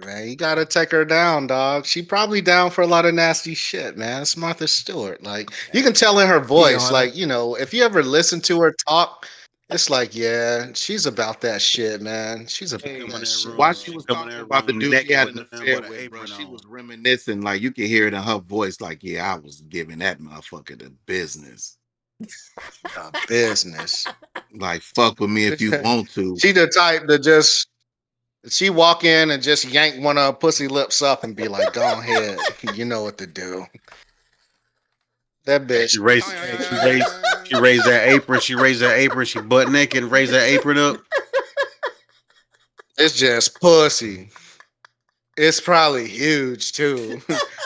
Speaker 5: man, you gotta take her down, dog. She probably down for a lot of nasty shit, man. It's Martha Stewart. Like you can tell in her voice,
Speaker 2: on
Speaker 5: like, you know, if you ever listen to her talk, it's like, yeah, she's about that shit, man. She's about
Speaker 1: Come in
Speaker 5: that
Speaker 1: that
Speaker 5: shit.
Speaker 1: room,
Speaker 4: While
Speaker 1: bro.
Speaker 4: she was
Speaker 1: Come in
Speaker 4: talking
Speaker 1: that
Speaker 4: about the
Speaker 1: room
Speaker 4: dude she had an
Speaker 1: naked with
Speaker 4: affair
Speaker 1: nothing but
Speaker 4: with,
Speaker 1: an
Speaker 4: bro,
Speaker 1: apron
Speaker 4: she
Speaker 1: on.
Speaker 4: was reminiscing. Like you could hear it in her voice. Like, yeah, I was giving that motherfucker the business.
Speaker 5: Business.
Speaker 4: Like, fuck with me if you want to.
Speaker 5: She the type to just she walk in and just yank one of her pussy lips up and be like, "Go ahead, you know what to do." That bitch.
Speaker 1: She raised that apron. She raised that apron. She butt naked and raised that apron up.
Speaker 5: It's just pussy. It's probably huge too.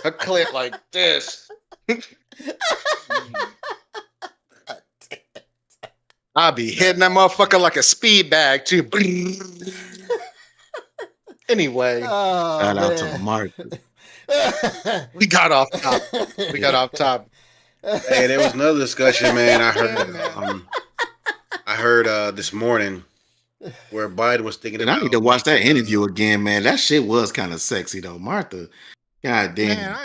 Speaker 5: A clip like this. I'll be hitting that motherfucker like a speed bag too. Anyway,
Speaker 4: Shout out to Mark.
Speaker 5: we got off top. We got off top.
Speaker 1: Hey, there was another discussion, man.
Speaker 5: Yeah,
Speaker 1: I heard this morning where Biden was thinking.
Speaker 4: And I need to watch that interview again, man. That shit was kind of sexy though, Martha. God damn.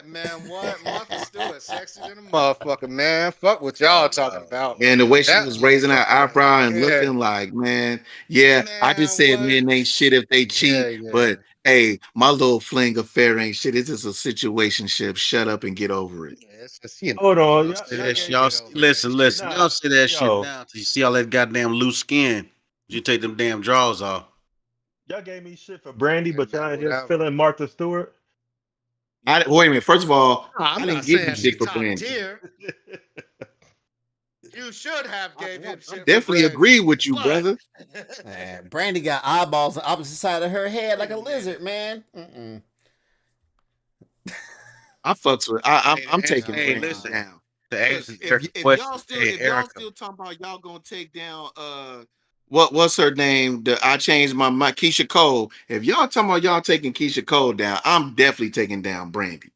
Speaker 5: Man, what? Martha Stewart sexy than a motherfucker, man. Fuck what y'all talking about.
Speaker 4: And the way she
Speaker 5: That
Speaker 4: was raising her
Speaker 5: motherfucker,
Speaker 4: eyebrow and
Speaker 5: yeah.
Speaker 4: looking like, man, yeah, I just
Speaker 5: Man,
Speaker 4: said
Speaker 5: what?
Speaker 4: men ain't shit if they cheat,
Speaker 5: Yeah.
Speaker 4: but hey, my little fling affair ain't shit. It's just a situationship. Shut up and get over it.
Speaker 5: Yeah, it's just, you know,
Speaker 3: Hold on,
Speaker 1: Y'all say that shit. Y'all listen.
Speaker 3: Nah,
Speaker 1: Y'all say that shit
Speaker 3: yo.
Speaker 1: now till you see all that goddamn loose skin. You take them damn drawers off.
Speaker 3: Y'all gave me shit for Brandy, but y'all
Speaker 5: Whatever.
Speaker 3: just feeling Martha Stewart.
Speaker 4: Wait a minute. First of all,
Speaker 5: I'm
Speaker 4: I
Speaker 5: not
Speaker 4: didn't give
Speaker 5: saying
Speaker 4: you
Speaker 5: she
Speaker 4: shit for
Speaker 5: top
Speaker 4: Brandy.
Speaker 5: tier. You should have gave him
Speaker 4: I
Speaker 5: shit.
Speaker 4: definitely agree with you,
Speaker 5: But-
Speaker 4: brother.
Speaker 2: Man, Brandy got eyeballs on the opposite side of her head like a lizard, man.
Speaker 4: I fucks with. I'm taking
Speaker 1: Hey,
Speaker 4: Brandy
Speaker 1: listen.
Speaker 4: down.
Speaker 1: To
Speaker 4: If
Speaker 1: answer your
Speaker 4: y'all
Speaker 1: question,
Speaker 4: still
Speaker 1: hey,
Speaker 4: if y'all
Speaker 1: Erica.
Speaker 4: still talking about y'all gonna take down what's her name? I changed my Keisha Cole. If y'all talking about y'all taking Keisha Cole down, I'm definitely taking down Brandy.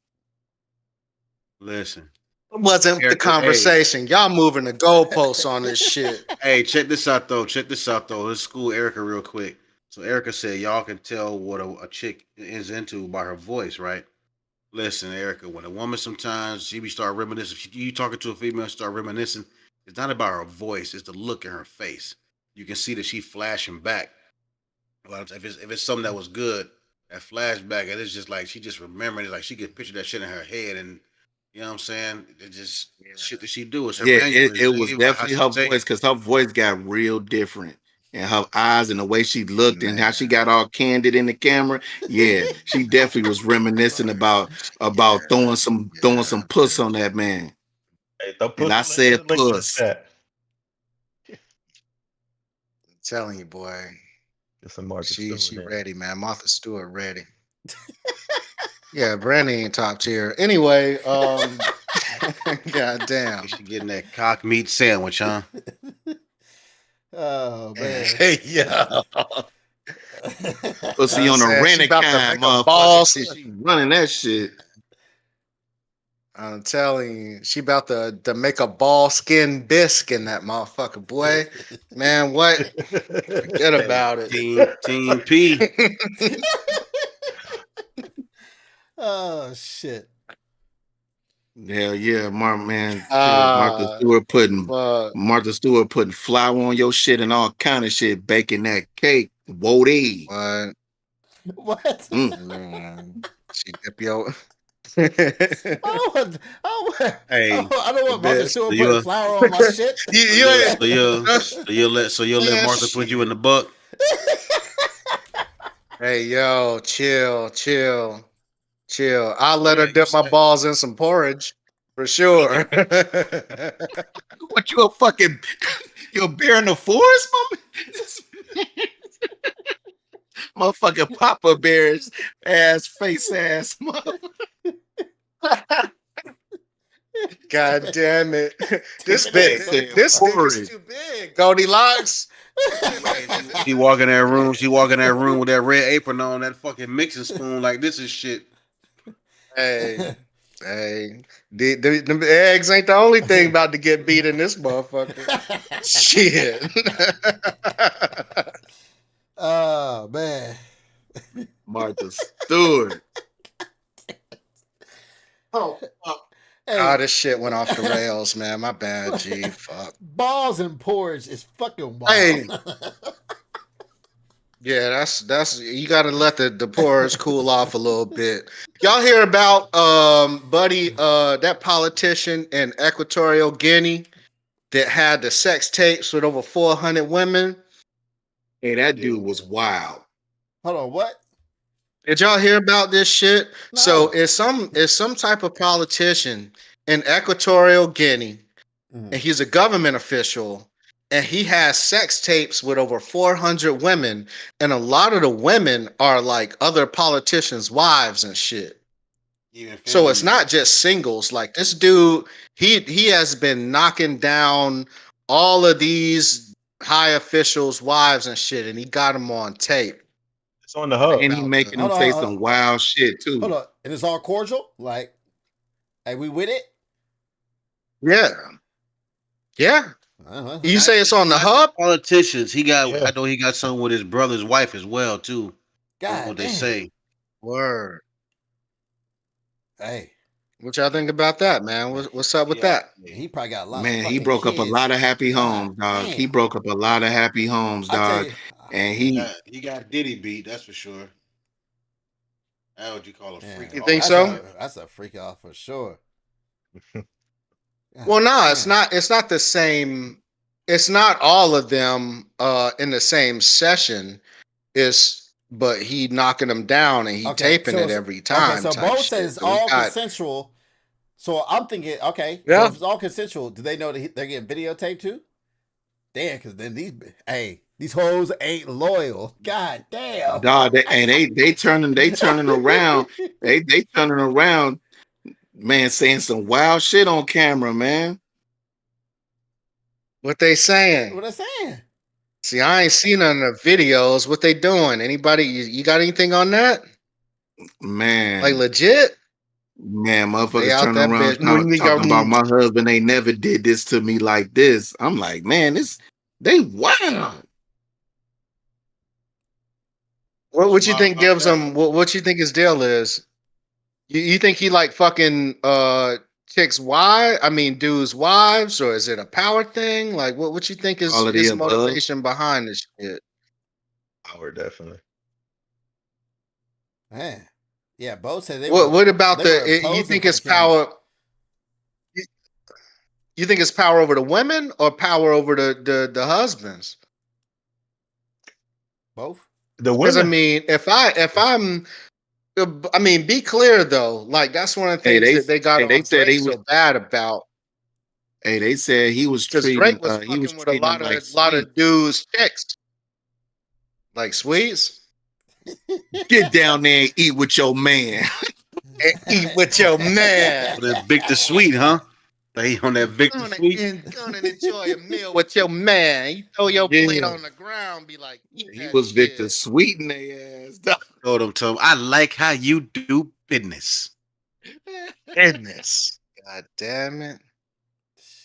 Speaker 1: Listen.
Speaker 5: Wasn't the
Speaker 1: Erica,
Speaker 5: conversation. Y'all moving the goalposts on this shit.
Speaker 1: Hey, check this out though. Let's school Erica real quick. So Erica said y'all can tell what a chick is into by her voice, right? Listen, Erica, when a woman sometimes she be start reminiscing, you talking to a female, start reminiscing. It's not about her voice; it's the look in her face. You can see that she flashing back. Well, if it's something that was good, that flashback, and it's just like she just remembering it, like she could picture that shit in her head, and you know what I'm saying? It just shit that she do. It's her
Speaker 4: Yeah,
Speaker 1: mannerisms.
Speaker 4: it was
Speaker 1: Ain't about how
Speaker 4: definitely
Speaker 1: she
Speaker 4: her
Speaker 1: say it.
Speaker 4: voice because her voice got real different. And her eyes and the way she looked and how she got all candid in the camera. Yeah, she definitely was reminiscing about throwing some puss on that man.
Speaker 3: Hey, throw
Speaker 4: And I
Speaker 3: pussy in
Speaker 4: said
Speaker 3: the link in the
Speaker 4: puss.
Speaker 3: chat.
Speaker 5: I'm telling you, boy.
Speaker 3: Get some Martha
Speaker 5: She
Speaker 3: Stewart in.
Speaker 5: ready, man. Martha Stewart ready. Yeah, Brandy ain't top tier. Anyway, goddamn.
Speaker 1: She getting that cock meat sandwich, huh?
Speaker 2: Oh man.
Speaker 5: Hey, yeah.
Speaker 4: Pussy
Speaker 5: I
Speaker 4: on a
Speaker 5: said she
Speaker 4: rented
Speaker 5: about to
Speaker 4: kind,
Speaker 5: make a ball.
Speaker 4: motherfucker. She running that shit.
Speaker 5: I'm telling you, she about to make a ball skin bisque in that motherfucker, boy. Man, what? Forget about it.
Speaker 1: Team P.
Speaker 2: Oh shit.
Speaker 4: Hell yeah, man.
Speaker 5: Ah, fuck.
Speaker 4: Martha Stewart putting flour on your shit and all kind of shit, baking that cake. Whoa-dee.
Speaker 5: What?
Speaker 2: What?
Speaker 5: Man, she dip your.
Speaker 2: Hey,
Speaker 1: Hey,
Speaker 2: I don't want Martha
Speaker 1: bitch,
Speaker 2: Stewart
Speaker 1: so
Speaker 2: putting
Speaker 1: you-
Speaker 2: flour on my shit.
Speaker 1: you'll let Martha put you in the buck.
Speaker 5: Hey, yo, chill. I'll let her dip my balls in some porridge for sure.
Speaker 4: What, you a fucking, you a bear in the forest, motherfucking Papa Bear's face ass, mother.
Speaker 5: God damn it! This
Speaker 2: Big.
Speaker 5: this nigga's too big. Goldilocks.
Speaker 1: She walk in that room. She walk in that room with that red apron on, that fucking mixing spoon. Like this is shit.
Speaker 5: Hey, hey, the eggs ain't the only thing about to get beat in this motherfucker. Shit.
Speaker 2: Oh man.
Speaker 4: Martha Stewart.
Speaker 5: Oh,
Speaker 2: Hey,
Speaker 5: God, this shit went off the rails, man. My bad, G. Fuck.
Speaker 2: balls and porridge is fucking wild.
Speaker 5: Hey. Yeah, that's you gotta let the porridge cool off a little bit. Y'all hear about Buddy, that politician in Equatorial Guinea that had the sex tapes with over 400 women?
Speaker 4: Hey, that dude was wild.
Speaker 2: Hold on, what?
Speaker 5: Did y'all hear about this shit?
Speaker 2: No.
Speaker 5: So it's some type of politician in Equatorial Guinea, and he's a government official, and he has sex tapes with over 400 women, and a lot of the women are like other politicians' wives and shit. So it's not just singles. Like this dude, he has been knocking down all of these high officials' wives and shit, and he got them on tape.
Speaker 3: It's on the hub.
Speaker 4: And he making them say some wild shit too.
Speaker 2: Hold on, and it's all cordial. Like, hey, we with it?
Speaker 5: Yeah, yeah. You say it's on the hub?
Speaker 1: Politicians. He got.
Speaker 3: Yeah.
Speaker 1: I know he got something with his brother's wife as well too. That's
Speaker 2: God,
Speaker 1: what they
Speaker 2: damn.
Speaker 1: say.
Speaker 5: Word.
Speaker 2: Hey,
Speaker 5: What y'all think about that, man? What's up with that?
Speaker 2: he probably got a lot.
Speaker 4: Man,
Speaker 2: of
Speaker 4: he
Speaker 2: fucking
Speaker 4: broke up a
Speaker 2: kids.
Speaker 4: lot of happy
Speaker 2: God
Speaker 4: homes, dog.
Speaker 2: damn.
Speaker 4: He broke up a lot of happy homes,
Speaker 2: I tell
Speaker 4: dog.
Speaker 2: you,
Speaker 4: And
Speaker 1: He got Diddy beat. That's for sure. That's what you call a
Speaker 2: man,
Speaker 1: freak.
Speaker 5: You
Speaker 1: off.
Speaker 5: think
Speaker 2: that's
Speaker 5: so?
Speaker 2: That's a freak off for sure.
Speaker 5: Well, no,
Speaker 2: God
Speaker 5: it's
Speaker 2: damn.
Speaker 5: not. It's not the same. It's not all of them in the same session. But he knocking them down and he taping it every time.
Speaker 2: Okay, so
Speaker 5: type
Speaker 2: Bo
Speaker 5: shit.
Speaker 2: says
Speaker 5: So he
Speaker 2: all
Speaker 5: got-
Speaker 2: consensual. So I'm thinking, okay,
Speaker 5: Yeah.
Speaker 2: so if it's all consensual, do they know that they're getting videotaped too? Damn, because then these hoes ain't loyal. God damn.
Speaker 4: dog, they turning around. They turning around, man, saying some wild shit on camera, man.
Speaker 5: What they saying?
Speaker 2: What I'm saying?
Speaker 5: See, I ain't seen none of the videos. What they doing? Anybody? You got anything on that?
Speaker 4: Man,
Speaker 5: Like legit?
Speaker 4: man,
Speaker 5: They
Speaker 4: motherfuckers
Speaker 5: out
Speaker 4: turning
Speaker 5: that
Speaker 4: around
Speaker 5: bitch.
Speaker 4: talking about my husband ain't never did this to me like this. I'm like, man, they wild.
Speaker 5: What you think gives him? What you think his deal is? You think he like fucking chicks' dudes' wives, or is it a power thing? Like what you think is
Speaker 4: All of the
Speaker 5: his
Speaker 4: above.
Speaker 5: motivation behind this shit?
Speaker 3: Power, definitely.
Speaker 2: Man. Yeah, Bo said they
Speaker 5: What about
Speaker 2: they were
Speaker 5: you
Speaker 2: posing
Speaker 5: think
Speaker 2: for
Speaker 5: it's
Speaker 2: the camera.
Speaker 5: power? You think it's power over the women or power over the husbands?
Speaker 2: Both?
Speaker 3: The
Speaker 5: Because
Speaker 3: women.
Speaker 5: be clear though. Like that's one of the
Speaker 4: Hey,
Speaker 5: things that they got
Speaker 4: they
Speaker 5: on
Speaker 4: said
Speaker 5: Drake
Speaker 4: he was.
Speaker 5: so bad about.
Speaker 4: Hey, they said he was
Speaker 5: Because
Speaker 4: treating.
Speaker 5: Drake was
Speaker 4: He was
Speaker 5: fucking with a
Speaker 4: treating them like
Speaker 5: lot
Speaker 4: sweet.
Speaker 5: of dudes chicks, like sweets.
Speaker 4: Get down there and eat with your man.
Speaker 5: And eat with your man.
Speaker 1: That Victor Sweet, huh? They on that Victor Sweet.
Speaker 5: Gonna enjoy a meal with your man. You throw your plate on the ground, be like, eat
Speaker 4: He
Speaker 5: that
Speaker 4: was Victor
Speaker 5: shit.
Speaker 4: Sweet in their ass. dog.
Speaker 1: Told him, I like how you do business.
Speaker 5: Goodness. God damn it.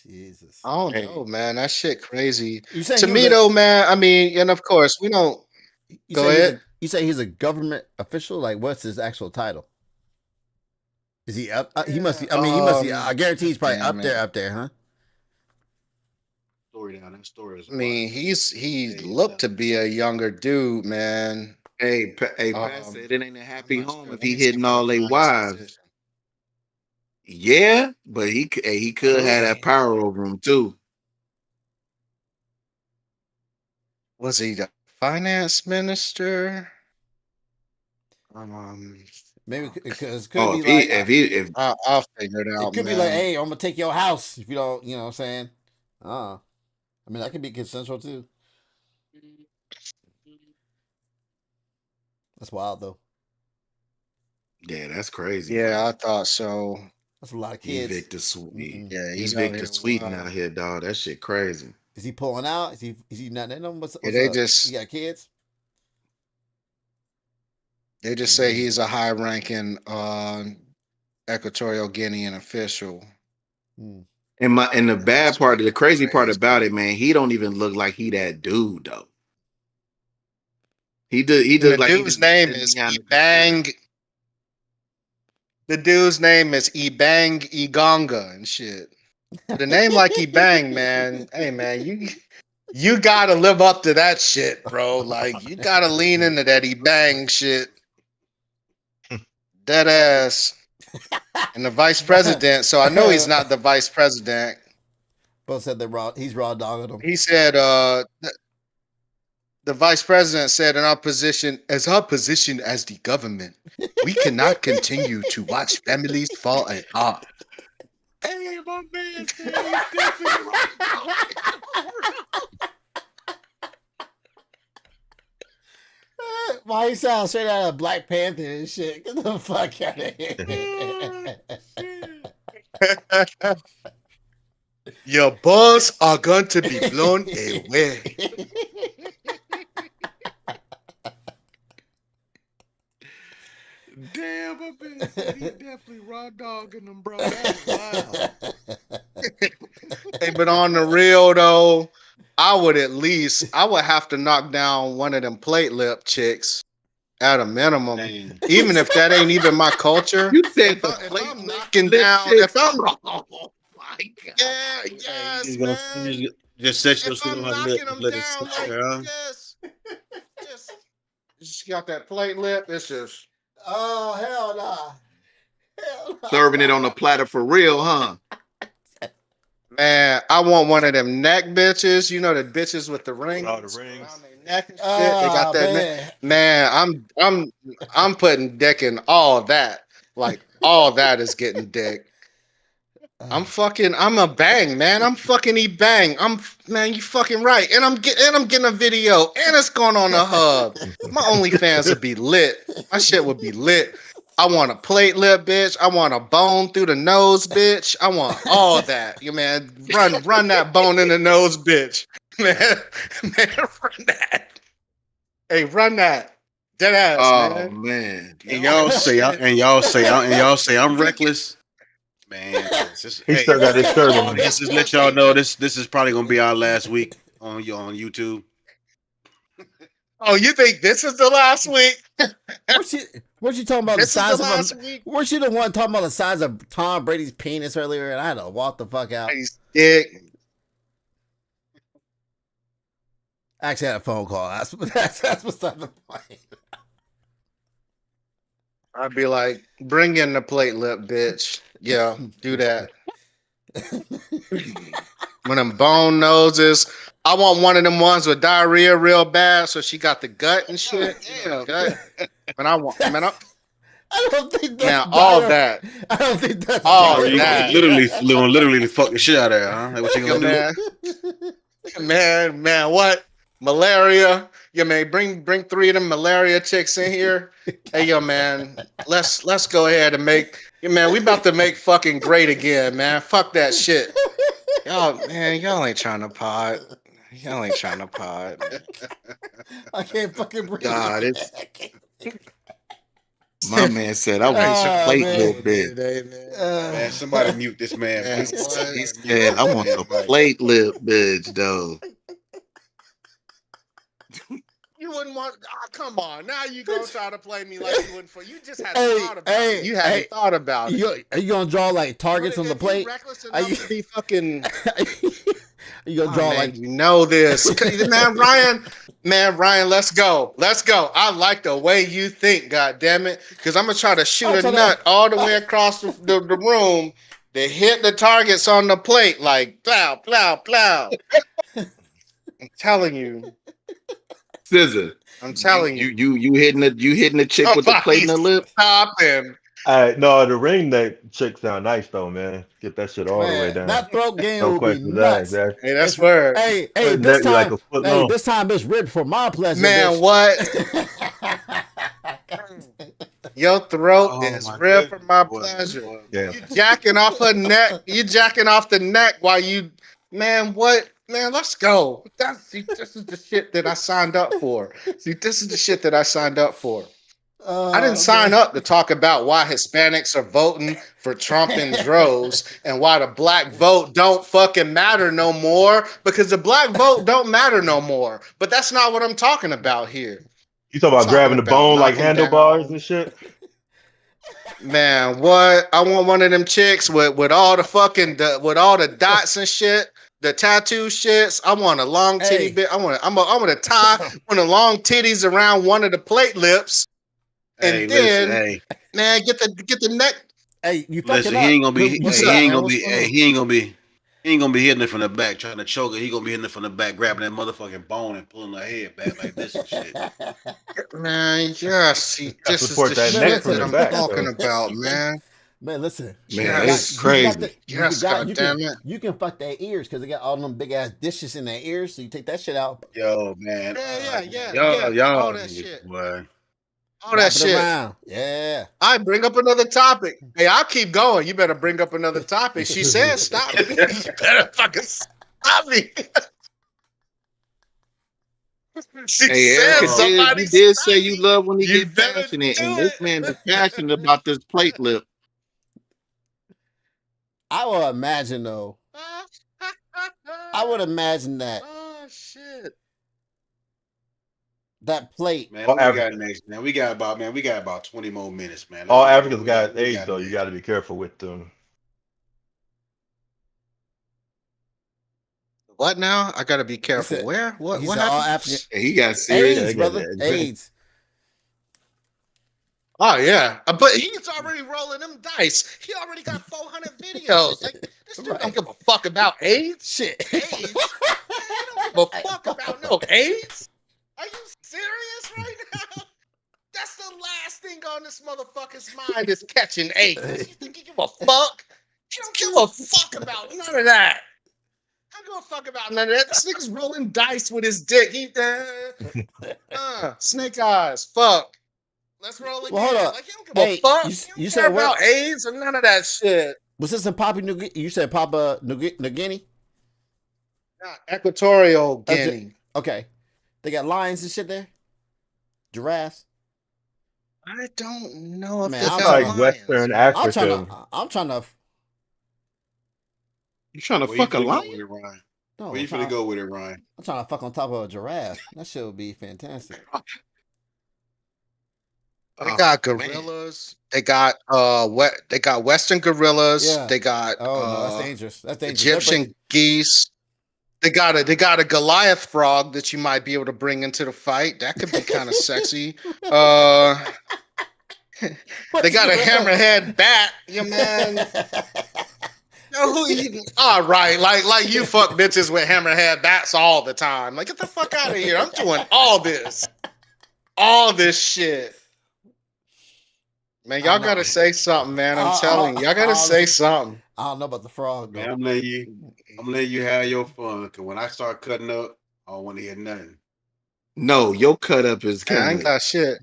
Speaker 2: Jesus.
Speaker 5: I don't
Speaker 4: Hey.
Speaker 5: know, man. That shit crazy.
Speaker 2: You saying
Speaker 5: To
Speaker 2: he was
Speaker 5: me, though, man, and of course, we don't.
Speaker 2: you
Speaker 5: Go
Speaker 2: say
Speaker 5: ahead.
Speaker 2: you say he's a government official? Like, what's his actual title? Is he up? He must be. I mean, he must be. I guarantee he's probably
Speaker 5: damn
Speaker 2: up there, huh?
Speaker 1: Story down. That story is.
Speaker 5: I mean, he looked to be a younger dude, man.
Speaker 4: Hey, Pat
Speaker 5: Um,
Speaker 4: said it ain't a happy
Speaker 5: I'm not
Speaker 4: home
Speaker 5: sure.
Speaker 4: if
Speaker 5: Let
Speaker 4: he
Speaker 5: me see
Speaker 4: hitting
Speaker 5: if I
Speaker 4: all
Speaker 5: can
Speaker 4: they
Speaker 5: find his
Speaker 4: wives.
Speaker 5: position.
Speaker 4: Yeah, but he could have that power over him too.
Speaker 5: Was he the finance minister?
Speaker 2: Maybe because it could
Speaker 4: Oh,
Speaker 2: be like
Speaker 4: if
Speaker 5: I'll figure it out,
Speaker 2: it could
Speaker 5: man.
Speaker 2: be like, hey, I'm gonna take your house if you don't. You know what I'm saying? I mean, that could be consensual too. That's wild though.
Speaker 4: yeah, that's crazy.
Speaker 5: Yeah,
Speaker 4: bro.
Speaker 5: I thought so.
Speaker 2: That's a lot of
Speaker 4: He
Speaker 2: kids.
Speaker 4: Victor Sweet.
Speaker 5: Yeah,
Speaker 4: He's
Speaker 5: out
Speaker 4: Victor
Speaker 5: here
Speaker 4: Sweeten
Speaker 5: wild.
Speaker 4: out here, dog. That shit crazy.
Speaker 2: Is he pulling out? Is he not in them? What's
Speaker 5: they
Speaker 2: up?
Speaker 5: just
Speaker 2: You got kids?
Speaker 5: say he's a high-ranking Equatorial Guinean official.
Speaker 2: Mm.
Speaker 4: And the bad part, the crazy part
Speaker 5: Crazy.
Speaker 4: about it, man, he don't even look like he that dude though. He
Speaker 5: The
Speaker 4: does like
Speaker 5: dude's name is Ebang. The dude's name is Ebang Igonga and shit. With a name like Ebang, man. Hey, man, you gotta live up to that shit, bro. Like you gotta lean into that Ebang shit. Dead ass. And the vice president. So I know he's not the vice president.
Speaker 2: Both said he's raw dogging them.
Speaker 5: He said the vice president said in our position as the government, we cannot continue to watch families fall apart.
Speaker 4: Hey, my man said he's definitely right.
Speaker 2: Why he sounds straight out of Black Panther and shit? Get the fuck out of here.
Speaker 5: Your balls are going to be blown away.
Speaker 4: Damn, my man said he definitely raw dogging them, bro. That's wild.
Speaker 5: Hey, but on the real though, I would have to knock down one of them plate lip chicks at a minimum.
Speaker 1: Dang.
Speaker 5: Even if that ain't even my culture.
Speaker 4: You said the
Speaker 5: If
Speaker 4: plate
Speaker 5: I'm knocking down, if I'm
Speaker 4: oh my god.
Speaker 5: yes,
Speaker 1: He's gonna
Speaker 5: man.
Speaker 1: just set your
Speaker 5: If
Speaker 1: shit
Speaker 5: I'm
Speaker 1: on her
Speaker 5: knocking
Speaker 1: lip.
Speaker 5: them
Speaker 1: Let it
Speaker 5: down
Speaker 1: sit
Speaker 5: like
Speaker 1: there.
Speaker 5: just got that plate lip. It's just
Speaker 2: Oh hell nah. Hell nah.
Speaker 4: Serving it on a platter for real, huh?
Speaker 5: man. I want one of them neck bitches. You know the bitches with the rings
Speaker 3: all the rings.
Speaker 5: around their neck and shit.
Speaker 2: Oh,
Speaker 5: They got that.
Speaker 2: man.
Speaker 5: Man, I'm putting dick in all that. Like all that is getting dick. I'm a bang, man. I'm fucking bang. Man, you fucking right. And I'm getting a video and it's going on the hub. My OnlyFans would be lit. My shit would be lit. I want a plate lip, bitch. I want a bone through the nose, bitch. I want all that. You man, run that bone in the nose, bitch. Man, run that. Hey, run that. Dead ass,
Speaker 4: Oh
Speaker 5: man.
Speaker 4: man.
Speaker 1: And y'all say I'm reckless. Man,
Speaker 3: He still got his shirt on.
Speaker 1: Just let y'all know this is probably gonna be our last week on YouTube.
Speaker 5: Oh, you think this is the last week?
Speaker 2: Weren't you talking about
Speaker 5: This
Speaker 2: the
Speaker 5: is
Speaker 2: size
Speaker 5: the
Speaker 2: of
Speaker 5: last
Speaker 2: him?
Speaker 5: week?
Speaker 2: Weren't you the one talking about the size of Tom Brady's penis earlier? And I had to walk the fuck out.
Speaker 5: He's dick.
Speaker 2: I actually had a phone call. That's what's the point.
Speaker 5: I'd be like, bring in the plate lip, bitch. Yeah, do that. One of them bone noses. I want one of them ones with diarrhea real bad, so she got the gut and shit.
Speaker 1: Damn.
Speaker 5: Gut. And I want, man,
Speaker 2: I don't think that's
Speaker 5: man, all that.
Speaker 2: I don't think that's
Speaker 5: All
Speaker 1: Oh, you
Speaker 5: that.
Speaker 1: literally fuck the shit out of her, huh? That what you
Speaker 5: Yeah,
Speaker 1: gonna do?
Speaker 5: man, what? Malaria. Yeah, man, bring 3 of them malaria chicks in here. Hey, yo, man, let's go ahead and make. Yeah, man, we about to make fucking great again, man. Fuck that shit. Y'all ain't trying to pod. Y'all ain't trying to pod.
Speaker 2: I can't fucking breathe.
Speaker 4: God, my man said I want a plate lip bitch.
Speaker 1: Man, somebody mute this man.
Speaker 5: Man,
Speaker 1: please.
Speaker 5: what?
Speaker 4: He said I want a plate lip bitch though.
Speaker 5: You wouldn't want. Oh, come on. Now you gonna try to play me like you wouldn't. You just hadn't thought about it. You hadn't thought about it.
Speaker 2: Are you gonna draw like targets on the plate?
Speaker 5: Are you be fucking?
Speaker 2: You gonna draw like
Speaker 5: you know this, man, Ryan, let's go. I like the way you think, god damn it, because I'm gonna try to shoot a nut all the way across the room to hit the targets on the plate, like plow, plow, plow. I'm telling you,
Speaker 4: Scissor.
Speaker 5: I'm telling you,
Speaker 4: you hitting the chick with the plate in the lip.
Speaker 5: Stop him.
Speaker 3: No, the ring neck chick sound nice though, man. Get that shit all the way down.
Speaker 2: That throat game
Speaker 3: No
Speaker 2: will be
Speaker 3: question
Speaker 2: nuts.
Speaker 3: that.
Speaker 5: Hey, that's word.
Speaker 2: Hey,
Speaker 3: Her
Speaker 2: this
Speaker 3: neck be like
Speaker 2: time,
Speaker 3: a foot long.
Speaker 2: this time it's ribbed for my pleasure.
Speaker 5: Man,
Speaker 2: bitch.
Speaker 5: what? Your throat
Speaker 1: Oh,
Speaker 5: is
Speaker 1: my
Speaker 5: real for
Speaker 1: goodness,
Speaker 5: my
Speaker 1: boy.
Speaker 5: pleasure.
Speaker 1: Boy,
Speaker 3: Yeah.
Speaker 5: You jacking off her neck. You jacking off the neck while you, man. What, man? Let's go. This is the shit that I signed up for. See, this is the shit that I signed up for. I didn't sign
Speaker 2: man.
Speaker 5: up to talk about why Hispanics are voting for Trump in droves and why the black vote don't fucking matter no more, because the black vote don't matter no more. But that's not what I'm talking about here.
Speaker 3: You talking
Speaker 5: I'm
Speaker 3: about grabbing the
Speaker 5: talking about
Speaker 3: bone like
Speaker 5: knocking
Speaker 3: handlebars
Speaker 5: down.
Speaker 3: and shit?
Speaker 5: Man, what? I want one of them chicks with all the fucking with all the dots and shit, the tattoo shits. I want a long titty
Speaker 2: Hey.
Speaker 5: bit. I'm gonna tie one of the long titties around one of the plate lips,
Speaker 1: hey,
Speaker 5: and
Speaker 1: listen,
Speaker 5: then
Speaker 1: hey,
Speaker 5: man, get the neck.
Speaker 2: Hey, you
Speaker 1: listen.
Speaker 2: fucking
Speaker 1: He
Speaker 2: up.
Speaker 1: ain't gonna be.
Speaker 2: What's
Speaker 1: Hey, he
Speaker 2: up,
Speaker 1: ain't
Speaker 2: man?
Speaker 1: gonna
Speaker 2: What's
Speaker 1: be.
Speaker 2: going
Speaker 1: Hey,
Speaker 2: on?
Speaker 1: he ain't gonna be. He ain't gonna be hitting it from the back, trying to choke her. He gonna be hitting it from the back, grabbing that motherfucking bone and pulling her head back like this and shit.
Speaker 5: Man, yeah, see,
Speaker 3: Gotta
Speaker 5: this is
Speaker 3: support
Speaker 5: the
Speaker 3: that
Speaker 2: Man,
Speaker 3: neck
Speaker 5: shit
Speaker 3: from
Speaker 5: that
Speaker 3: the
Speaker 2: listen.
Speaker 5: I'm
Speaker 3: back
Speaker 5: talking
Speaker 3: though.
Speaker 5: about, man.
Speaker 2: Man, listen.
Speaker 4: Man,
Speaker 5: Yes,
Speaker 4: it's
Speaker 2: You
Speaker 4: crazy.
Speaker 5: yes,
Speaker 2: got
Speaker 5: god damn it.
Speaker 2: you can fuck their ears because they got all them big ass dishes in their ears. So you take that shit out,
Speaker 1: Yo, man. Y'all
Speaker 5: All that
Speaker 1: niggas,
Speaker 5: shit.
Speaker 1: boy.
Speaker 5: All that
Speaker 2: wrap it
Speaker 5: shit.
Speaker 2: around. Yeah.
Speaker 5: I bring up another topic. Hey, I'll keep going. You better bring up another topic. She said stop me. You better fucking stop me. She
Speaker 4: Hey,
Speaker 5: said
Speaker 4: Erica
Speaker 1: Oh,
Speaker 4: did.
Speaker 5: somebody
Speaker 4: You did say
Speaker 5: stop
Speaker 4: you
Speaker 5: me.
Speaker 4: love when he
Speaker 5: You
Speaker 4: get
Speaker 5: better
Speaker 4: passionate,
Speaker 5: do
Speaker 4: and this man is
Speaker 5: it.
Speaker 4: passionate about this plate lip.
Speaker 2: I will imagine though. I would imagine that
Speaker 5: Oh shit.
Speaker 2: that plate.
Speaker 1: man.
Speaker 3: All
Speaker 1: What we got
Speaker 3: Africans,
Speaker 1: next, man? We got about 20 more minutes, man. Let's
Speaker 3: all
Speaker 1: get into
Speaker 3: Africans
Speaker 1: what
Speaker 3: got
Speaker 1: we
Speaker 3: AIDS
Speaker 1: got
Speaker 3: though. You
Speaker 1: next.
Speaker 3: got to be careful with them.
Speaker 5: What now? I gotta be
Speaker 2: He
Speaker 5: careful.
Speaker 2: said.
Speaker 5: Where?
Speaker 2: He
Speaker 5: What
Speaker 2: said all
Speaker 5: happened?
Speaker 2: African
Speaker 4: And he got serious.
Speaker 3: Yeah,
Speaker 2: AIDS,
Speaker 3: they got
Speaker 2: brother.
Speaker 3: that.
Speaker 2: AIDS.
Speaker 5: Oh yeah, but he's already rolling them dice. He already got 400 videos. Like this dude don't
Speaker 2: Right.
Speaker 5: give a fuck about AIDS.
Speaker 2: Shit.
Speaker 5: AIDS? Man, he don't give a fuck about no AIDS. Are you serious right now? That's the last thing on this motherfucker's mind is catching AIDS. You think he give a fuck? He don't give a fuck about none of that. I don't give a fuck about none of that. This nigga's rolling dice with his dick. Snake eyes. Fuck. Let's roll
Speaker 2: Well, hold
Speaker 5: again.
Speaker 2: up.
Speaker 5: Like, you don't give a
Speaker 2: Hey,
Speaker 5: fuck.
Speaker 2: you
Speaker 5: You
Speaker 2: you
Speaker 5: don't care
Speaker 2: said where
Speaker 5: about AIDS or none of that shit.
Speaker 2: was this in Papua New Guinea? You said Papua New Guinea?
Speaker 5: Nah, Equatorial
Speaker 2: That's
Speaker 5: Guinea.
Speaker 2: Okay. They got lions and shit there. Giraffes.
Speaker 5: I don't know if
Speaker 2: Man,
Speaker 5: they
Speaker 3: It's
Speaker 2: I'm
Speaker 5: got
Speaker 2: trying
Speaker 3: like
Speaker 2: to.
Speaker 5: lions,
Speaker 3: Western
Speaker 5: man.
Speaker 2: I'm trying
Speaker 3: Africa.
Speaker 2: to. I'm trying to.
Speaker 4: You trying to
Speaker 1: Where you
Speaker 4: fuck a
Speaker 1: finna go
Speaker 4: lion?
Speaker 1: with it, Ryan?
Speaker 2: No,
Speaker 1: Where you finna go with it, Ryan?
Speaker 2: I'm trying to fuck on top of a giraffe. That shit would be fantastic.
Speaker 5: They
Speaker 4: Oh
Speaker 5: got
Speaker 4: man,
Speaker 5: gorillas. They got they got Western gorillas.
Speaker 2: Yeah.
Speaker 5: They got
Speaker 2: Oh no, that's dangerous. That's dangerous.
Speaker 5: Egyptian geese. They got a Goliath frog that you might be able to bring into the fight. That could be kind of sexy. Uh They got a hammerhead bat. Yeah, man. Who you, all right, like you fuck bitches with hammerhead bats all the time. Like, get the fuck out of here. I'm doing all this shit. Man, y'all gotta say something, man. I'm telling you, y'all gotta say something.
Speaker 2: I don't know about the frog
Speaker 1: Man,
Speaker 2: though.
Speaker 1: I'm letting you have your fun. Cause when I start cutting up, I don't want to hear nothing.
Speaker 4: no, your cut up is
Speaker 5: Man, I
Speaker 4: kind
Speaker 5: ain't
Speaker 4: of.
Speaker 5: got shit.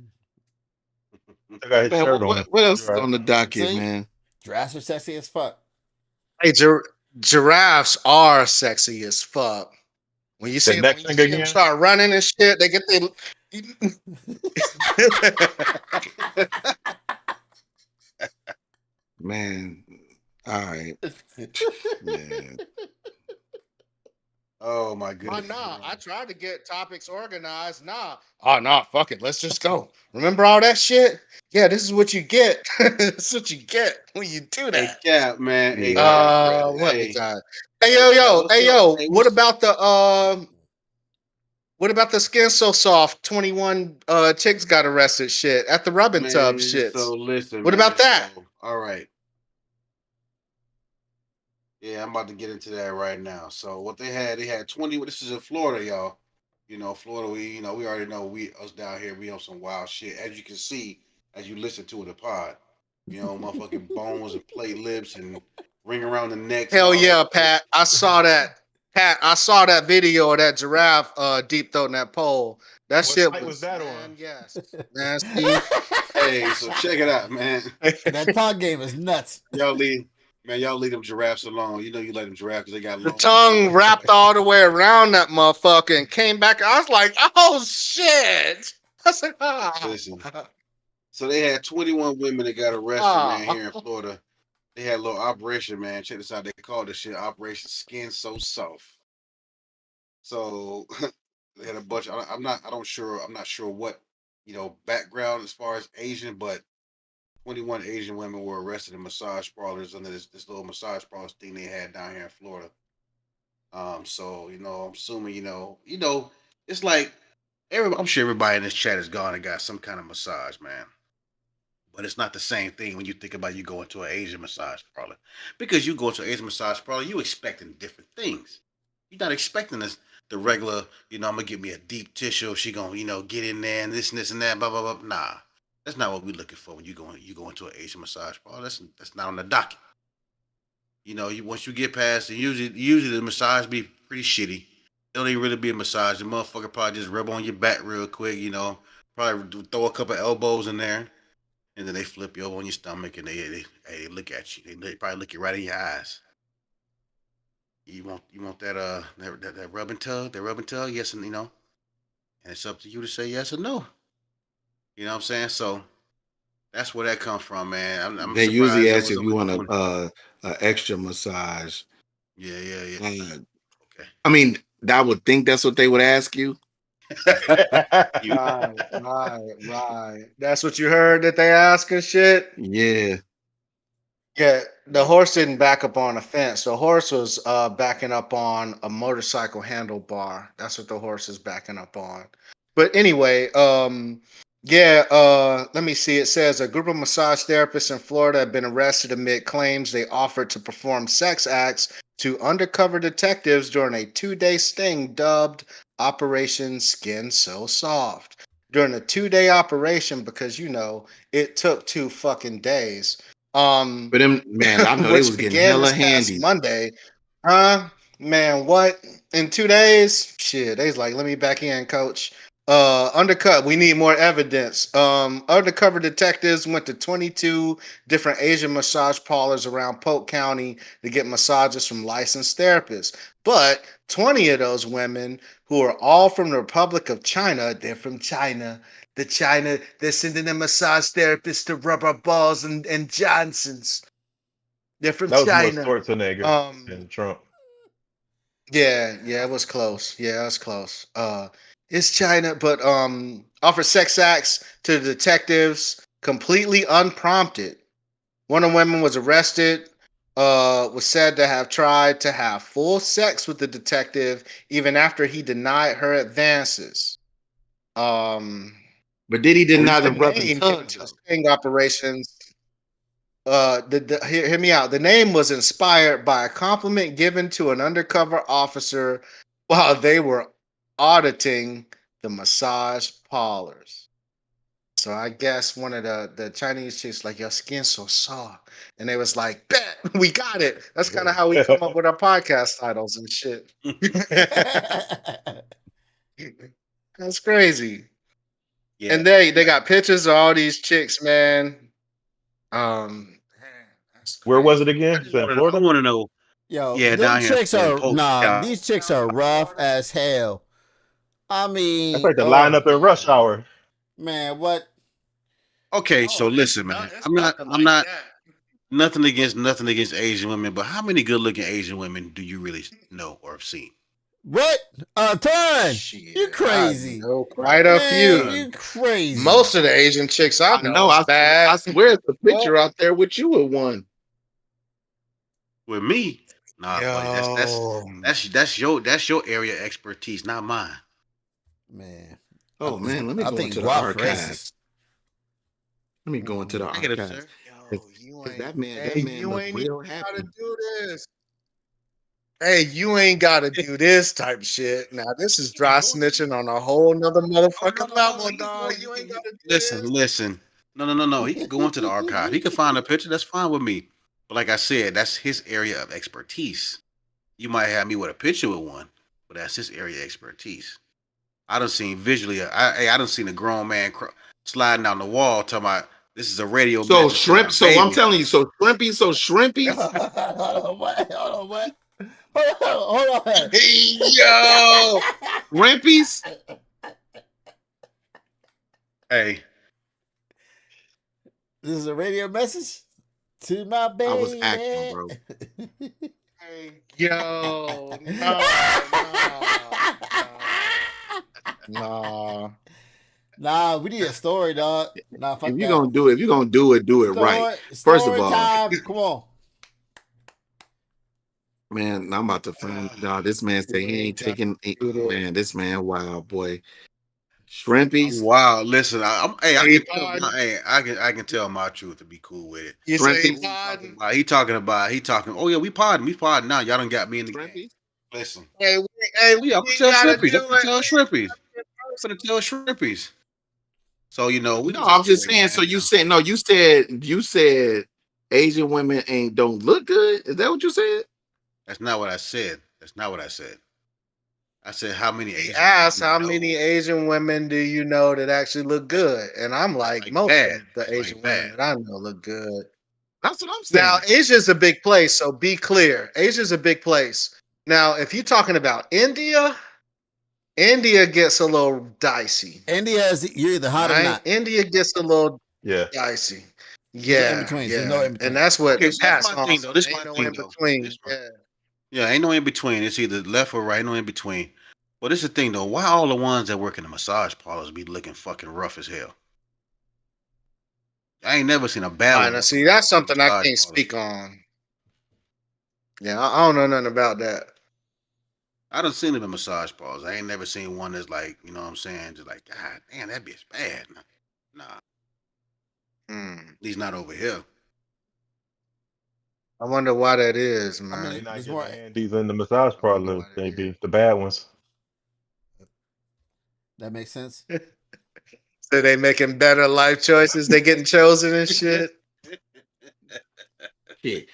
Speaker 3: I got his
Speaker 4: Man,
Speaker 3: shirt
Speaker 4: what,
Speaker 3: on.
Speaker 4: what else is
Speaker 3: Right.
Speaker 4: on the docket,
Speaker 2: See?
Speaker 4: man?
Speaker 2: Giraffes are sexy as fuck.
Speaker 5: Hey, giraffes are sexy as fuck. When you
Speaker 3: The
Speaker 5: see
Speaker 3: neck
Speaker 5: when you
Speaker 3: thing
Speaker 5: see them
Speaker 3: again.
Speaker 5: start running and shit, they get their
Speaker 4: Man, all right, man.
Speaker 1: Oh my
Speaker 5: Why
Speaker 1: goodness.
Speaker 5: nah? I tried to get topics organized. Nah. Oh nah, fuck it. Let's just go. Remember all that shit? Yeah, this is what you get. This is what you get when you do
Speaker 1: Hey
Speaker 5: that.
Speaker 1: Cap, man. Hey
Speaker 3: Yeah.
Speaker 1: Cap, brother.
Speaker 5: What we
Speaker 1: Hey,
Speaker 5: got? Hey
Speaker 1: hey Cap,
Speaker 5: yo,
Speaker 1: what's
Speaker 5: hey
Speaker 1: up?
Speaker 5: yo.
Speaker 1: Hey,
Speaker 5: What about the what about the Skin So Soft 21 chicks got arrested shit at the rubbing tub
Speaker 1: man?
Speaker 5: shits?
Speaker 1: So listen,
Speaker 5: What
Speaker 1: man.
Speaker 5: about that?
Speaker 1: So, all right. Yeah, I'm about to get into that right now. So what they had 20. This is in Florida, y'all. You know, Florida. We already know us down here. We on some wild shit. As you can see, as you listen to the pod, motherfucking bones and plate lips and ring around the necks,
Speaker 5: Hell
Speaker 1: all that
Speaker 5: yeah,
Speaker 1: shit.
Speaker 5: Pat. I saw that. Pat, I saw that video of that giraffe deep throating that pole. That
Speaker 3: What
Speaker 5: shit
Speaker 3: site was that
Speaker 5: man,
Speaker 3: on?
Speaker 5: yes. Man, see,
Speaker 1: Hey, so check it out, man.
Speaker 2: That tongue game is nuts.
Speaker 1: Y'all leave them giraffes alone. You know you let them giraffes because they got
Speaker 5: the
Speaker 1: long.
Speaker 5: tongue wrapped all the way around that motherfucker and came back. I was like, oh shit. I was like,
Speaker 1: Listen. So they had 21 women that got arrested, man, here in Florida. They had a little operation, man. Check this out. They called this shit Operation Skin So Soft. So they had a bunch. I'm not sure what background as far as Asian, but 21 Asian women were arrested in massage parlors under this little massage parlors thing they had down here in Florida. So I'm assuming it's like I'm sure everybody in this chat has gone and got some kind of massage, man. But it's not the same thing when you think about you going to an Asian massage parlor. Because you go to an Asian massage parlor, you expecting different things. You're not expecting the regular, I'm gonna give me a deep tissue, she gonna, get in there and this and that, blah blah blah. Nah. That's not what we're looking for when you go into an Asian massage parlor. That's not on the docket. Once you get past it, usually the massage be pretty shitty. It don't even really be a massage. The motherfucker probably just rub on your back real quick, probably throw a couple elbows in there. And then they flip you over on your stomach and they look at you. They probably look you right in your eyes. You want that rub and tug? That rub and tug? Yes, and and it's up to you to say yes or no. You know what I'm saying? So that's where that comes from, man. I'm
Speaker 4: They
Speaker 1: surprised
Speaker 4: usually
Speaker 1: that
Speaker 4: ask
Speaker 1: was
Speaker 4: if you
Speaker 1: only
Speaker 4: want a extra massage.
Speaker 1: Yeah.
Speaker 4: Okay.
Speaker 1: Okay.
Speaker 4: I mean, I would think that's what they would ask you.
Speaker 5: Right. That's what you heard that they ask and shit.
Speaker 4: Yeah.
Speaker 5: Yeah, the horse didn't back up on a fence. The horse was backing up on a motorcycle handlebar. That's what the horse is backing up on. But anyway, let me see. It says a group of massage therapists in Florida have been arrested amid claims they offered to perform sex acts to undercover detectives during a 2-day sting dubbed Operation Skin So Soft. During a 2-day operation, because it took 2 fucking days.
Speaker 4: But them, man, I know they
Speaker 5: Which
Speaker 4: was getting
Speaker 5: began
Speaker 4: hella
Speaker 5: this past
Speaker 4: handy.
Speaker 5: Monday. Man, what? In 2 days? Shit, they's like, let me back in, coach. Undercut, we need more evidence. Undercover detectives went to 22 different Asian massage parlors around Polk County to get massages from licensed therapists. But 20 of those women, who are all from the Republic of China, they're from China. They're sending a massage therapists to rub our balls and Johnsons. They're from
Speaker 3: That was more
Speaker 5: China.
Speaker 3: Schwarzenegger than Trump.
Speaker 5: Yeah, it was close. Yeah, it was close. It's China, but offered sex acts to the detectives completely unprompted. One of the women was arrested, was said to have tried to have full sex with the detective even after he denied her advances.
Speaker 4: But did he deny the
Speaker 5: The
Speaker 4: rub and
Speaker 5: name
Speaker 4: tug
Speaker 5: given to the
Speaker 4: though?
Speaker 5: sting operations. Hear me out. The name was inspired by a compliment given to an undercover officer while they were auditing the massage parlors. So I guess one of the Chinese chicks like, your skin's so soft, and they was like, bet we got it. That's kind of how we come up with our podcast titles and shit. That's crazy.
Speaker 1: Yeah.
Speaker 5: And they got pictures of all these chicks, man. Man, that's
Speaker 3: Where was
Speaker 5: crazy.
Speaker 3: it again?
Speaker 1: I
Speaker 3: In Florida?
Speaker 1: want to know.
Speaker 2: Yo,
Speaker 1: Yeah,
Speaker 2: them
Speaker 1: down here in
Speaker 2: chicks
Speaker 1: Florida,
Speaker 2: are
Speaker 1: Polk County.
Speaker 2: these chicks are rough as hell. I
Speaker 3: That's
Speaker 2: mean,
Speaker 3: like the lineup in rush hour.
Speaker 2: man, what?
Speaker 1: Okay, so listen, man. I'm not nothing against Asian women, but how many good looking Asian women do you really know or have seen?
Speaker 2: What? A ton.
Speaker 5: Shit,
Speaker 2: You crazy.
Speaker 5: I know quite a
Speaker 2: Man,
Speaker 5: few.
Speaker 2: you crazy.
Speaker 5: Most of the Asian chicks I
Speaker 4: I
Speaker 5: know
Speaker 4: know.
Speaker 5: is
Speaker 4: I
Speaker 5: bad.
Speaker 4: swear it's a picture out there with you with one.
Speaker 1: With me? Nah, buddy. That's your area of expertise, not mine.
Speaker 2: Man.
Speaker 4: Oh man, let me
Speaker 2: I
Speaker 4: go
Speaker 2: think
Speaker 4: into the
Speaker 2: Guap
Speaker 4: archives.
Speaker 2: racist.
Speaker 4: Let me go into the
Speaker 1: Negative,
Speaker 4: archives.
Speaker 1: sir.
Speaker 5: Yo, you
Speaker 4: Cause
Speaker 5: ain't.
Speaker 4: that man
Speaker 5: Hey, you
Speaker 4: looked
Speaker 5: ain't
Speaker 4: real
Speaker 5: even gotta
Speaker 4: happy.
Speaker 5: do this. Hey, you ain't gotta do this type shit. Now this is dry snitching on a whole nother motherfucking level, dog. You ain't gotta do this.
Speaker 1: Listen. No. He can go into the archive. He can find a picture. That's fine with me. But like I said, that's his area of expertise. You might have me with a picture with one, but that's his area expertise. I done seen visually. I done seen a grown man sliding down the wall talking about this is a radio
Speaker 4: So
Speaker 1: message to my
Speaker 4: shrimp. So I'm
Speaker 1: baby.
Speaker 4: telling you. So shrimpies.
Speaker 2: Hold on, what? Hold on.
Speaker 4: Yo, shrimpies.
Speaker 1: Hey,
Speaker 2: This is a radio message to my baby.
Speaker 4: I was acting, bro.
Speaker 5: Hey, yo, no.
Speaker 2: Nah, we need a story, dog. Nah, fuck
Speaker 4: If
Speaker 2: that.
Speaker 4: you're gonna do it, do it right. First of all,
Speaker 2: time. Come on.
Speaker 4: man, I'm about to find. Nah, this man say he ain't taking. Man, this man, wow, boy. Shrimpies.
Speaker 1: wow! Listen, I
Speaker 5: Hey,
Speaker 1: can tell my truth to be cool with it.
Speaker 5: You say
Speaker 4: Shrimpies.
Speaker 5: pardon?
Speaker 1: He talking. Oh yeah, we podding now. Y'all done got me in the game.
Speaker 4: Shrimpies.
Speaker 1: Listen,
Speaker 5: Hey,
Speaker 1: yeah, I'm
Speaker 5: we
Speaker 1: tell
Speaker 5: gotta
Speaker 1: shrimpies.
Speaker 5: do
Speaker 1: I'm tell
Speaker 5: it.
Speaker 1: shrimpies. I'm gonna tell shrimpies. So we.
Speaker 4: No, I'm just saying. So you said no. You said Asian women don't look good. Is that what you said?
Speaker 1: That's not what I said. I said how many
Speaker 5: He
Speaker 1: Asian
Speaker 5: asked
Speaker 1: women
Speaker 5: how
Speaker 1: know?
Speaker 5: many Asian women do you know that actually look good? And I'm like, most
Speaker 1: bad.
Speaker 5: of the
Speaker 1: Like
Speaker 5: Asian women
Speaker 1: bad.
Speaker 5: that I know look good.
Speaker 4: That's what I'm saying.
Speaker 5: Now, Asia's a big place, so be clear. Asia's a big place. Now, if you're talking about India gets a little dicey.
Speaker 2: India is you're either hot or
Speaker 5: Right?
Speaker 2: not.
Speaker 5: India gets a little
Speaker 3: Yeah.
Speaker 5: dicey.
Speaker 2: no
Speaker 5: Yeah,
Speaker 2: in-betweens.
Speaker 5: yeah.
Speaker 2: There's no in-betweens.
Speaker 5: And that's what
Speaker 1: Okay, so that's
Speaker 5: Pat's
Speaker 1: my thing, though.
Speaker 5: on.
Speaker 1: This
Speaker 5: Ain't
Speaker 1: my
Speaker 5: no
Speaker 1: thing,
Speaker 5: in
Speaker 1: though.
Speaker 5: between.
Speaker 1: This my-
Speaker 5: Yeah.
Speaker 1: Yeah, ain't no in between. It's either left or right. Ain't no in between. But this is the thing though. Why all the ones that work in the massage parlors be looking fucking rough as hell? I ain't never seen a bad
Speaker 5: All right,
Speaker 1: one.
Speaker 5: now
Speaker 1: walk
Speaker 5: see,
Speaker 1: around
Speaker 5: that's
Speaker 1: in a
Speaker 5: something I
Speaker 1: massage
Speaker 5: can't
Speaker 1: parlor.
Speaker 5: speak on. Yeah, I don't know nothing about that.
Speaker 1: I done seen them in massage parlors. I ain't never seen one that's like, you know what I'm saying? Just like, God damn, that bitch bad. Nah,
Speaker 5: Hmm.
Speaker 1: at least not over here.
Speaker 5: I wonder why that is,
Speaker 2: I
Speaker 5: man.
Speaker 2: mean,
Speaker 3: They're not
Speaker 2: there's
Speaker 3: getting
Speaker 2: more.
Speaker 3: handies in the massage
Speaker 5: I wonder
Speaker 3: parlor.
Speaker 5: why that
Speaker 3: They
Speaker 5: is.
Speaker 3: be the bad ones.
Speaker 2: That makes sense.
Speaker 5: So they making better life choices. They getting chosen and shit.
Speaker 4: Shit.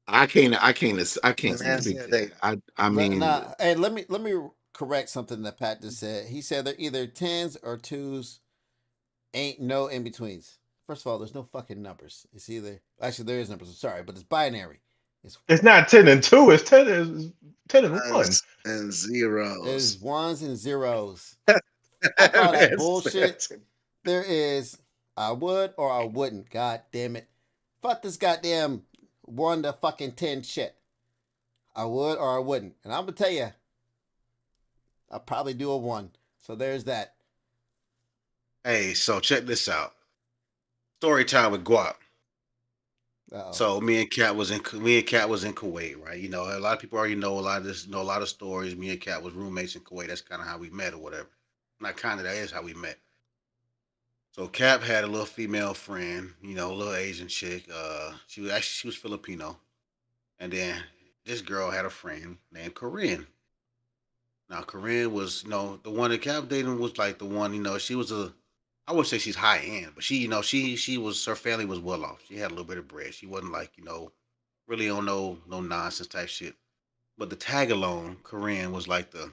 Speaker 4: I can't
Speaker 5: Man
Speaker 4: speak
Speaker 5: said
Speaker 4: to
Speaker 5: they.
Speaker 4: that. I mean,
Speaker 2: Hey, let me correct something that Pat just said. He said they're either tens or twos. Ain't no in betweens. First of all, there's no fucking numbers. It's either actually there is numbers. I'm sorry, but it's binary.
Speaker 3: It's not 10 and 2. It's 10 and 1.
Speaker 5: Ones and zeros.
Speaker 2: There's ones and zeros. Fuck all that
Speaker 5: Man
Speaker 2: bullshit.
Speaker 5: said-
Speaker 2: There is I would or I wouldn't. God damn it. Fuck this goddamn 1 to fucking 10 shit. I would or I wouldn't. And I'm gonna tell you, I'll probably do a 1. So there's that.
Speaker 1: Hey, so check this out. Story time with Guap.
Speaker 2: Uh-oh.
Speaker 1: So me and Kat was in Kuwait, right? You know, a lot of people already know a lot of this, know a lot of stories. Me and Kat was roommates in Kuwait. That's kind of how we met, or whatever. Not kind of, that is how we met. So Cap had a little female friend, you know, a little Asian chick. She was Filipino, and then this girl had a friend named Corinne. Now Corinne was, you know, the one that Cap dating was like the one, you know, she was I would say she's high end, but she, you know, she was, her family was well off. She had a little bit of bread. She wasn't like, you know, really on no nonsense type shit. But the tag along, Corinne was like the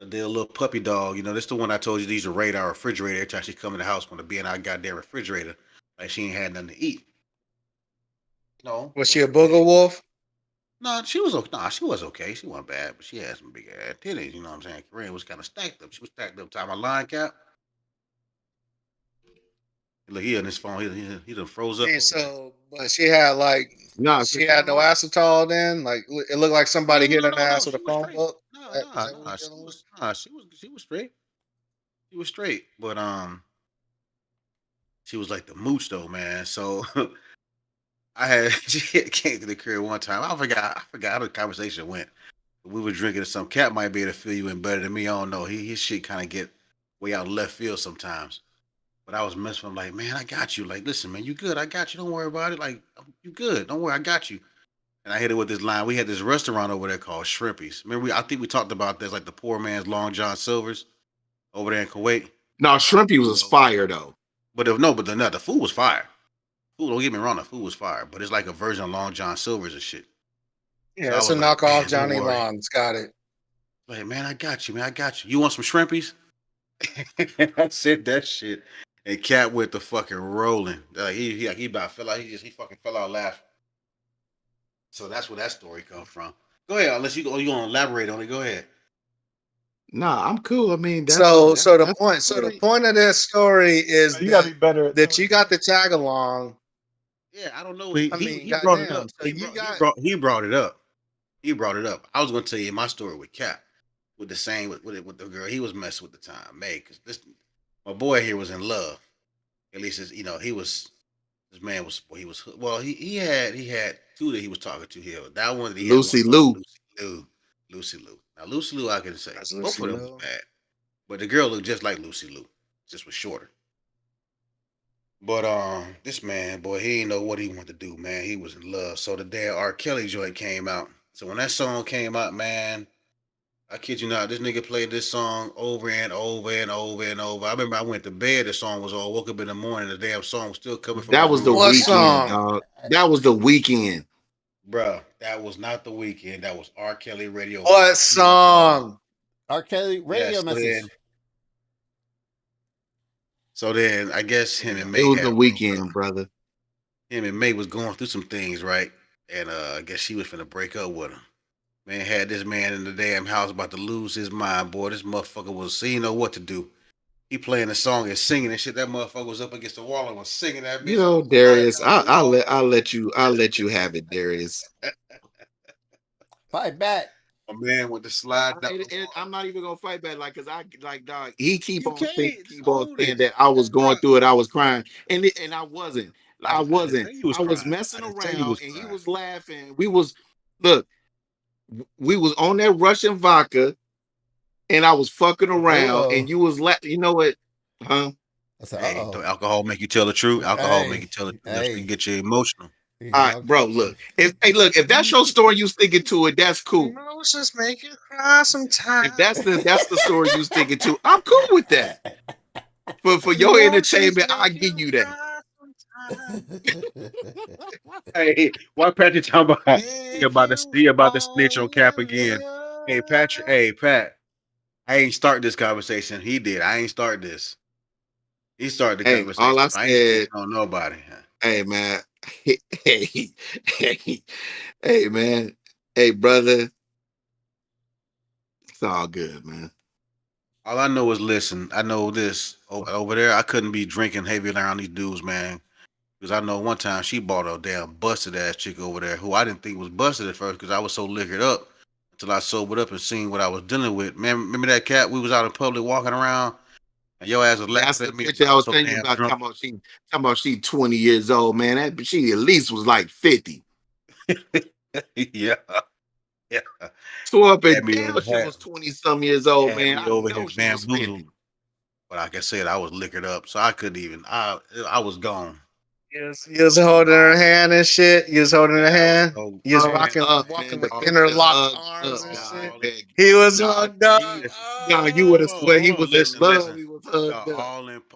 Speaker 1: little puppy dog. You know, this the one I told you these are radar refrigerator. Every time she come in the house, want to be in our goddamn refrigerator, like she ain't had nothing to eat. No,
Speaker 5: Was she a booger wolf?
Speaker 1: No, she was okay. Nah, she was okay. She wasn't bad, but she had some big ass titties. You know what I'm saying? Corinne was kind of stacked up. She was stacked up top my line cap. Look, he on his phone. He done froze up.
Speaker 5: And so, but she had like
Speaker 4: no,
Speaker 5: she had no acetol. Then, like it looked like somebody hit her ass with a
Speaker 1: She was
Speaker 5: phone
Speaker 1: straight.
Speaker 5: book.
Speaker 1: No,
Speaker 5: Is that what
Speaker 1: no,
Speaker 5: we're
Speaker 1: she
Speaker 5: dealing with?
Speaker 1: was she was straight. She was straight, but she was like the mooch though, man. So she came to the crib one time. I forgot how the conversation went. We were drinking some cat might be able to fill you in better than me. I don't know. His shit kind of get way out of left field sometimes. But I was messing with him like, man, I got you. Like, listen, man, you good. I got you. Don't worry about it. Like, you good. Don't worry. I got you. And I hit it with this line. We had this restaurant over there called Shrimpies. Remember, I think we talked about this, like the poor man's Long John Silver's over there in Kuwait.
Speaker 4: no, Shrimpy was fire though.
Speaker 1: But the food was fire. Food, don't get me wrong, the food was fire. But it's like a version of Long John Silver's and shit.
Speaker 5: Yeah,
Speaker 1: So I
Speaker 5: it's
Speaker 1: was
Speaker 5: a
Speaker 1: like,
Speaker 5: knockoff
Speaker 1: man, don't
Speaker 5: Johnny
Speaker 1: worry.
Speaker 5: Long's. Got it.
Speaker 1: Like, man, I got you, man. I got you. You want some shrimpies? And I said that shit. And Cat went the fucking rolling. Like he about fell out. He fucking fell out laughing. So that's where that story come from. Go ahead, unless you gonna elaborate on it. Go ahead.
Speaker 4: Nah, I'm cool. I mean,
Speaker 5: So the
Speaker 4: that's
Speaker 5: point
Speaker 4: the story.
Speaker 5: of that story is
Speaker 3: You gotta be better at
Speaker 5: that you got the tag along.
Speaker 1: Yeah, I don't know.
Speaker 5: I mean,
Speaker 1: He brought it up.
Speaker 5: goddamn. So you got
Speaker 1: He brought it up. He brought it up. I was gonna tell you my story with Cap, with the same with the girl he was messing with the time, May, because this my boy here was in love. At least he was this man was he was well he had two that he was talking to here. That one that he had one
Speaker 4: Lucy
Speaker 1: called
Speaker 4: Lou.
Speaker 1: Lucy Lou. Now Lucy Lou I can say
Speaker 5: that's
Speaker 1: both
Speaker 5: Lucy
Speaker 1: of them was
Speaker 5: Lou.
Speaker 1: bad, but the girl looked just like Lucy Lou, just was shorter. But this man, boy, he didn't know what he wanted to do, man. He was in love. So the damn R. Kelly joint came out. So when that song came out, man, I kid you not, this nigga played this song over and over and over and over. I remember I went to bed, the song was on, woke up in the morning, the damn song was still coming from
Speaker 4: That
Speaker 1: his
Speaker 4: was the
Speaker 1: room.
Speaker 5: What
Speaker 4: weekend,
Speaker 5: song?
Speaker 4: dog. That was the weekend.
Speaker 1: Bruh, that was not the weekend. That was R. Kelly radio.
Speaker 5: What song?
Speaker 2: R. Kelly radio
Speaker 1: Yes,
Speaker 2: message.
Speaker 1: So then I guess him and
Speaker 4: It
Speaker 1: May
Speaker 4: was
Speaker 1: had
Speaker 4: the
Speaker 1: a
Speaker 4: weekend, brother.
Speaker 1: him and May was going through some things, right? And I guess she was finna break up with him. Man had this man in the damn house about to lose his mind, boy. This motherfucker was he didn't know what to do. He playing the song and singing and shit. That motherfucker was up against the wall and was singing that
Speaker 4: You
Speaker 1: bitch.
Speaker 4: know,
Speaker 1: Sliding
Speaker 4: Darius,
Speaker 1: down the wall.
Speaker 4: I'll let you have it, Darius.
Speaker 2: Fight back.
Speaker 1: A man with the slide down the wall.
Speaker 4: I'm not even gonna fight back, like, cause I like, dog. He
Speaker 1: You can't
Speaker 4: keep on
Speaker 1: own
Speaker 4: saying
Speaker 1: it,
Speaker 4: that I was going
Speaker 1: bro.
Speaker 4: through it, I was crying, and I wasn't. I
Speaker 1: I didn't
Speaker 4: wasn't.
Speaker 1: say you was
Speaker 4: I was
Speaker 1: crying.
Speaker 4: messing
Speaker 1: I didn't say you
Speaker 4: around,
Speaker 1: was
Speaker 4: and he
Speaker 1: crying.
Speaker 4: was laughing. Look, we was on that Russian vodka, and I was fucking around,
Speaker 2: Uh-oh.
Speaker 4: and you was you know what, huh?
Speaker 2: I said,
Speaker 1: Hey,
Speaker 2: uh-oh.
Speaker 1: don't alcohol make you tell the truth? Alcohol make you tell the truth. That's
Speaker 2: Hey.
Speaker 1: to get you emotional.
Speaker 4: All right, bro. Look, if that's your story, you sticking to it. That's cool.
Speaker 5: Emotions make you cry sometimes.
Speaker 4: If that's the story you sticking to, I'm cool with that. For your entertainment, I give you that.
Speaker 1: Hey, why Patrick talking about he about to snitch on Cap again? Hey Patrick, hey Pat, I ain't start this conversation. He did. I ain't start this. He started the
Speaker 4: Hey, all
Speaker 1: conversation.
Speaker 4: I
Speaker 1: I ain't
Speaker 4: said,
Speaker 1: snitching on nobody.
Speaker 4: hey man, hey, hey man, hey brother, it's all good, man.
Speaker 1: All I know is listen. I know this over there. I couldn't be drinking heavy around these dudes, man. Because I know one time she bought a damn busted ass chick over there who I didn't think was busted at first because I was so liquored up until I sobered up and seen what I was dealing with. Man, remember that cat? We was out in public walking around and your ass was
Speaker 4: That's
Speaker 1: laughing
Speaker 4: the
Speaker 1: at me.
Speaker 4: picture
Speaker 1: I
Speaker 4: I
Speaker 1: was
Speaker 4: was
Speaker 1: so
Speaker 4: telling you
Speaker 1: damn
Speaker 4: about.
Speaker 1: drunk.
Speaker 4: Talking about she 20 years old, man. That she at least was like 50.
Speaker 1: Yeah, yeah.
Speaker 4: So up
Speaker 1: Had
Speaker 4: and
Speaker 1: me
Speaker 4: down,
Speaker 1: over
Speaker 4: she was 20 some years old,
Speaker 1: had
Speaker 4: man.
Speaker 1: me
Speaker 4: I
Speaker 1: over
Speaker 4: know
Speaker 1: here
Speaker 4: she was 50.
Speaker 1: bamboozled. But like I said, I was liquored up, so I couldn't even. I was gone.
Speaker 5: You was holding her hand and shit. You was holding her
Speaker 1: Yeah, I was
Speaker 5: hand.
Speaker 1: so
Speaker 5: You was
Speaker 4: Man,
Speaker 5: walking
Speaker 4: the
Speaker 5: with
Speaker 4: picture
Speaker 5: interlocked
Speaker 4: hugged
Speaker 5: arms
Speaker 4: up,
Speaker 5: and
Speaker 4: dog.
Speaker 5: shit.
Speaker 4: Man,
Speaker 5: He was
Speaker 4: dog,
Speaker 5: hugged up.
Speaker 4: dog, you would have
Speaker 1: Hold
Speaker 4: swear
Speaker 1: on,
Speaker 4: he
Speaker 1: hold on.
Speaker 4: was in
Speaker 1: Listen,
Speaker 4: love.
Speaker 1: listen.
Speaker 4: He was
Speaker 1: We are
Speaker 4: hugged up.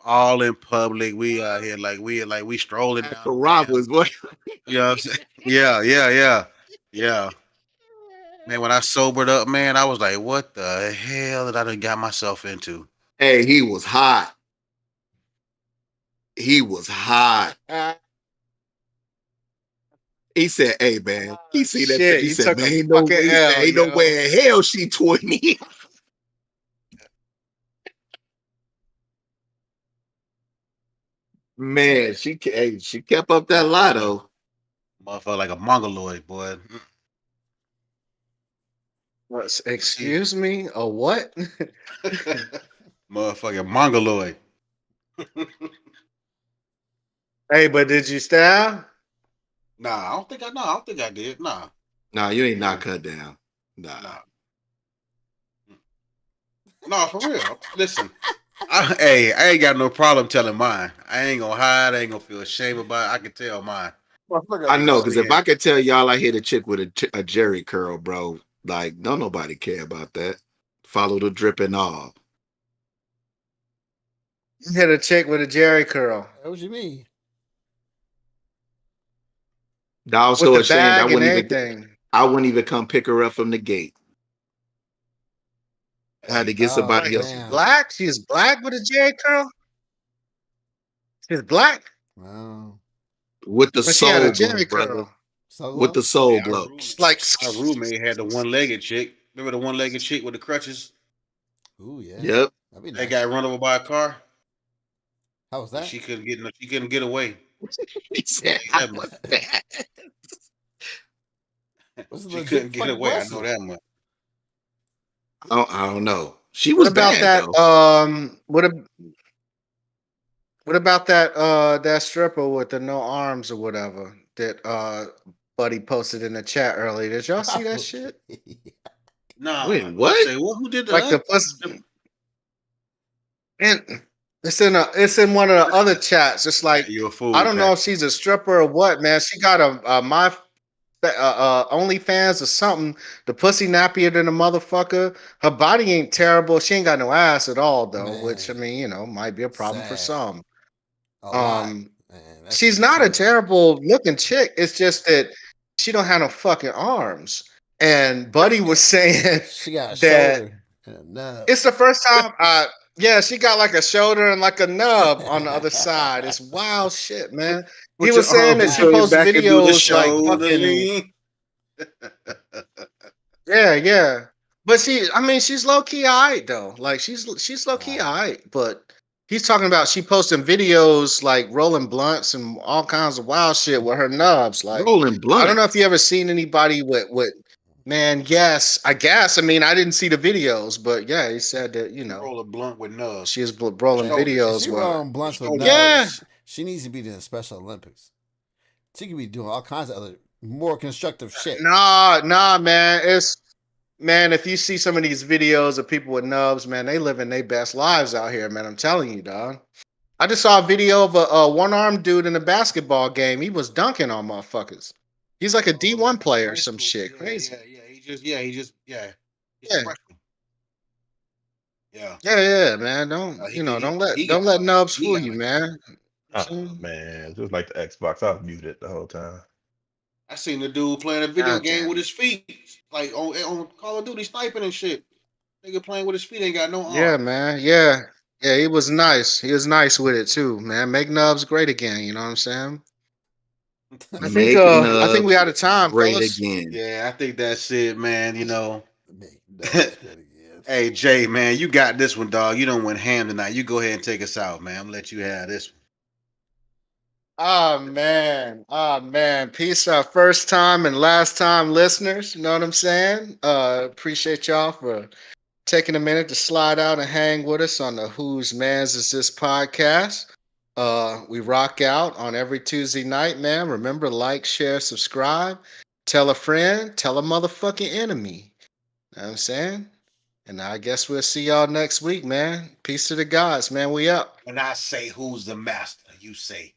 Speaker 1: all in public. We out here like we strolling
Speaker 4: At
Speaker 1: down
Speaker 4: the
Speaker 1: the damn.
Speaker 4: robbers, boy.
Speaker 1: You know what I'm saying? Yeah. Man, when I sobered up, man, I was like, what the hell did I done got myself into?
Speaker 4: Hey, he was hot. He was hot. He said, "Hey man," he see that.
Speaker 5: Shit,
Speaker 4: He
Speaker 5: you
Speaker 4: said,
Speaker 5: took
Speaker 4: "Man,
Speaker 5: a
Speaker 4: ain't no
Speaker 5: fucking
Speaker 4: way." He said,
Speaker 5: L,
Speaker 4: "Ain't no
Speaker 5: yo.
Speaker 4: way in hell she 20." Man, she kept up that lotto.
Speaker 1: Motherfucker like a mongoloid, boy.
Speaker 5: What? Excuse me? A what?
Speaker 1: Motherfucking mongoloid.
Speaker 5: Hey, but did you stab?
Speaker 1: Nah, I don't think I did. Nah.
Speaker 4: Nah, you ain't not cut down. Nah.
Speaker 1: No, for real. Listen, hey, I ain't got no problem telling mine. I ain't gonna hide. I ain't gonna feel ashamed about it. I can tell mine.
Speaker 4: I know, because if
Speaker 1: Yeah.
Speaker 4: I could tell y'all I hit a chick with a Jerry curl, bro, like don't nobody care about that. Follow the drip and all.
Speaker 5: You hit a chick with a Jerry curl.
Speaker 2: What you mean?
Speaker 4: I was
Speaker 5: With
Speaker 4: so
Speaker 5: the
Speaker 4: ashamed I
Speaker 5: bag and
Speaker 4: wouldn't even.
Speaker 5: everything.
Speaker 4: I wouldn't even come pick her up from the gate. I had to get somebody else.
Speaker 2: damn.
Speaker 5: Black? She's black with a J curl? She's black?
Speaker 2: Wow.
Speaker 4: With the
Speaker 5: But she had a
Speaker 4: soul
Speaker 5: J
Speaker 4: glow, brother.
Speaker 5: curl.
Speaker 2: So
Speaker 4: With the soul glow.
Speaker 5: Like
Speaker 1: Our roommate had the one-legged chick. Remember the one-legged chick with the crutches?
Speaker 2: Ooh, yeah.
Speaker 4: Yep.
Speaker 2: That'd be
Speaker 1: That
Speaker 2: nice.
Speaker 1: got run over by a car.
Speaker 2: How was
Speaker 1: And
Speaker 2: that?
Speaker 1: she couldn't get away.
Speaker 4: He said,
Speaker 1: That
Speaker 4: "I'm
Speaker 1: much.
Speaker 4: fat."
Speaker 2: What's the
Speaker 1: She
Speaker 2: legit
Speaker 1: couldn't get
Speaker 2: fucking
Speaker 1: away. I
Speaker 2: busted?
Speaker 1: know that much.
Speaker 4: I don't know. She
Speaker 5: what
Speaker 4: was
Speaker 5: about
Speaker 4: bad
Speaker 5: that?
Speaker 4: though.
Speaker 5: What about that that stripper with the no arms or whatever that Buddy posted in the chat earlier? Did y'all see that shit?
Speaker 1: Nah.
Speaker 4: Wait, what?
Speaker 1: Say what? Who did
Speaker 5: Like the
Speaker 1: that?
Speaker 5: pussy, and it's in one of the other chats. It's like
Speaker 1: You a fool.
Speaker 5: I don't know
Speaker 1: Pat.
Speaker 5: if she's a stripper or what, man. She got a my OnlyFans or something. The pussy nappier than a motherfucker. Her body ain't terrible. She ain't got no ass at all though, which I
Speaker 2: Man.
Speaker 5: mean, might be a problem for
Speaker 2: Sad.
Speaker 5: some.
Speaker 2: A lot.
Speaker 5: Um,
Speaker 2: Man, that
Speaker 5: she's
Speaker 2: shit's
Speaker 5: not a
Speaker 2: terrible.
Speaker 5: terrible looking chick. It's just that she don't have no fucking arms. And Buddy was saying
Speaker 2: She got a
Speaker 5: that
Speaker 2: shoulder and a nub.
Speaker 5: it's the first time yeah, she got like a shoulder and like a nub on the other side. It's wild shit, man. He
Speaker 1: Put
Speaker 5: was
Speaker 1: your
Speaker 5: saying
Speaker 1: arms
Speaker 5: that she
Speaker 1: behind your
Speaker 5: posts
Speaker 1: back and do the
Speaker 5: videos like
Speaker 1: shoulder
Speaker 5: fucking
Speaker 1: lean.
Speaker 5: yeah. But she's low key alright though. Like she's low key
Speaker 2: Wow.
Speaker 5: alright. But he's talking about she posting videos like rolling blunts and all kinds of wild shit with her nubs. Like
Speaker 4: Rolling blunt.
Speaker 5: I don't know if you ever seen anybody with man. Yes, I guess. I mean, I didn't see the videos, but yeah, he said that
Speaker 1: Roll a blunt with nubs.
Speaker 5: she is rolling
Speaker 2: Man, if
Speaker 5: videos
Speaker 2: she
Speaker 5: with.
Speaker 2: rolling blunts with nubs,
Speaker 5: Yeah.
Speaker 2: she needs to be in the Special Olympics. She could be doing all kinds of other more constructive shit.
Speaker 5: Nah, man. If you see some of these videos of people with nubs, man, they living their best lives out here, man. I'm telling you, dog. I just saw a video of a one-armed dude in a basketball game. He was dunking on motherfuckers. He's like a D1 player or some shit.
Speaker 1: Yeah,
Speaker 5: Crazy.
Speaker 1: He's a
Speaker 5: Yeah.
Speaker 1: freshman. Yeah.
Speaker 5: Yeah, man. Don't let nubs fool you, man.
Speaker 3: Man, just like the Xbox, I was muted the whole time.
Speaker 1: I seen the dude playing a video game
Speaker 5: Goddamn.
Speaker 1: with his feet, like on Call of Duty sniping and shit. Nigga playing with his feet ain't got no arm.
Speaker 5: Yeah, man. Yeah. Yeah, he was nice. He was nice with it too, man. Make nubs great again, you know what I'm saying? I
Speaker 4: Make
Speaker 5: think we out of time,
Speaker 4: great
Speaker 5: fellas.
Speaker 4: again.
Speaker 1: Yeah, I think that's it, man. You know.
Speaker 2: Make nubs great again.
Speaker 1: Hey Jay, man, you got this one, dog. You don't went ham tonight. You go ahead and take us out, man. I'm gonna let you have this one.
Speaker 5: Oh man. Peace out, first time and last time listeners. You know what I'm saying? Appreciate y'all for taking a minute to slide out and hang with us on the Whose Mans Is This podcast. We rock out on every Tuesday night, man. Remember, like, share, subscribe, tell a friend, tell a motherfucking enemy. You know what I'm saying? And I guess we'll see y'all next week, man. Peace to the gods, man. We up.
Speaker 1: When I say who's the master, you say